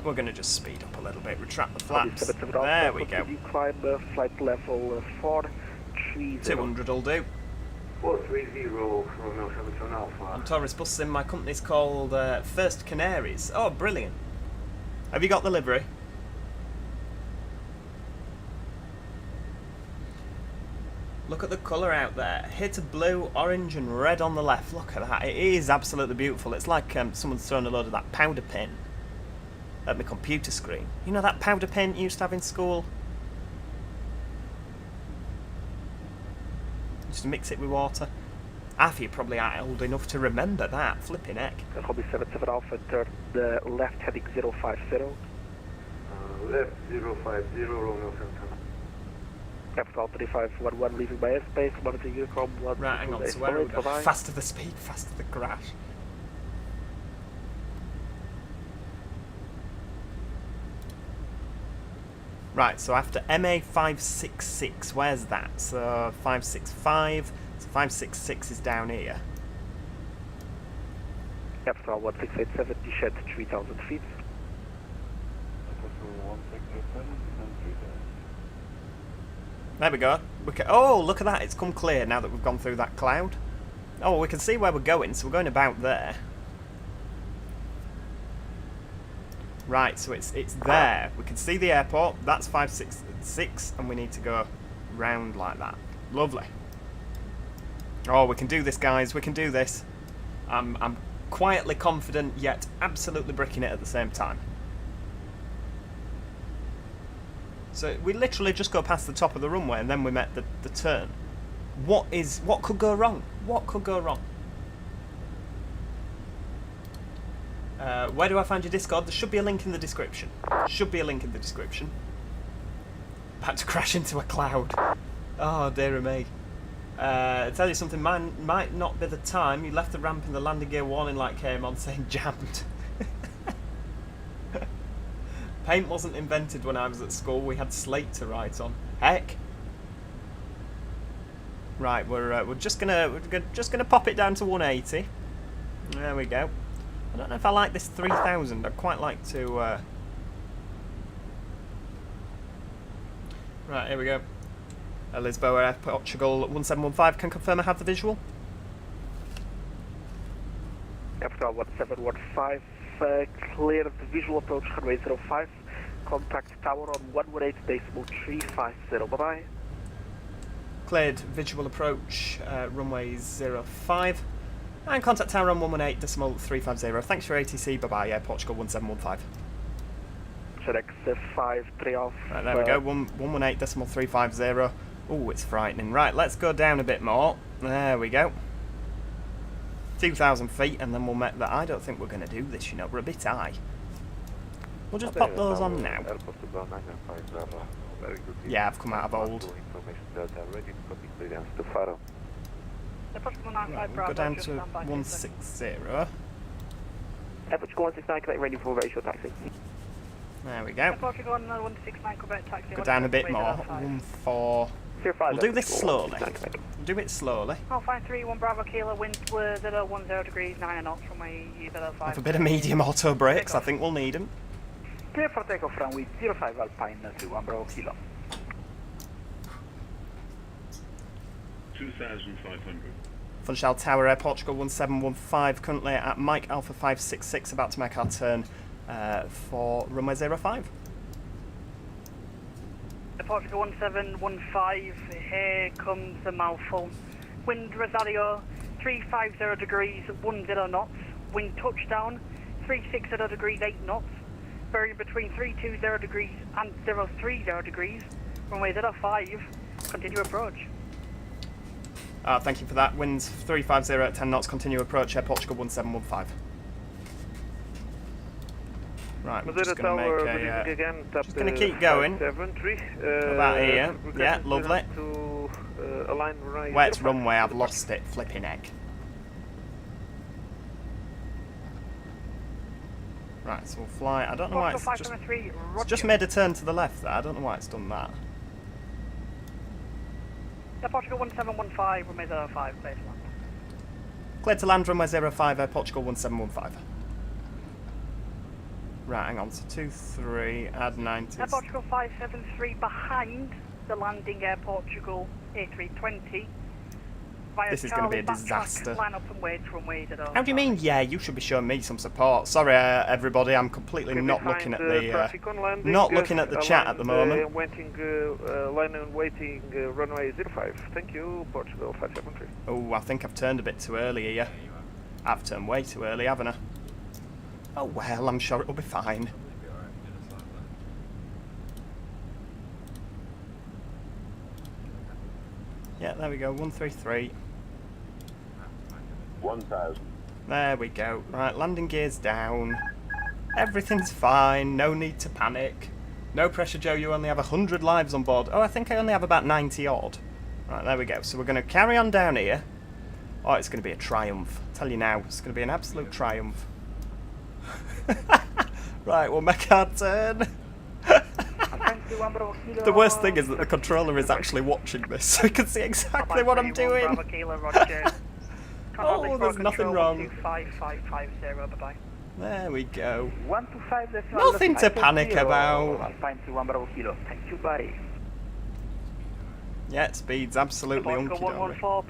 We're going to just speed up a little bit, retract the flaps. There we go. Climb flight level 430. 200 will do. 430, Romeo 77 Alpha. I'm Taurus Bus Sim, my company's called First Canaries. Oh, brilliant. Have you got the livery? Look at the colour out there. Hit of blue, orange and red on the left. Look at that. It is absolutely beautiful. It's like someone's thrown a load of that powder paint at my computer screen. You know that powder paint you used to have in school? Just mix it with water. I think you're probably old enough to remember that. Flipping heck. Hobby 77 Alpha, turn the left heading 050. Left 050, Romeo 77. Capital 3511 leaving by airspace, monitoring Unicom 1. Right, hang on, so where are we going? Faster the speed, faster the crash. Right, so after MA 566, where's that? So 565, so 566 is down here. Capital 1687, descent 3000 feet. There we go. Oh, look at that, it's come clear now that we've gone through that cloud. Oh, we can see where we're going, so we're going about there. Right, so it's there. We can see the airport. That's 566, and we need to go round like that. Lovely. Oh, we can do this, guys. We can do this. I'm quietly confident, yet absolutely bricking it at the same time. So we literally just go past the top of the runway, and then we met the turn. What could go wrong? What could go wrong? Where do I find your Discord? There should be a link in the description. Should be a link in the description. About to crash into a cloud. Oh, dear me. Tell you something, mine might not be the time. You left the ramp and the landing gear warning light came on saying jammed. Paint wasn't invented when I was at school. We had slate to write on. Heck. Right, we're just gonna pop it down to 180. There we go. I don't know if I like this 3000. I'd quite like to. Right, here we go. Lisboa Air Portugal 1715. Can confirm I have the visual. Capital 1715. Clear the visual approach runway 05. Contact tower on 118.350. Bye bye. Cleared visual approach runway 05. And contact tower on 118.350. Thanks for ATC. Bye bye. Air Portugal 1715. FedEx 53 off. Right, there we go. 118.350. Oh, it's frightening. Right, let's go down a bit more. There we go. 2,000 feet, and then we'll make that. I don't think we're going to do this, you know. We're a bit high. We'll just pop those on now. Yeah, I've come out of old. Right, we'll go down to 160. Air Portugal 169, Quebec ready for very short taxi. There we go. Portugal 169, Quebec taxi. Go down a bit more. 14. We'll do this slowly. We'll do it slowly. Alpha 31 Bravo Kilo, winds were 010 degrees, 9 knots from my 05. With a bit of medium auto brakes, I think we'll need them. Clear for takeoff runway 05 Alpine 31 Bravo Kilo. 2,500. Funchal Tower Air Portugal 1715, currently at Mike Alpha 566, about to make our turn for runway 05. Portugal 1715, here comes the mouthful. Wind Rosario 350 degrees, 10 knots. Wind touchdown 360 degrees, 8 knots. Bearing between 320 degrees and 030 degrees. Runway 05, continue approach. Thank you for that. Winds 350 at 10 knots, continue approach, Air Portugal 1715. Right, we're just going to make a... just going to keep going. About here. Yeah, lovely. Where's runway? I've lost it. Flipping egg. Right, so we'll fly. I don't know why it's just... 573, It's just made a turn to the left there. I don't know why it's done that. Air Portugal 1715, runway 05, clear to land. Cleared to land, runway 05, Air Portugal 1715. Right, hang on. So 23, add 90. Air Portugal 573 behind the landing Air Portugal A320. This is going to be a disaster. Line up and wait runway 05. How do you mean? Yeah, you should be showing me some support. Sorry, everybody. I'm completely not looking at the chat at the moment. Waiting, line and waiting, runway 05. Thank you, Portugal 573. Oh, I think I've turned a bit too early here. I've turned way too early, haven't I? Oh well, I'm sure it'll be fine. Yeah, there we go. 133. 1000. There we go. Right, landing gears down. Everything's fine. No need to panic. No pressure, Joe. You only have 100 lives on board. Oh, I think I only have about 90 odd. Right, there we go. So we're going to carry on down here. Oh, it's going to be a triumph. I tell you now, it's going to be an absolute triumph. Right, we'll make our turn. The worst thing is that the controller is actually watching this, so he can see exactly what I'm doing. Oh, there's nothing wrong. There we go. Nothing to panic about. Yeah, speed's absolutely hunky-dory. Oh,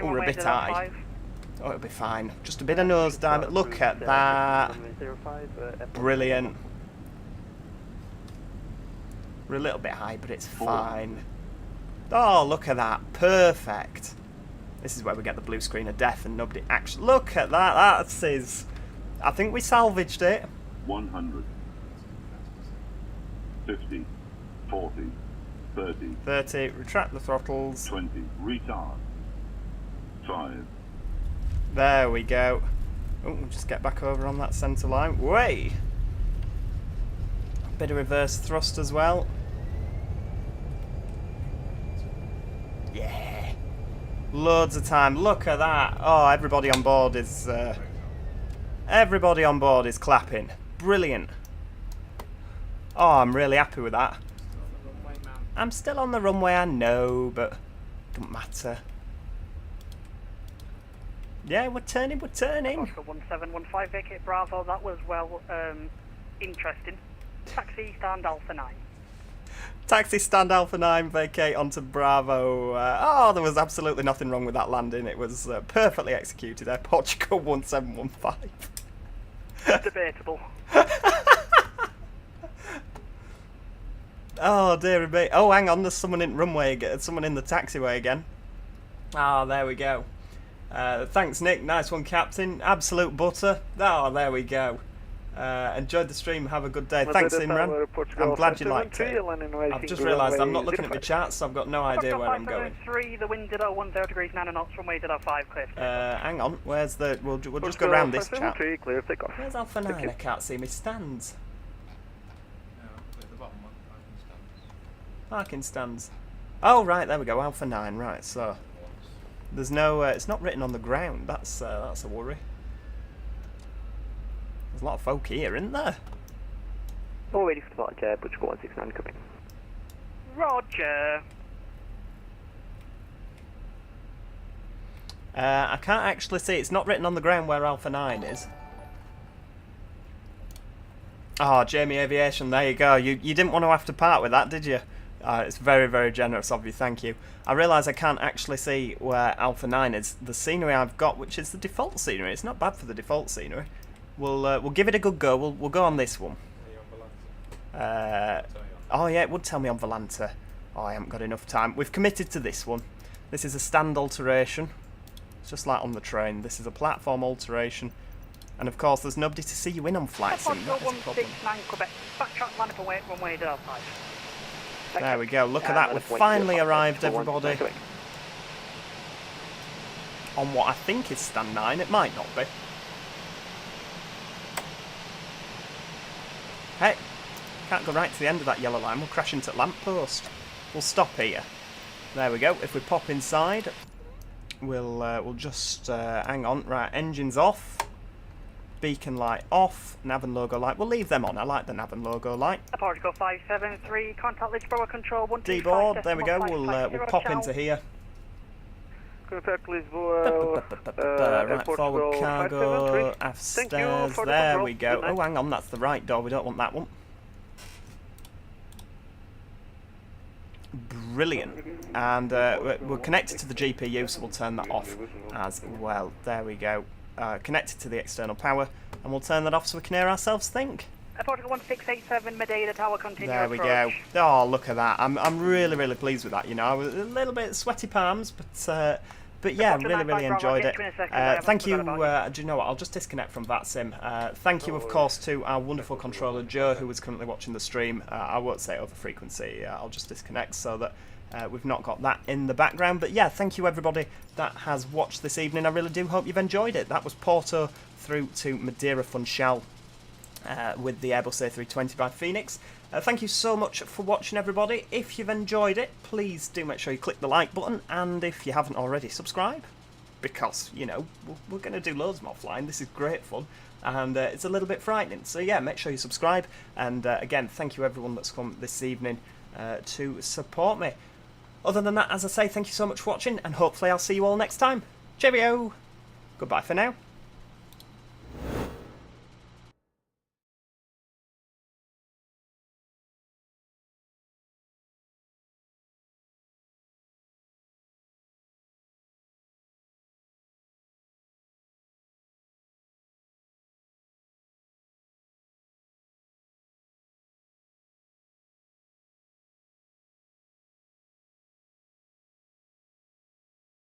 we're a bit high. Oh, it'll be fine. Just a bit of nosedive, but look at that. Brilliant. We're a little bit high, but it's fine. Oh, look at that. Perfect. This is where we get the blue screen of death and nobody actually... Look at that. That is... I think we salvaged it. 100. 50. 40. 30. 30. Retract the throttles. 20. Retard. 5. There we go. Oh, we'll just get back over on that centre line. Way! A bit of reverse thrust as well. Yeah. Loads of time. Look at that. Oh, everybody on board is... everybody on board is clapping. Brilliant. Oh, I'm really happy with that. I'm still on the runway, I know, but don't matter. Yeah, we're turning. 1715, vacate Bravo, that was well interesting. Taxi stand Alpha 9. Taxi stand Alpha 9, vacate onto Bravo. Oh, there was absolutely nothing wrong with that landing. It was perfectly executed there. Portugal 1715. Debatable. Oh, dear me. Oh, hang on, there's someone in runway again. Someone in the taxiway again. Ah, there we go. Thanks, Nick. Nice one, Captain. Absolute butter. Oh, there we go. Enjoyed the stream. Have a good day. Thanks, Imran. I'm glad you liked it. I've just realised I'm not looking at my charts, so I've got no idea where I'm going. 3, the wind did 10 degrees 9 knots, runway did 5, clear. Hang on. Where's the... We'll just go around this chat. Where's Alpha 9? I can't see my stands. Parking stands. Oh, right. There we go. Alpha 9. Right, so... There's no... it's not written on the ground. That's a worry. There's a lot of folk here, isn't there? All ready for departure, Portugal 169 coming. Roger. I can't actually see. It's not written on the ground where Alpha 9 is. Oh, Jamie Aviation, there you go. You didn't want to have to part with that, did you? It's very, very generous of you, thank you. I realise I can't actually see where Alpha 9 is. The scenery I've got, which is the default scenery. It's not bad for the default scenery. We'll give it a good go. We'll go on this one. Oh yeah, it would tell me on Volanta. Oh, I haven't got enough time. We've committed to this one. This is a stand alteration. It's just like on the train. This is a platform alteration. And of course, there's nobody to see you in on Flight Sim. That is a problem. There we go. Look at that. We've finally arrived, everybody. On what I think is stand 9. It might not be. Hey, can't go right to the end of that yellow line. We'll crash into lamppost. We'll stop here. There we go. If we pop inside, we'll just hang on. Right, engines off. beacon light off, nav and logo light. We'll leave them on. I like the nav and logo light. Portugal 573, contact Lisbon control 125. D-board, there we go. We'll pop into here. Contact Lisbon, right, forward cargo, aft stairs, there we go. Oh, hang on, that's the right door, we don't want that one. Brilliant. And we're connected to the GPU, so we'll turn that off as well. There we go. Connected to the external power, and we'll turn that off so we can hear ourselves think. Portugal 1687, Madeira Tower, continue There we approach. go. Oh, look at that. I'm really, really pleased with that. You know, I was a little bit sweaty palms, but yeah, really enjoyed it. Thank you. Do you know what? I'll just disconnect from Vatsim. Thank you, of course, to our wonderful controller, Joe, who is currently watching the stream. I won't say over frequency. I'll just disconnect so that we've not got that in the background. But yeah, thank you, everybody that has watched this evening. I really do hope you've enjoyed it. That was Porto through to Madeira Funchal with the Airbus A320 by Fenix. Thank you so much for watching, everybody. If you've enjoyed it, please do make sure you click the like button, and if you haven't already, subscribe, because, you know, we're going to do loads more flying. This is great fun, and it's a little bit frightening. So yeah, make sure you subscribe, and again, thank you everyone that's come this evening to support me. Other than that, as I say, thank you so much for watching, and hopefully I'll see you all next time. Cheerio! Goodbye for now.